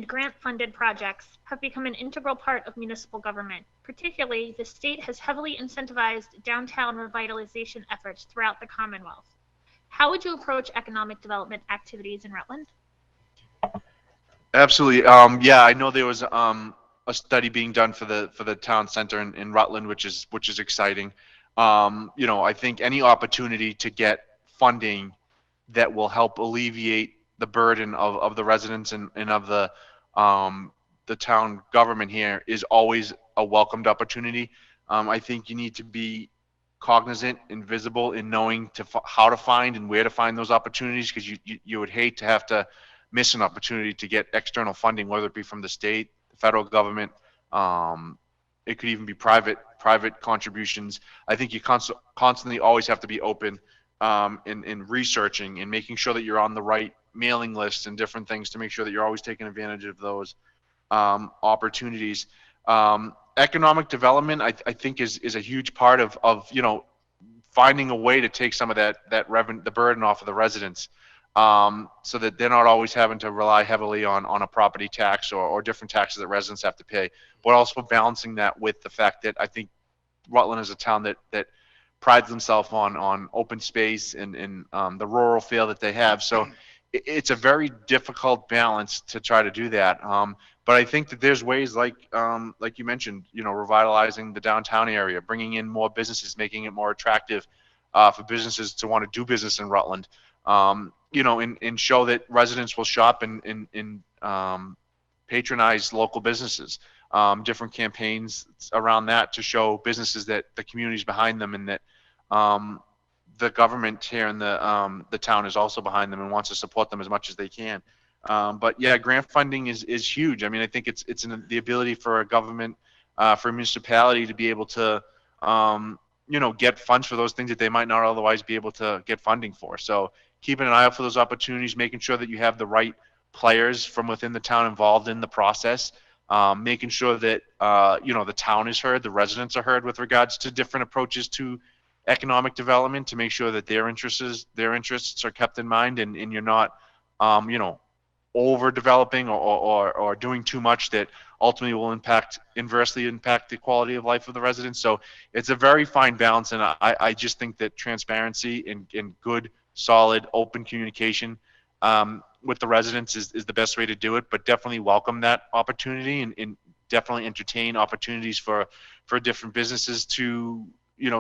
grant-funded projects have become an integral part of municipal government. Particularly, the state has heavily incentivized downtown revitalization efforts throughout the Commonwealth. How would you approach economic development activities in Rutland? Absolutely. Yeah, I know there was a study being done for the town center in Rutland, which is exciting. I think any opportunity to get funding that will help alleviate the burden of the residents and of the town government here is always a welcomed opportunity. I think you need to be cognizant and visible in knowing how to find and where to find those opportunities, because you would hate to have to miss an opportunity to get external funding, whether it be from the state, the federal government. It could even be private contributions. I think you constantly always have to be open in researching and making sure that you're on the right mailing lists and different things to make sure that you're always taking advantage of those opportunities. Economic development, I think, is a huge part of finding a way to take some of that revenue, the burden off of the residents, so that they're not always having to rely heavily on a property tax or different taxes that residents have to pay. but also balancing that with the fact that I think Rutland is a town that prides themselves on open space and the rural feel that they have. So it's a very difficult balance to try to do that. But I think that there's ways like you mentioned, revitalizing the downtown area, bringing in more businesses, making it more attractive for businesses to want to do business in Rutland. And show that residents will shop and patronize local businesses. Different campaigns around that to show businesses that the community's behind them and that the government here in the town is also behind them and wants to support them as much as they can. But yeah, grant funding is huge. I mean, I think it's the ability for a government, for a municipality to be able to, get funds for those things that they might not otherwise be able to get funding for. So keeping an eye out for those opportunities, making sure that you have the right players from within the town involved in the process, making sure that, the town is heard, the residents are heard with regards to different approaches to economic development, to make sure that their interests are kept in mind, and you're not, overdeveloping or doing too much that ultimately will inversely impact the quality of life of the residents. So it's a very fine balance, and I just think that transparency and good, solid, open communication with the residents is the best way to do it. But definitely welcome that opportunity and definitely entertain opportunities for different businesses to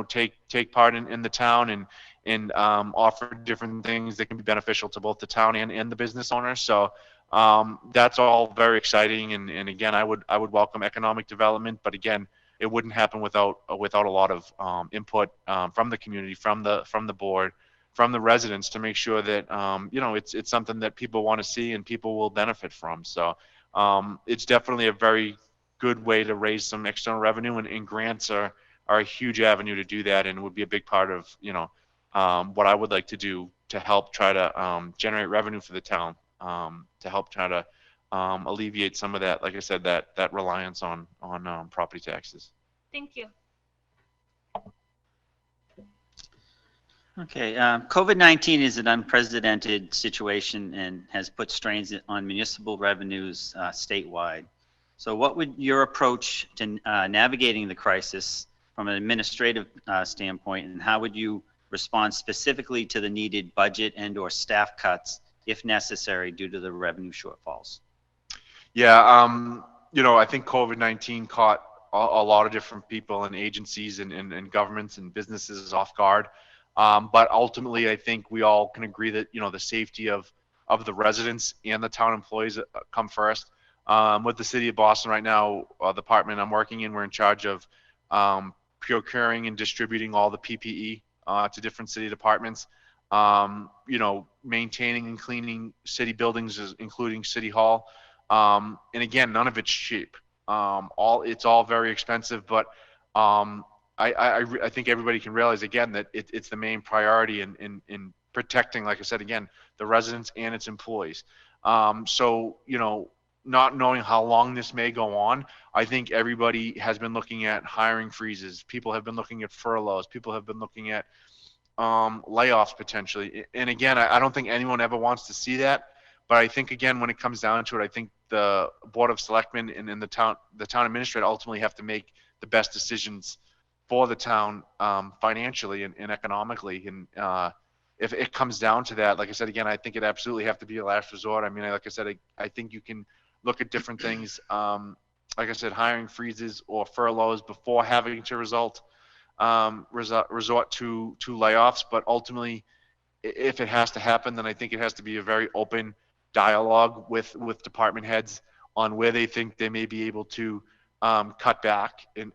take part in the town and offer different things that can be beneficial to both the town and the business owners. So that's all very exciting. And again, I would welcome economic development, but again, it wouldn't happen without a lot of input from the community, from the board, from the residents, to make sure that it's something that people want to see and people will benefit from. So it's definitely a very good way to raise some external revenue, and grants are a huge avenue to do that, and would be a big part of what I would like to do to help try to generate revenue for the town, to help try to alleviate some of that, like I said, that reliance on property taxes. Thank you. Okay, COVID-19 is an unprecedented situation and has put strains on municipal revenues statewide. So what would your approach to navigating the crisis from an administrative standpoint, and how would you respond specifically to the needed budget and/or staff cuts if necessary due to the revenue shortfalls? Yeah, I think COVID-19 caught a lot of different people and agencies and governments and businesses off guard. But ultimately, I think we all can agree that the safety of the residents and the town employees come first. With the city of Boston right now, the department I'm working in, we're in charge of procuring and distributing all the PPE to different city departments. Maintaining and cleaning city buildings, including City Hall. And again, none of it's cheap. It's all very expensive, but I think everybody can realize again that it's the main priority in protecting, like I said again, the residents and its employees. So not knowing how long this may go on, I think everybody has been looking at hiring freezes. People have been looking at furloughs. People have been looking at layoffs potentially. And again, I don't think anyone ever wants to see that. But I think again, when it comes down to it, I think the Board of Selectmen and the town administrator ultimately have to make the best decisions for the town financially and economically. And if it comes down to that, like I said again, I think it absolutely have to be a last resort. I mean, like I said, I think you can look at different things, like I said, hiring freezes or furloughs before having to resort to layoffs. But ultimately, if it has to happen, then I think it has to be a very open dialogue with department heads on where they think they may be able to cut back and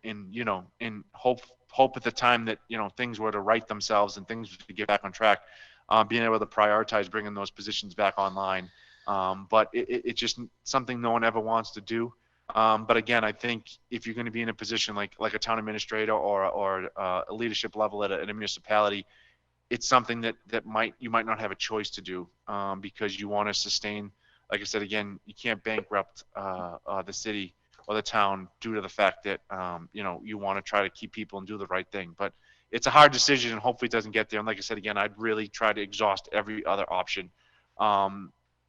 hope at the time that things were to right themselves and things to get back on track, being able to prioritize bringing those positions back online. But it's just something no one ever wants to do. But again, I think if you're going to be in a position like a town administrator or a leadership level at a municipality, it's something that you might not have a choice to do because you want to sustain. Like I said again, you can't bankrupt the city or the town due to the fact that you want to try to keep people and do the right thing. But it's a hard decision, and hopefully it doesn't get there. And like I said again, I'd really try to exhaust every other option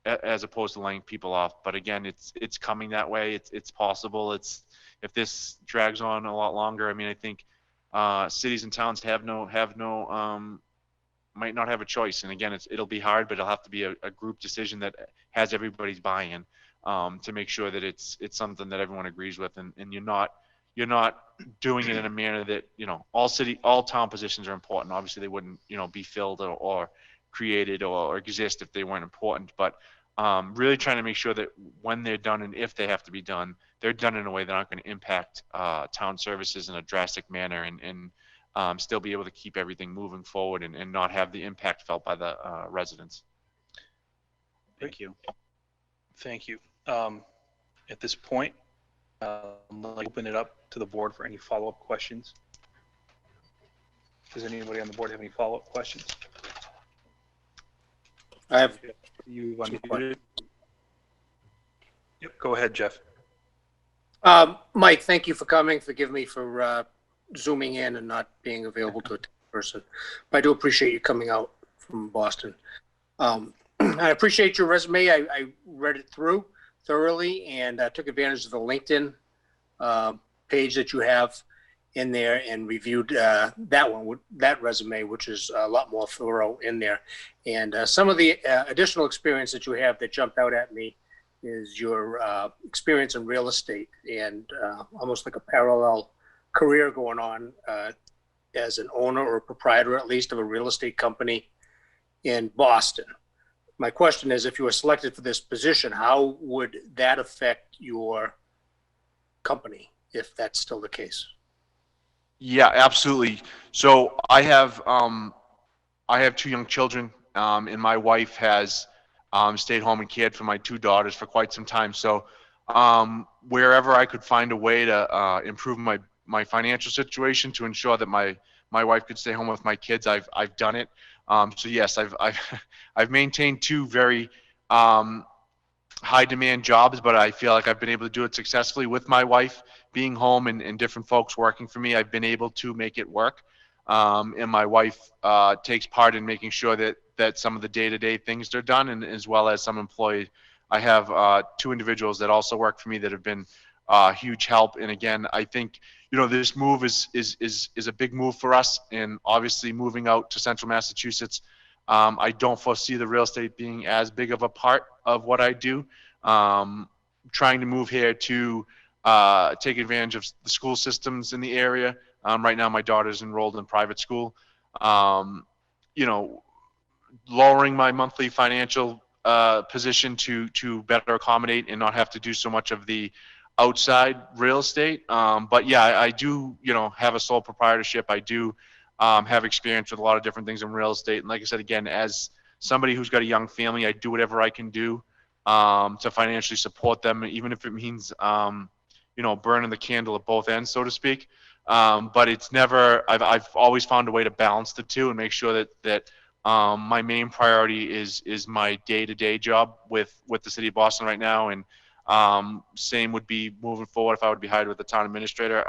as opposed to laying people off. But again, it's coming that way. It's possible. It's if this drags on a lot longer, I mean, I think cities and towns might not have a choice. And again, it'll be hard, but it'll have to be a group decision that has everybody's buy-in to make sure that it's something that everyone agrees with, and you're not doing it in a manner that, all town positions are important. Obviously, they wouldn't, be filled or created or exist if they weren't important. But really trying to make sure that when they're done and if they have to be done, they're done in a way that aren't going to impact town services in a drastic manner, and still be able to keep everything moving forward and not have the impact felt by the residents. Thank you. Thank you. At this point, I'll open it up to the board for any follow-up questions. Does anybody on the board have any follow-up questions? I have You unmuted? Yep, go ahead, Jeff. Mike, thank you for coming. Forgive me for zooming in and not being available to a person. But I do appreciate you coming out from Boston. I appreciate your resume. I read it through thoroughly and took advantage of the LinkedIn page that you have in there and reviewed that resume, which is a lot more thorough in there. And some of the additional experience that you have that jumped out at me is your experience in real estate and almost like a parallel career going on as an owner or a proprietor, at least, of a real estate company in Boston. My question is, if you were selected for this position, how would that affect your company, if that's still the case? Yeah, absolutely. So I have 2 young children, and my wife has stayed home and cared for my 2 daughters for quite some time. So wherever I could find a way to improve my financial situation to ensure that my wife could stay home with my kids, I've done it. So yes, I've maintained 2 very high demand jobs, but I feel like I've been able to do it successfully with my wife being home and different folks working for me. I've been able to make it work. And my wife takes part in making sure that some of the day-to-day things are done, and as well as some employees. I have 2 individuals that also work for me that have been huge help. And again, I think, this move is a big move for us, and obviously moving out to central Massachusetts, I don't foresee the real estate being as big of a part of what I do. Trying to move here to take advantage of the school systems in the area. Right now, my daughter's enrolled in private school. Lowering my monthly financial position to better accommodate and not have to do so much of the outside real estate. But yeah, I do, have a sole proprietorship. I do have experience with a lot of different things in real estate. And like I said, again, as somebody who's got a young family, I do whatever I can do to financially support them, even if it means, burning the candle at both ends, so to speak. But it's never, I've always found a way to balance the 2 and make sure that my main priority is my day-to-day job with the city of Boston right now. And same would be moving forward if I would be hired with the town administrator.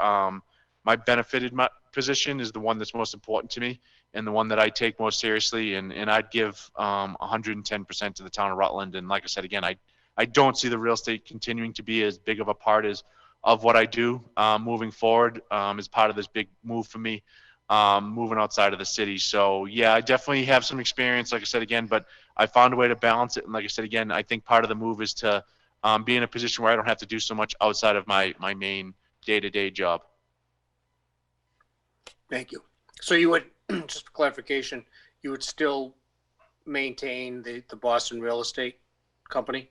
My benefited position is the one that's most important to me and the one that I take most seriously. And I'd give 110% to the town of Rutland. And like I said, again, I don't see the real estate continuing to be as big of a part of what I do moving forward as part of this big move for me, moving outside of the city. So yeah, I definitely have some experience, like I said again, but I found a way to balance it. And like I said again, I think part of the move is to be in a position where I don't have to do so much outside of my main day-to-day job. Thank you. So you would, just for clarification, you would still maintain the Boston real estate company?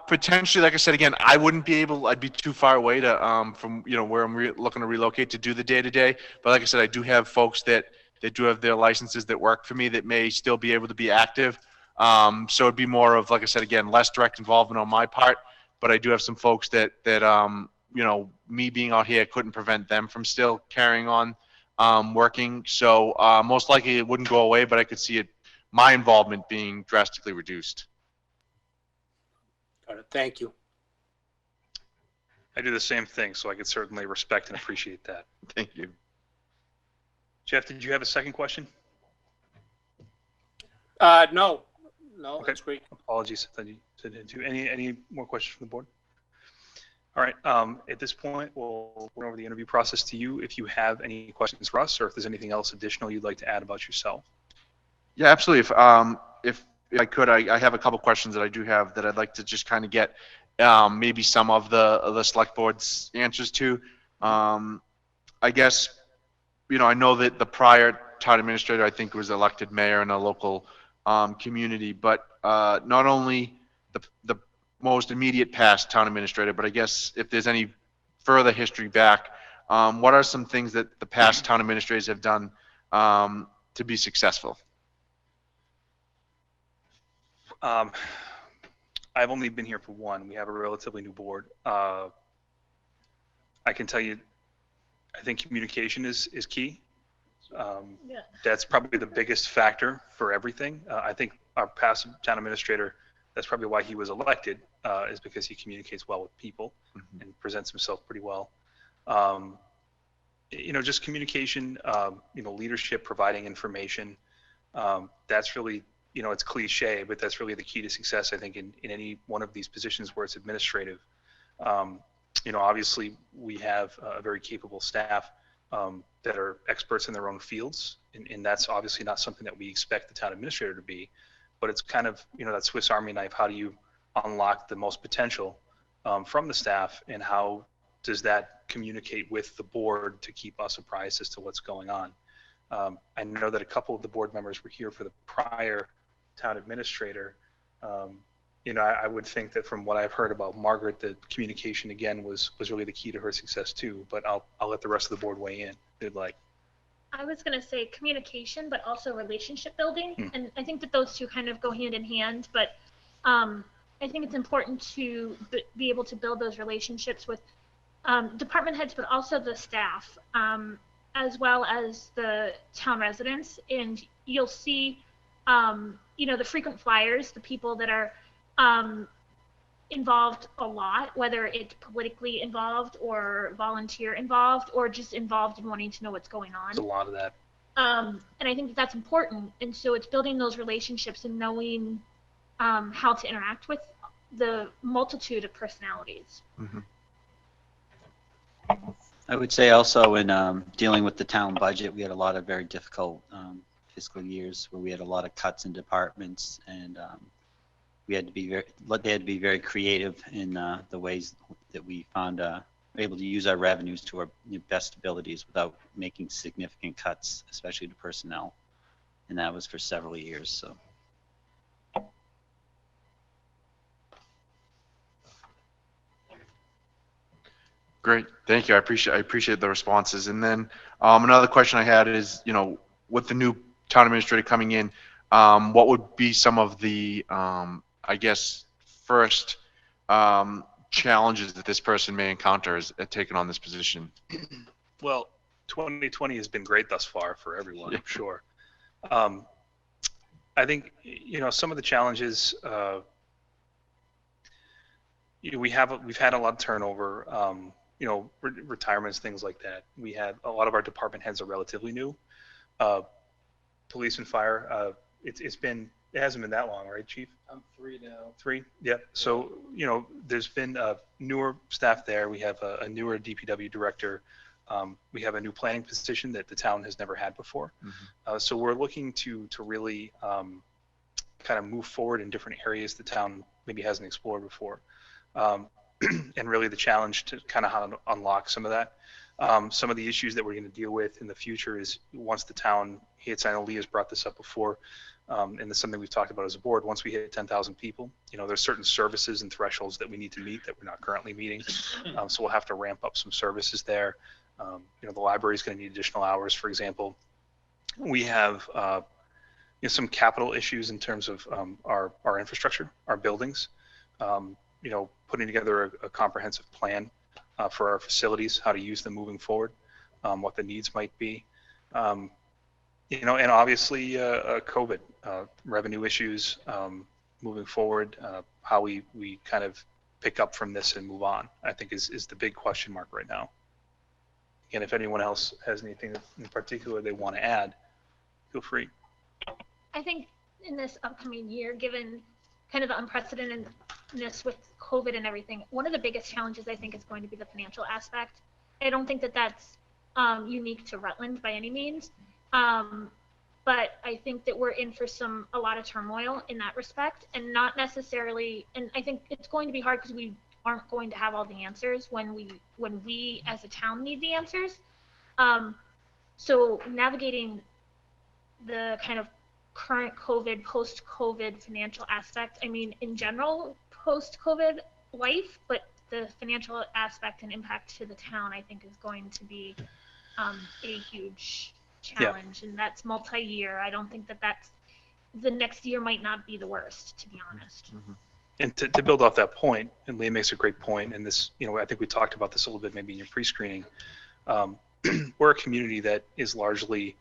Potentially, like I said again, I wouldn't be able. I'd be too far away to from where I'm looking to relocate to do the day-to-day. But like I said, I do have folks that do have their licenses that work for me that may still be able to be active. So it'd be more of, like I said again, less direct involvement on my part. But I do have some folks that me being out here couldn't prevent them from still carrying on working. So most likely it wouldn't go away, but I could see my involvement being drastically reduced. Got it. Thank you. I do the same thing, so I could certainly respect and appreciate that. Thank you. Jeff, did you have a second question? No, Okay. that's great. Apologies if I didn't do any more questions from the board. All right. At this point, we'll run over the interview process to you. If you have any questions for us, or if there's anything else additional you'd like to add about yourself. Yeah, absolutely. If I could, I have a couple questions that I do have that I'd like to just kind of get maybe some of the select board's answers to. I guess, I know that the prior town administrator, I think, was elected mayor in a local community, but not only the most immediate past town administrator, but I guess if there's any further history back, what are some things that the past town administrators have done to be successful? I've only been here for one. We have a relatively new board. I can tell you, I think communication is key. Yeah. That's probably the biggest factor for everything. I think our past town administrator, that's probably why he was elected, is because he communicates well with people and presents himself pretty well. Just communication, leadership, providing information. That's really, it's cliche, but that's really the key to success, I think, in any one of these positions where it's administrative. Obviously we have a very capable staff that are experts in their own fields, and that's obviously not something that we expect the town administrator to be, but it's kind of, that Swiss Army knife. How do you unlock the most potential from the staff, and how does that communicate with the board to keep us apprised as to what's going on? I know that a couple of the board members were here for the prior town administrator. I would think that from what I've heard about Margaret, the communication again was really the key to her success too. But I'll let the rest of the board weigh in if they'd like. I was going to say communication, but also relationship building. And I think that those two kind of go hand in hand. But I think it's important to be able to build those relationships with department heads, but also the staff, as well as the town residents. And you'll see, the frequent flyers, the people that are involved a lot, whether it's politically involved or volunteer involved or just involved in wanting to know what's going on. There's a lot of that. And I think that's important. And so it's building those relationships and knowing how to interact with the multitude of personalities. Mm-hmm. I would say also in dealing with the town budget, we had a lot of very difficult fiscal years where we had a lot of cuts in departments, and they had to be very creative in the ways that we found able to use our revenues to our best abilities without making significant cuts, especially to personnel. And that was for several years. So. Great, thank you. I appreciate the responses. And then another question I had is, with the new town administrator coming in, what would be some of the I guess first challenges that this person may encounter as taking on this position? Well, 2020 has been great thus far for everyone, I'm sure. I think some of the challenges, we've had a lot of turnover. Retirements, things like that. We had a lot of our department heads are relatively new. Police and fire, it hasn't been that long, right, Chief? I'm 3 now. 3? Yep. So, there's been newer staff there. We have a newer DPW director. We have a new planning position that the town has never had before. Mm-hmm. So we're looking to really kind of move forward in different areas the town maybe hasn't explored before. And really the challenge to kind of how to unlock some of that. Some of the issues that we're going to deal with in the future is once the town hits, I know Leah's brought this up before, and it's something we've talked about as a board, once we hit 10,000 people, there's certain services and thresholds that we need to meet that we're not currently meeting. So we'll have to ramp up some services there. The library is going to need additional hours, for example. We have some capital issues in terms of our infrastructure, our buildings. Putting together a comprehensive plan for our facilities, how to use them moving forward, what the needs might be. And obviously COVID, revenue issues moving forward, how we kind of pick up from this and move on, I think is the big question mark right now. And if anyone else has anything in particular they want to add, feel free. I think in this upcoming year, given kind of the unprecedented with COVID and everything, one of the biggest challenges I think is going to be the financial aspect. I don't think that that's unique to Rutland by any means, but I think that we're in for a lot of turmoil in that respect, and not necessarily. And I think it's going to be hard because we aren't going to have all the answers when we as a town need the answers. So navigating the kind of current COVID, post-COVID financial aspect, I mean, in general, post-COVID life, but the financial aspect and impact to the town, I think, is going to be a huge challenge, and that's multi-year. I don't think that's the next year might not be the worst, to be honest. Mhm. And to build off that point, and Leah makes a great point, and this, I think we talked about this a little bit maybe in your pre-screening. We're a community that is largely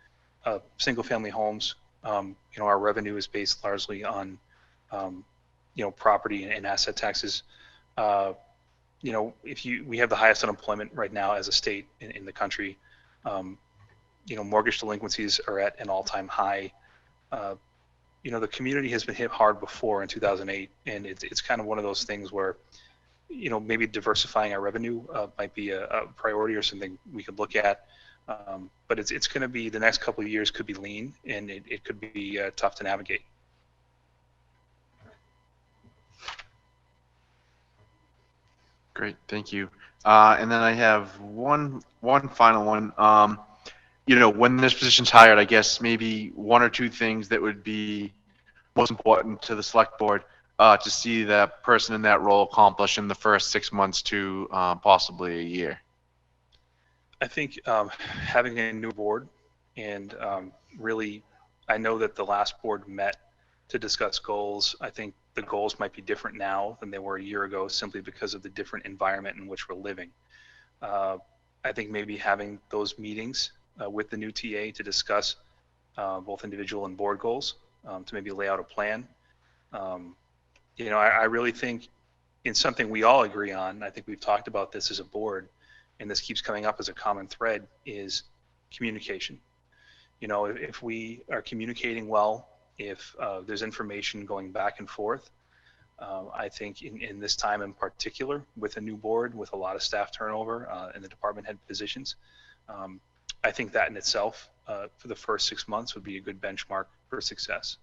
single-family homes. Our revenue is based largely on, property and asset taxes. We have the highest unemployment right now as a state in the country. Mortgage delinquencies are at an all-time high. The community has been hit hard before in 2008, and it's kind of one of those things where, maybe diversifying our revenue might be a priority or something we could look at. But it's going to be, the next couple of years could be lean, and it could be tough to navigate. Great, thank you. And then I have one final one. When this position's hired, I guess maybe one or two things that would be most important to the select board to see that person in that role accomplish in the first 6 months to possibly a year. I think having a new board, and really, I know that the last board met to discuss goals. I think the goals might be different now than they were a year ago, simply because of the different environment in which we're living. I think maybe having those meetings with the new TA to discuss both individual and board goals, to maybe lay out a plan. I really think in something we all agree on, I think we've talked about this as a board, and this keeps coming up as a common thread, is communication. If we are communicating well, if there's information going back and forth, I think in this time in particular, with a new board, with a lot of staff turnover in the department head positions, I think that in itself, for the first 6 months, would be a good benchmark for success.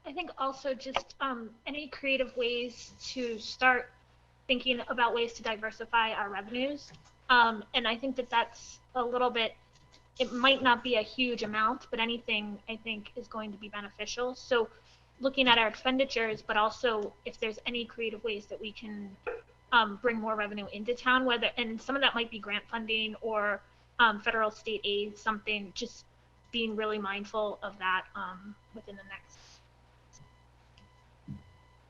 I think also just any creative ways to start thinking about ways to diversify our revenues. And I think that's a little bit, it might not be a huge amount, but anything I think is going to be beneficial. So looking at our expenditures, but also if there's any creative ways that we can bring more revenue into town, and some of that might be grant funding or federal state aid, something, just being really mindful of that within the next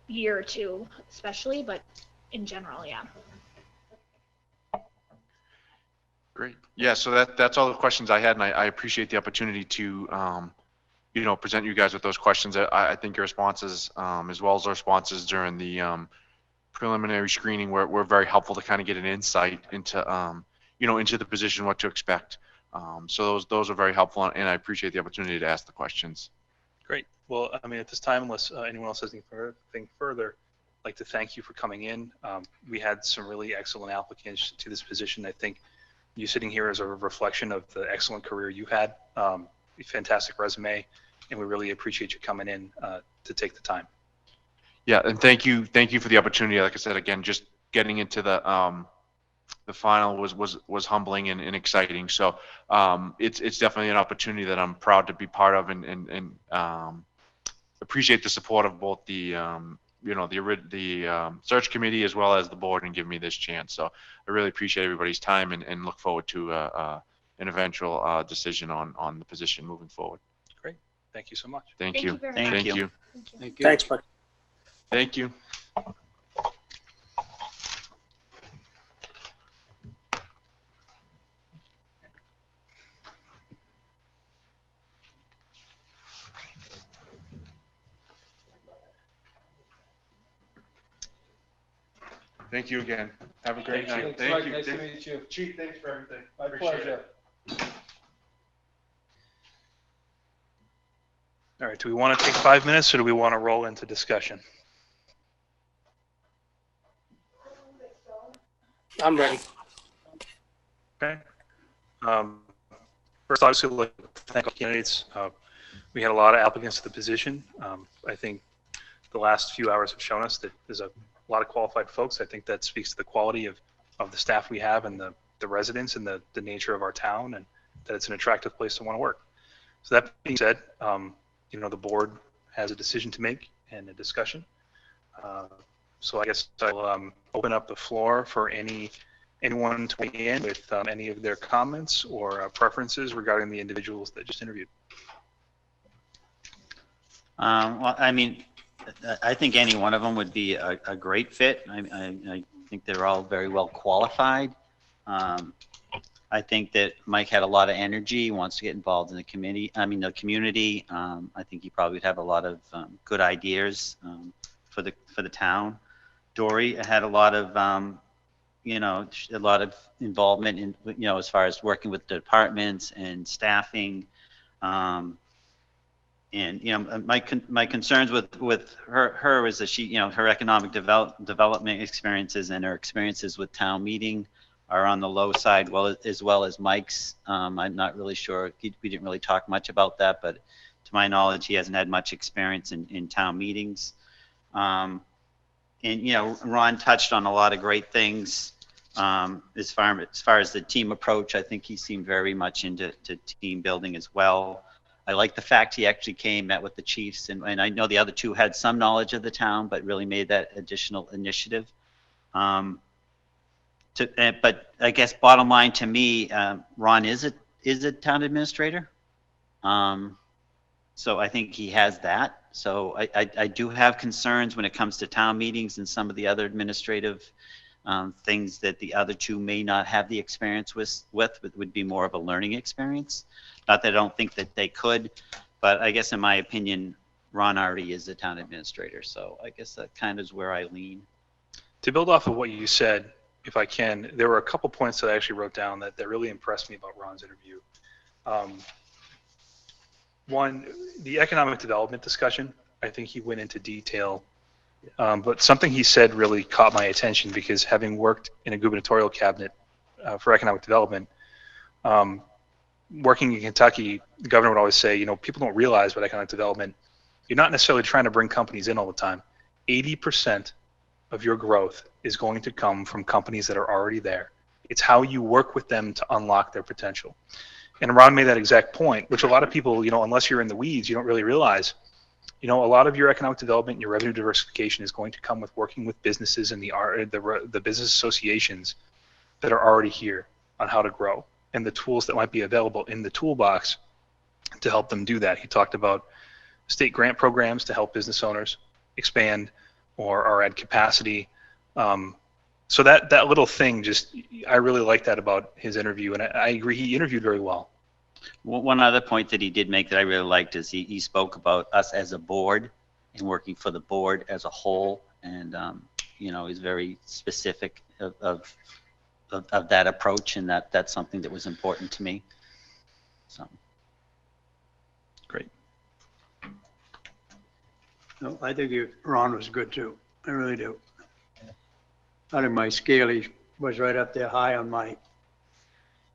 year or two, especially, but in general, yeah. Great. Yeah, so that's all the questions I had, and I appreciate the opportunity to, present you guys with those questions. I think your responses, as well as our responses during the preliminary screening, were very helpful to kind of get an insight into, into the position, what to expect. So those are very helpful, and I appreciate the opportunity to ask the questions. Great. Well, I mean, at this time, unless anyone else has anything further, I'd like to thank you for coming in. We had some really excellent applicants to this position. I think you sitting here is a reflection of the excellent career you had, a fantastic resume, and we really appreciate you coming in to take the time. Yeah, and thank you for the opportunity. Like I said, again, just getting into the final was humbling and exciting. So it's definitely an opportunity that I'm proud to be part of, and appreciate the support of both the search committee as well as the board in giving me this chance. So I really appreciate everybody's time, and look forward to an eventual decision on the position moving forward. Great. Thank you so much. Thank you. Very Thank much. Thank you. Thank you. Thanks, Mike. Thank you. Thank you again. Have a great night. Thanks, Mike. Nice to meet you. Chief, thanks for everything. My Appreciate pleasure. it. All right. right, do we want to take 5 minutes or do we want to roll into discussion? I'm ready. Okay. First, obviously, I'd like to thank all candidates. We had a lot of applicants to the position. I think the last few hours have shown us that there's a lot of qualified folks. I think that speaks to the quality of the staff we have and the residents and the nature of our town, and that it's an attractive place to want to work. So that being said, the board has a decision to make and a discussion. So I guess I'll open up the floor for anyone to weigh in with any of their comments or preferences regarding the individuals that just interviewed. Well, I mean, I think any one of them would be a great fit. I think they're all very well qualified. I think that Mike had a lot of energy, wants to get involved in the community. I think he probably would have a lot of good ideas for the town. Dory had a lot of involvement in, as far as working with the departments and staffing. My concerns with her is that she, her economic development experiences and her experiences with town meeting are on the low side, as well as Mike's. I'm not really sure. We didn't really talk much about that, but to my knowledge, he hasn't had much experience in town meetings. Ron touched on a lot of great things. As far as the team approach, I think he seemed very much into team building as well. I like the fact he actually met with the chiefs, and I know the other two had some knowledge of the town, but really made that additional initiative. But I guess bottom line to me, Ron is a town administrator. So I think he has that. So I do have concerns when it comes to town meetings and some of the other administrative things that the other two may not have the experience with would be more of a learning experience. Not that I don't think that they could, but I guess in my opinion, Ron already is the town administrator. So I guess that kind of is where I lean. To build off of what you said, if I can, there were a couple points that I actually wrote down that really impressed me about Ron's interview. One, the economic development discussion, I think he went into detail. But something he said really caught my attention because having worked in a gubernatorial cabinet for economic development, working in Kentucky, the governor would always say, people don't realize what economic development, you're not necessarily trying to bring companies in all the time. 80% of your growth is going to come from companies that are already there. It's how you work with them to unlock their potential. And Ron made that exact point, which a lot of people, unless you're in the weeds, you don't really realize. A lot of your economic development and your revenue diversification is going to come with working with businesses and the business associations that are already here on how to grow and the tools that might be available in the toolbox to help them do that. He talked about state grant programs to help business owners expand or add capacity. So that little thing, I really like that about his interview, and I agree he interviewed very well. One other point that he did make that I really liked is he spoke about us as a board and working for the board as a whole, and he's very specific of that approach, and that's something that was important to me. So great. No, I think Ron was good too. I really do. Out of my scale, he was right up there high on my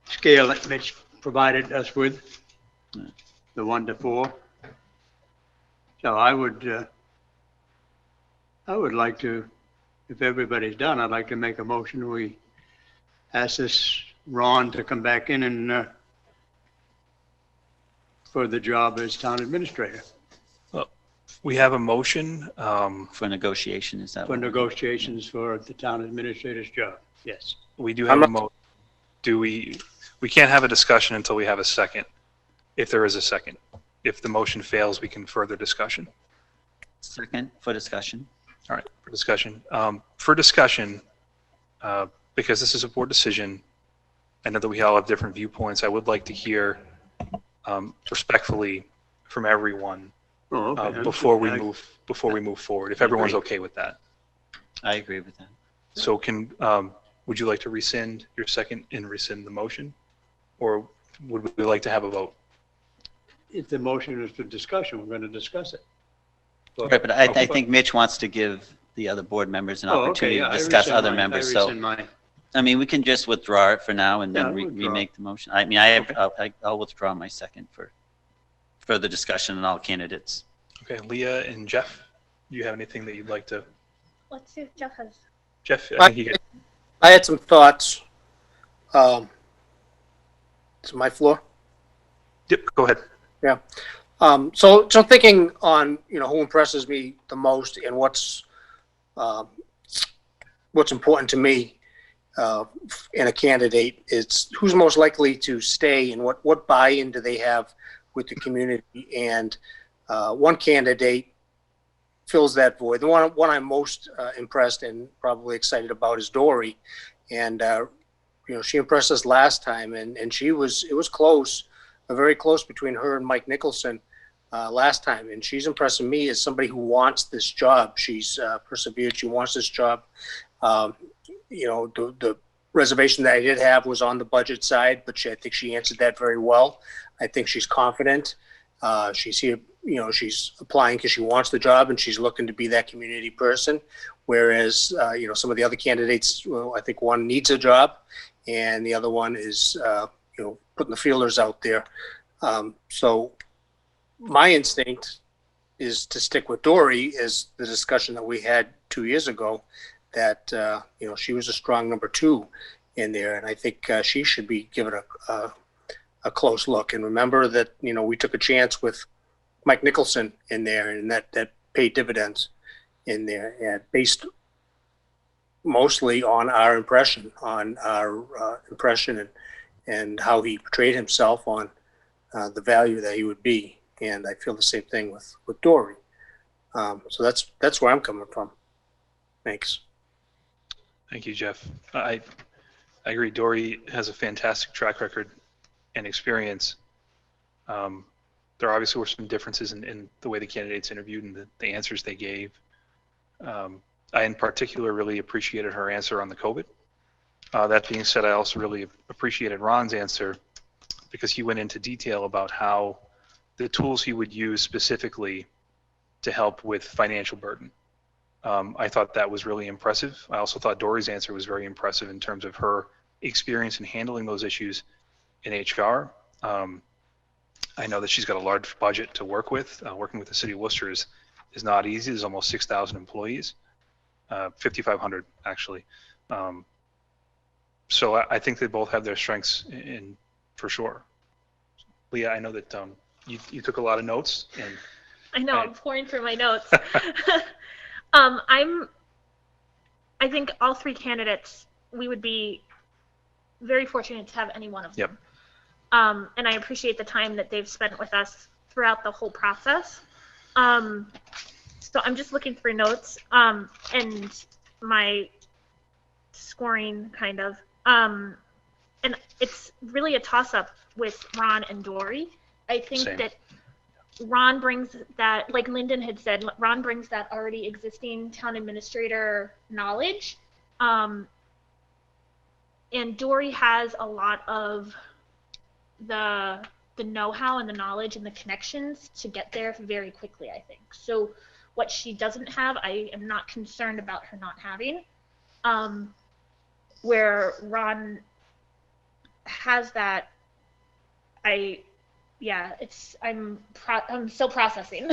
scale that Mitch provided us with, the 1 to 4. So I would like to, if everybody's done, I'd like to make a motion. We ask this Ron to come back in and for the job as town administrator. Well, we have a motion for negotiation. Is that for negotiations for the town administrator's job? Yes. We do have a motion. We can't have a discussion until we have a second, if there is a second. If the motion fails, we can further discussion. Second for discussion. All right, for discussion. For discussion, because this is a board decision, I know that we all have different viewpoints. I would like to hear respectfully from everyone before we move forward. If everyone's okay with that. I agree with that. So would you like to rescind your second and rescind the motion? Or would we like to have a vote? if the motion is for discussion, we're going to discuss it. Right, but I think Mitch wants to give the other board members an Oh, okay, opportunity yeah, to I discuss rescind other mine. members, I so, rescind mine. I mean, we can just withdraw it for now and Yeah, then withdraw. remake the motion. I mean, I'll withdraw my second for further discussion on all candidates. Okay, Leah and Jeff, do you have anything that you'd like to? Let's see if Jeff has. Jeff, I think you get. I had some thoughts. It's my floor. Yep, go ahead. Yeah. So thinking on, who impresses me the most and what's important to me in a candidate is who's most likely to stay and what buy-in do they have with the community. And one candidate fills that void. The one I'm most impressed and probably excited about is Dory. And, she impressed us last time and it was close, very close between her and Mike Nicholson last time. And she's impressing me as somebody who wants this job. She's persevered. She wants this job. The reservation that I did have was on the budget side, but I think she answered that very well. I think she's confident. She's here, she's applying because she wants the job and she's looking to be that community person. Whereas, some of the other candidates, I think one needs a job and the other one is, putting the feelers out there. So my instinct is to stick with Dory as the discussion that we had 2 years ago that, she was a strong number 2 in there. And I think she should be given a close look. And remember that, we took a chance with Mike Nicholson in there and that paid dividends in there and based mostly on our impression and how he portrayed himself on the value that he would be. And I feel the same thing with Dory. So that's where I'm coming from. Thanks. Thank you, Jeff. I agree. Dory has a fantastic track record and experience. There obviously were some differences in the way the candidates interviewed and the answers they gave. I, in particular, really appreciated her answer on the COVID. That being said, I also really appreciated Ron's answer because he went into detail about how the tools he would use specifically to help with financial burden. I thought that was really impressive. I also thought Dory's answer was very impressive in terms of her experience in handling those issues in HR. I know that she's got a large budget to work with. Working with the city of Worcester is not easy. There's almost 6,000 employees, 5,500 actually. So I think they both have their strengths in for sure. Leah, I know that you took a lot of notes. And I know, I'm pouring through my notes. I think all 3 candidates, we would be very fortunate to have any one of them. Yep. And I appreciate the time that they've spent with us throughout the whole process. So I'm just looking through notes and my scoring kind of. And it's really a toss-up with Ron and Dory. I think Same. that Ron brings that, like Lyndon had said, Ron brings that already existing town administrator knowledge. And Dory has a lot of the know-how and the knowledge and the connections to get there very quickly, I think. So what she doesn't have, I am not concerned about her not having. Where Ron has that, I'm still processing.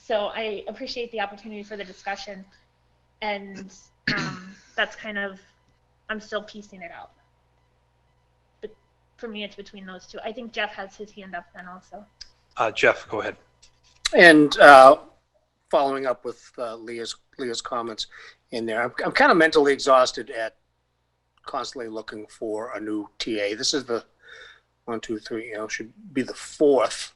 So I appreciate the opportunity for the discussion, and that's kind of, I'm still piecing it out. But for me, it's between those 2. I think Jeff has his hand up then also. Jeff, go ahead. And following up with Leah's comments in there, I'm kind of mentally exhausted at constantly looking for a new TA. This is the 1, 2, 3, should be the 4th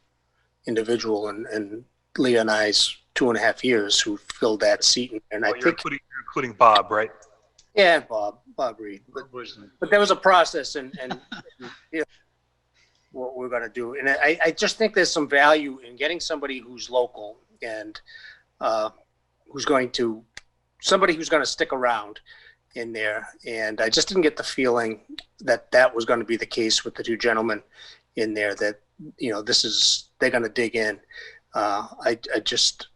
individual in Leah and I's 2.5 years who filled that seat. And I You're think, including Bob, right? yeah, Bob Reed. But there was a process and what we're going to do. And I just think there's some value in getting somebody who's local and who's going to stick around in there. And I just didn't get the feeling that was going to be the case with the 2 gentlemen in there, that they're going to dig in. I just,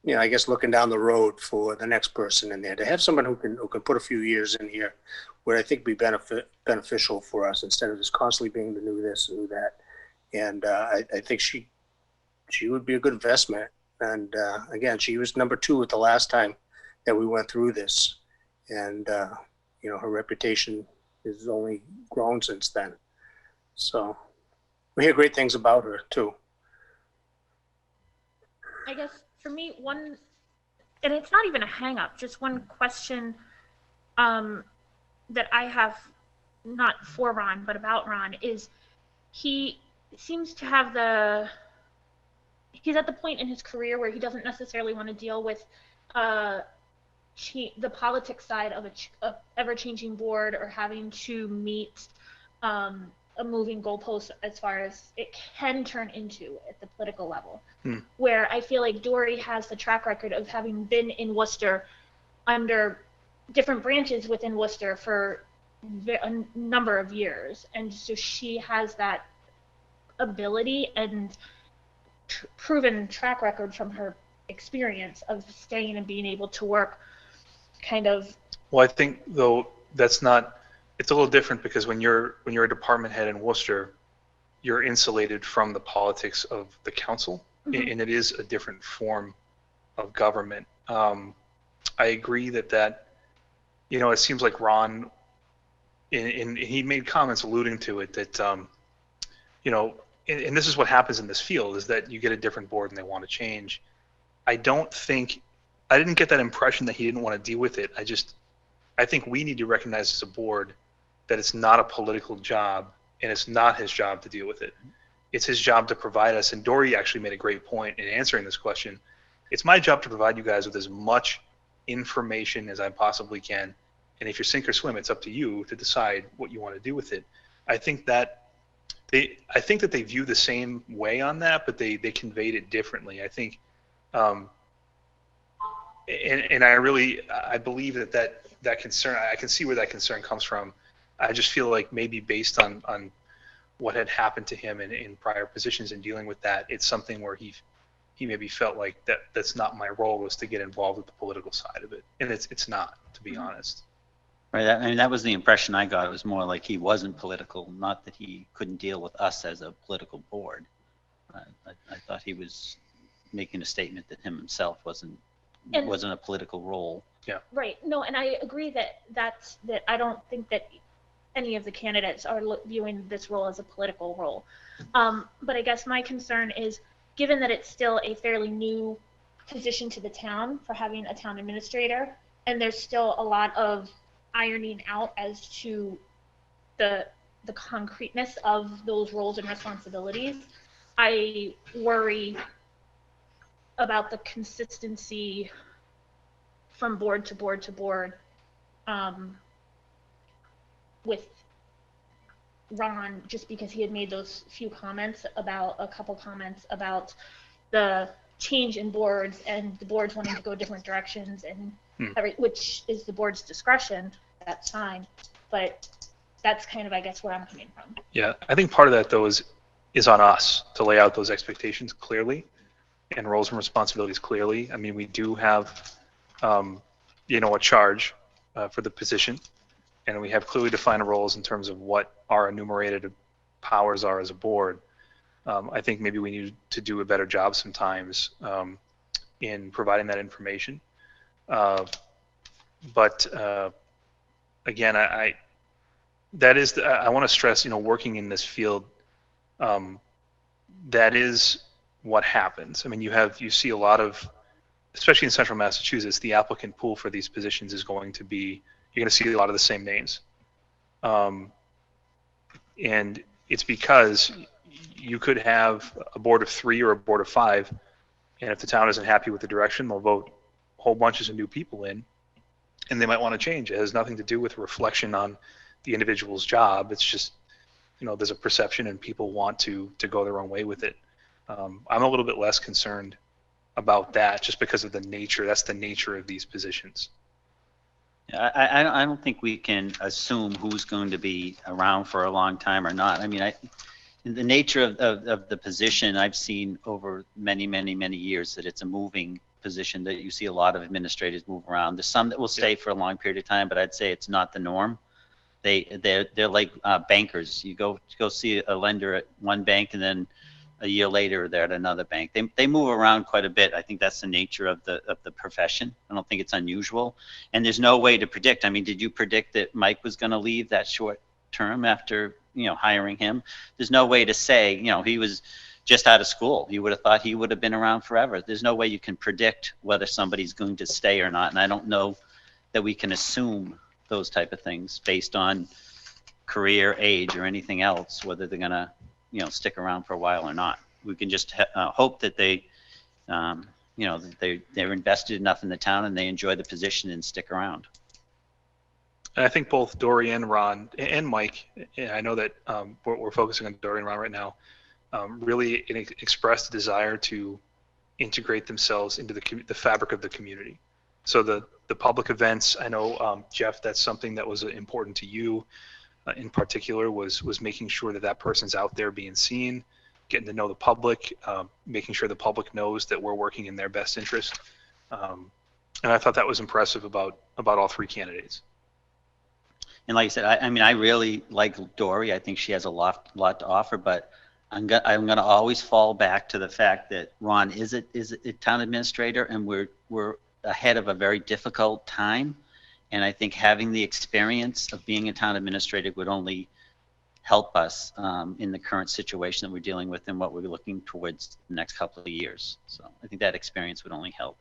I guess looking down the road for the next person in there, to have someone who can put a few years in here would, I think, be beneficial for us, instead of just constantly being the new this and new that. And I think she would be a good investment. And again, she was number 2 at the last time that we went through this. And, her reputation has only grown since then. So we hear great things about her too. I guess for me, and it's not even a hang up, just one question that I have, not for Ron, but about Ron, is he seems to have he's at the point in his career where he doesn't necessarily want to deal with the politics side of a ever-changing board, or having to meet a moving goalpost as far as it can turn into at the political level. Where I feel like Dory has the track record of having been in Worcester under different branches within Worcester for a number of years, and so she has that ability and proven track record from her experience of staying and being able to work kind of. Well, I think though it's a little different, because when you're a department head in Worcester, you're insulated from the politics of the council, and it is a different form of government. I agree that it seems like Ron, and he made comments alluding to it, that and this is what happens in this field, is that you get a different board and they want to change. I didn't get that impression that he didn't want to deal with it. I think we need to recognize as a board that it's not a political job, and it's not his job to deal with it. It's his job to provide us, and Dory actually made a great point in answering this question. It's my job to provide you guys with as much information as I possibly can, and if you sink or swim, it's up to you to decide what you want to do with it. I think that they view the same way on that, but they conveyed it differently. I think, and I believe that concern, I can see where that concern comes from. I just feel like maybe based on what had happened to him in prior positions and dealing with that, it's something where he maybe felt like that's not my role, was to get involved with the political side of it, and it's not, to be honest. Right. I mean, that was the impression I got. It was more like he wasn't political, not that he couldn't deal with us as a political board. I thought he was making a statement that himself wasn't a political role. Yeah. Right. No, and I agree that I don't think that any of the candidates are viewing this role as a political role. But I guess my concern is, given that it's still a fairly new position to the town for having a town administrator, and there's still a lot of ironing out as to the concreteness of those roles and responsibilities, I worry about the consistency from board to board to board with Ron, just because he had made those a couple comments about the change in boards and the boards wanting to go different directions, and which is the board's discretion. That's fine, but that's kind of, I guess, where I'm coming from. Yeah, I think part of that though is on us to lay out those expectations clearly and roles and responsibilities clearly. I mean, we do have a charge for the position, and we have clearly defined roles in terms of what our enumerated powers are as a board. I think maybe we need to do a better job sometimes in providing that information. But again, I want to stress, working in this field, that is what happens. I mean, you see a lot of, especially in central Massachusetts, the applicant pool for these positions is going to be, you're going to see a lot of the same names. And it's because you could have a board of 3 or a board of 5, and if the town isn't happy with the direction, they'll vote whole bunches of new people in, and they might want to change. It has nothing to do with reflection on the individual's job. It's just, there's a perception and people want to go their own way with it. I'm a little bit less concerned about that just because of the nature. That's the nature of these positions. I don't think we can assume who's going to be around for a long time or not. I mean, the nature of the position, I've seen over many years that it's a moving position, that you see a lot of administrators move around. There's some that will stay for a long period of time, but I'd say it's not the norm. They're like bankers. You go see a lender at one bank, and then a year later they're at another bank. They move around quite a bit. I think that's the nature of the profession. I don't think it's unusual, and there's no way to predict. I mean, did you predict that Mike was going to leave that short term after hiring him? There's no way to say. He was just out of school. You would have thought he would have been around forever. There's no way you can predict whether somebody's going to stay or not, and I don't know that we can assume those type of things based on career, age, or anything else, whether they're going to stick around for a while or not. We can just hope that they're invested enough in the town and they enjoy the position and stick around. And I think both Dory and Ron and Mike, and I know that we're focusing on Dory and Ron right now, really expressed a desire to integrate themselves into the fabric of the community. So the public events, I know, Jeff, that's something that was important to you in particular, was making sure that person's out there being seen, getting to know the public, making sure the public knows that we're working in their best interest. And I thought that was impressive about all three candidates. And like I said, I really like Dory. I think she has a lot to offer, but I'm gonna always fall back to the fact that Ron is a town administrator, and we're ahead of a very difficult time. And I think having the experience of being a town administrator would only help us in the current situation that we're dealing with and what we're looking towards the next couple of years. So I think that experience would only help.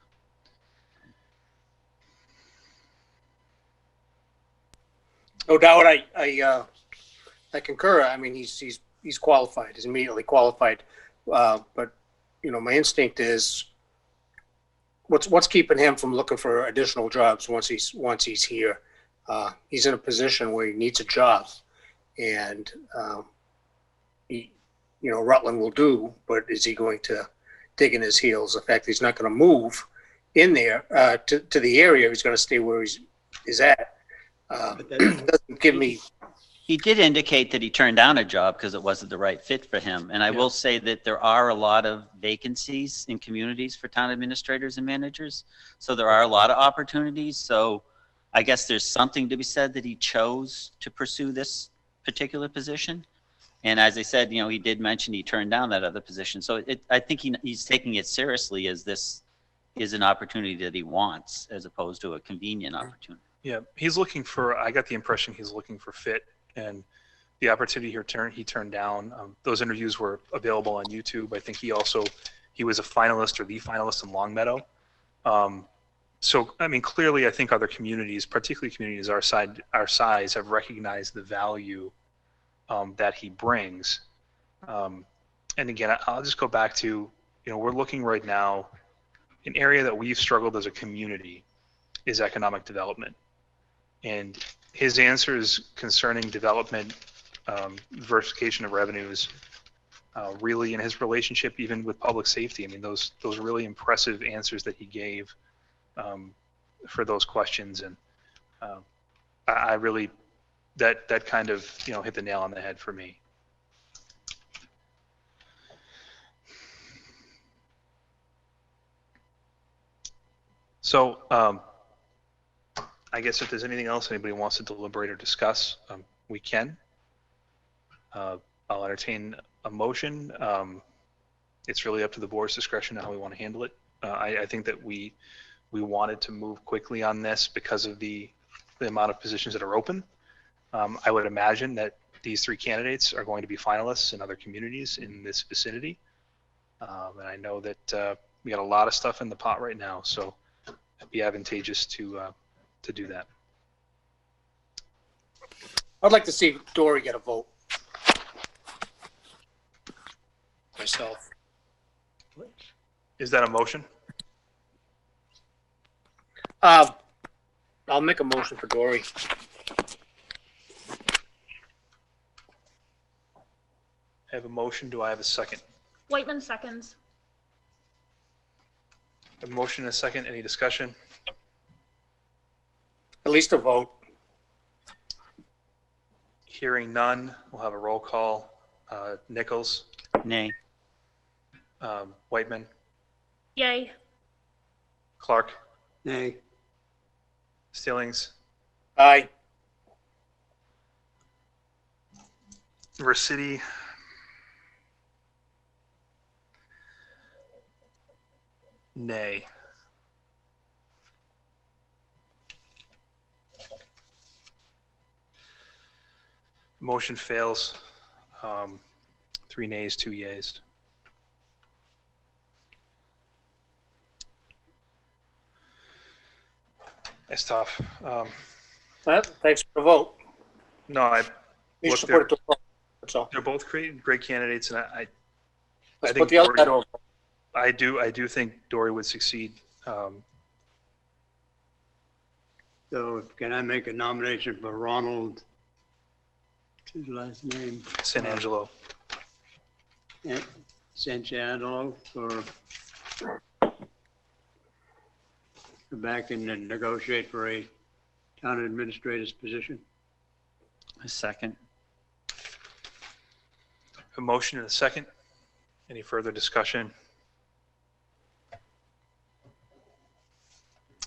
No doubt, I concur. I mean, he's qualified. He's immediately qualified. But my instinct is, what's keeping him from looking for additional jobs once he's here? He's in a position where he needs a job, and Rutland will do. But is he going to dig in his heels? In fact, he's not going to move in there to the area. He's going to stay where he's at. Doesn't give me. He did indicate that he turned down a job because it wasn't the right fit for him. And I will say that there are a lot of vacancies in communities for town administrators and managers. So there are a lot of opportunities. So I guess there's something to be said that he chose to pursue this particular position. And as I said, he did mention he turned down that other position. So I think he's taking it seriously as this is an opportunity that he wants as opposed to a convenient opportunity. Yeah, he's looking for, I got the impression he's looking for fit, and the opportunity he turned down. Those interviews were available on YouTube. I think he was a finalist or the finalist in Longmeadow. So, I mean, clearly I think other communities, particularly communities our size, have recognized the value that he brings. And again, I'll just go back to, we're looking right now, an area that we've struggled as a community is economic development. And his answers concerning development, diversification of revenues, really in his relationship even with public safety, I mean, those really impressive answers that he gave for those questions. And I really, that kind of, hit the nail on the head for me. So, I guess if there's anything else anybody wants to deliberate or discuss, we can. I'll entertain a motion. It's really up to the board's discretion on how we want to handle it. I think that we wanted to move quickly on this because of the amount of positions that are open. I would imagine that these three candidates are going to be finalists in other communities in this vicinity. And I know that we got a lot of stuff in the pot right now, so it'd be advantageous to do that. I'd like to see Dory get a vote. Myself. Is that a motion? I'll make a motion for Dory. I have a motion. Do I have a second? Whitman seconds. A motion and a second. Any discussion? At least a vote. Hearing none, we'll have a roll call. Nichols, Nay. Whiteman, Yay. Clark, Nay. Stillings, Aye. Versity, nay. Motion fails. 3 nays, 2 yeas. It's tough. Well, thanks for the vote. No, I We Look, should put it to a vote. That's all. they're both great candidates, and I Let's think put the other Dory- side over. I do think Dory would succeed. So can I make a nomination for Ronald? What's his last name? San Angelo. San Angelo for go back and then negotiate for a town administrator's position. A second. A motion and a second. Any further discussion?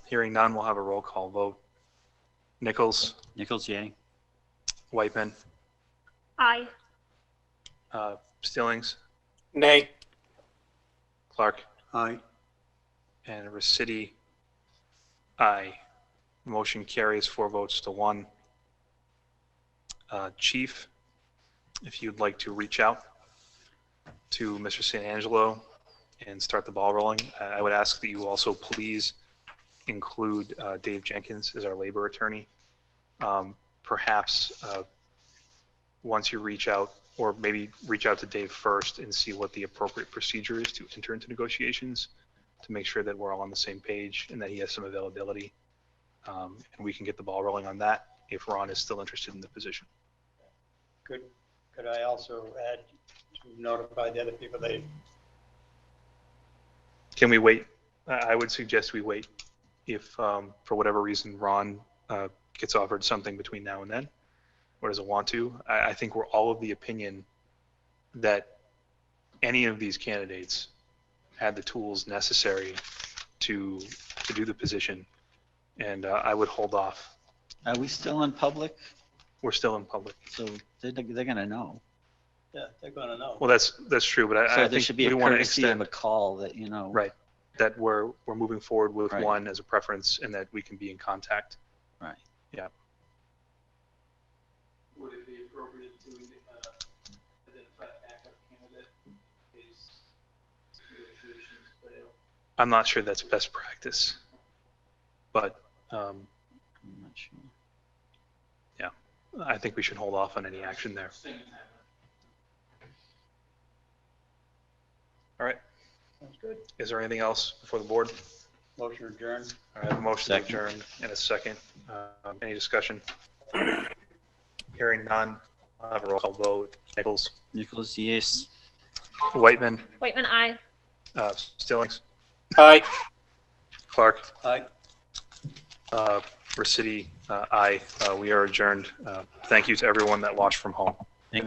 Hearing none, we'll have a roll call vote. Nichols, Nichols, yay. Whiteman, Aye. Stillings, Nay. Clark, Aye. and Resity, aye. Motion carries 4 votes to 1. Chief, if you'd like to reach out to Mr. San Angelo and start the ball rolling, I would ask that you also please include Dave Jenkins as our labor attorney. Perhaps once you reach out, or maybe reach out to Dave first and see what the appropriate procedure is to enter into negotiations to make sure that we're all on the same page and that he has some availability. And we can get the ball rolling on that if Ron is still interested in the position. Could I also add to notify the other people they, Can we wait? I would suggest we wait. If for whatever reason Ron gets offered something between now and then, or doesn't want to, I think we're all of the opinion that any of these candidates had the tools necessary to do the position, and I would hold off. Are we still in public? We're still in public. So they're gonna know. yeah, they're gonna know. Well, that's true, but So I there think should be we a want to courtesy of extend a call that, you know. right that we're moving forward with Right. one as a preference, and that we can be in contact. Right. Yeah. Would it be appropriate to identify a backup candidate in case negotiations fail? I'm not sure that's best practice, but I'm not sure. I think we should hold off on any action there. Same time. All right. Sounds good. Is there anything else before the board? Motion adjourned. All right, a motion to Second. adjourn and a second. Any discussion? Hearing none, I'll have a roll call vote. Nichols, Nichols, yes. Whiteman, Whiteman, aye. Stillings, Aye. Clark, Aye. Resity, aye. We are adjourned. Thank you to everyone that watched from home. Thank